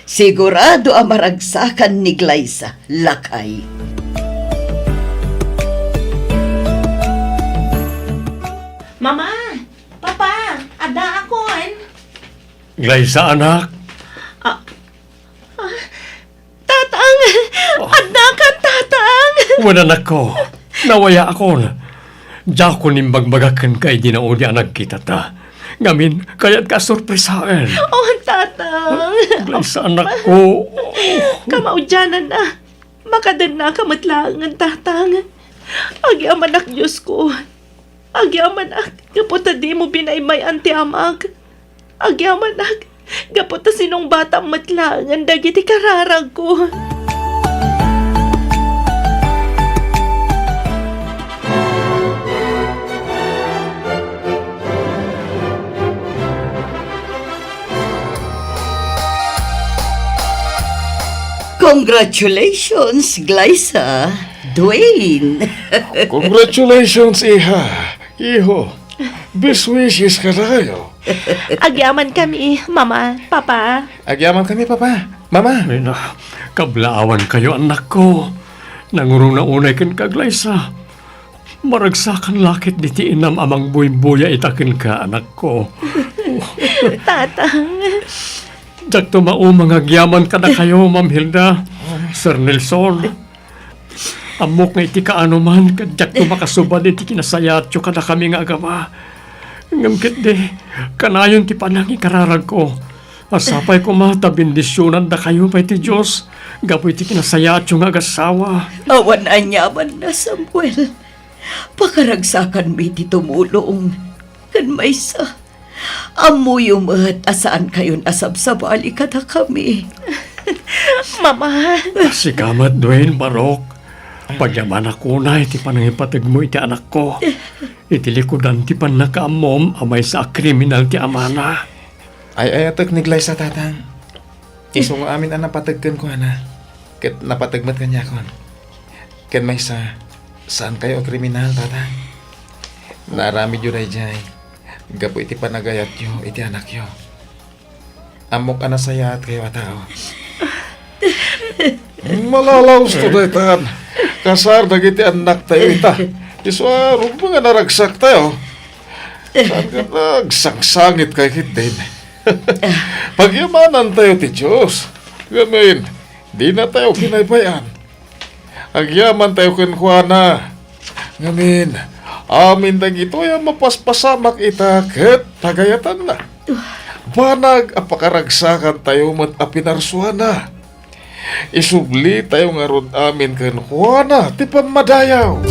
[SPEAKER 4] Sigurado ang maragsakan ni Glyza, lakay.
[SPEAKER 7] Mama! Papa! Ada akon!
[SPEAKER 6] Glyza, anak.
[SPEAKER 7] Tatang! Ada ka, tatang!
[SPEAKER 6] Wala na ko. Nawaya ako na. Diya ko nimbagmagakan kay dinaudi anak kita ta. Ngamin, kaya't ka sorpresain.
[SPEAKER 7] Oh, tatang!
[SPEAKER 6] Glyza, anak ko.
[SPEAKER 7] Kamaudyanan na. Makadan na kamatlangan, tatang. Agi amanak Diyos ko. Agi amanak. Kaputa di mo binaymay anti amag. Agi amanak. Kaputa sinong batang matlangan. Dagiti kararag ko.
[SPEAKER 4] Congratulations, Glyza. Dwayne.
[SPEAKER 8] Congratulations, iha. Iho. Best wishes ka tayo.
[SPEAKER 7] Agyaman kami, mama, papa.
[SPEAKER 8] Agyaman kami, papa. Mama.
[SPEAKER 6] Ay na, kablaawan kayo, anak ko. Nangurong na unay kan ka, Glyza. Maragsakan lakit di ti inam amang buy-buya itakin ka, anak ko.
[SPEAKER 7] Tatang.
[SPEAKER 6] Jak tumao mga gyaman ka na kayo, Ma'am Hilda. Sir Nelson. Amok nga iti kaano man, kadyak tumakasubad iti kinasayatyo ka na kami nga agama. Ngamkit de, kanayon ti panangi kararag ko. Asapay ko mata bendisyonan da kayo pa iti Diyos. Gapo iti kinasayatyo nga agasawa.
[SPEAKER 4] Awan anyaman na, Samuel. Pakaragsakan mi ti tumulong. Kan may sa. Amoy umat asaan kayon asab sa bali kada kami.
[SPEAKER 7] Mama.
[SPEAKER 6] Si Kamat Dwayne Barok. Pagyaman ako na iti panangipatag mo iti anak ko. Iti likodan ti panakaamom amay sa kriminal ti amana.
[SPEAKER 8] Ay atak ni Glyza, tatang. Iso nga amin ang napatagkan ko, ana. Kat napatagmat kanya kon. Ken may saan kayo kriminal, tatang? Narami yun ay jay. Gapo iti panagayat yo, iti anak yo. Amok anasayat kayo atao. Malalaos to daytan. Kasar dagiti anak tayo ita. Iswa, mga naragsak tayo. Saan ka nagsangsangit kay kit din? Pagyamanan tayo ti Diyos. Gamin, di na tayo kinaybayan. Agyaman tayo ken Juana. Ngamin, amin tag ito ay mapaspasamak ita ket tagayatan na. Banag apakaragsakan tayo mat apinarsuan na. Isubli tayo nga ron amin ken Juana ti pamadayaw.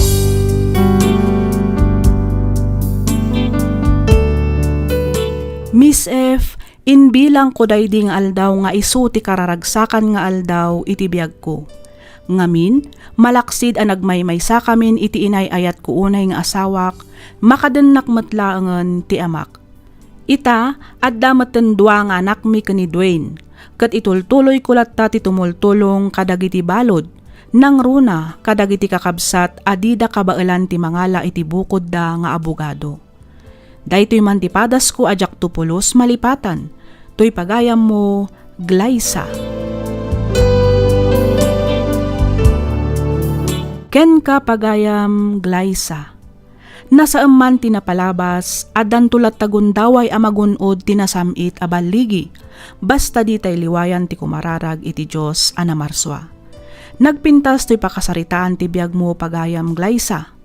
[SPEAKER 1] Miss F, inbilang ko day ding aldaw nga isu ti kararagsakan nga aldaw iti biyag ko. Ngamin, malaksid a nagmaymaysa kamin iti inay-ayat ko unay nga asawak, makadennak matlaangan ti amak. Ita, at damaten dua nga anak mi kani Dwayne, kat itultuloy kulat ta ti tumultulong kadagiti balod, nang runa kadagiti kakabsat adida kabailan ti mangala iti bukod da nga abogado. Daytoy man ti padas ko ajak tupulos malipatan, toy pagayam mo, Glyza. Ken ka pagayam, Glyza. Nasa man tinapalabas, adan tulat tagundaway amagunod tinasamit abaligi, basta di tay liwayan ti kumararag iti Diyos anamarswa. Nagpintas to'y pakasaritaan ti biyag mo pagayam, Glyza.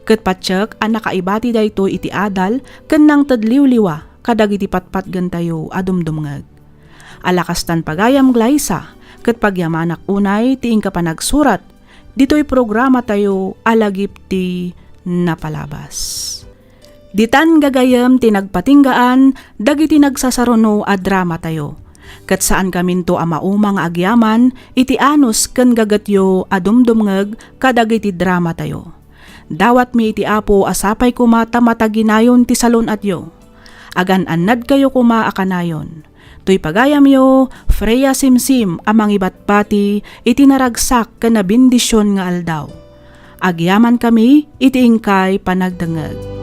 [SPEAKER 1] Ket patsyak ang nakaibati dayto iti adal ken nang tadliwliwa kadag iti patpat gantayo adumdumngeg. Alakastan pagayam, Glyza, ket pagyamanak unay ti ingka panagsurat, dito'y programa tayo alagip ti napalabas. Ditan gagayam ti nagpatinggaan dagiti nagsasaruno a drama tayo. Ket saan kaminto a maumang agyaman iti anus ken gagatyo adumdumngeg kadagiti drama tayo. Dawat mi iti apo asapay kuma tamataginayon ti salon atyo. Agan annad kayo kuma akanayon. To'y pagayam yo, Freya Simsim amang ibatpati iti naragsak ken na bendisyon nga aldaw. Agyaman kami iti ingkay panagdengeg.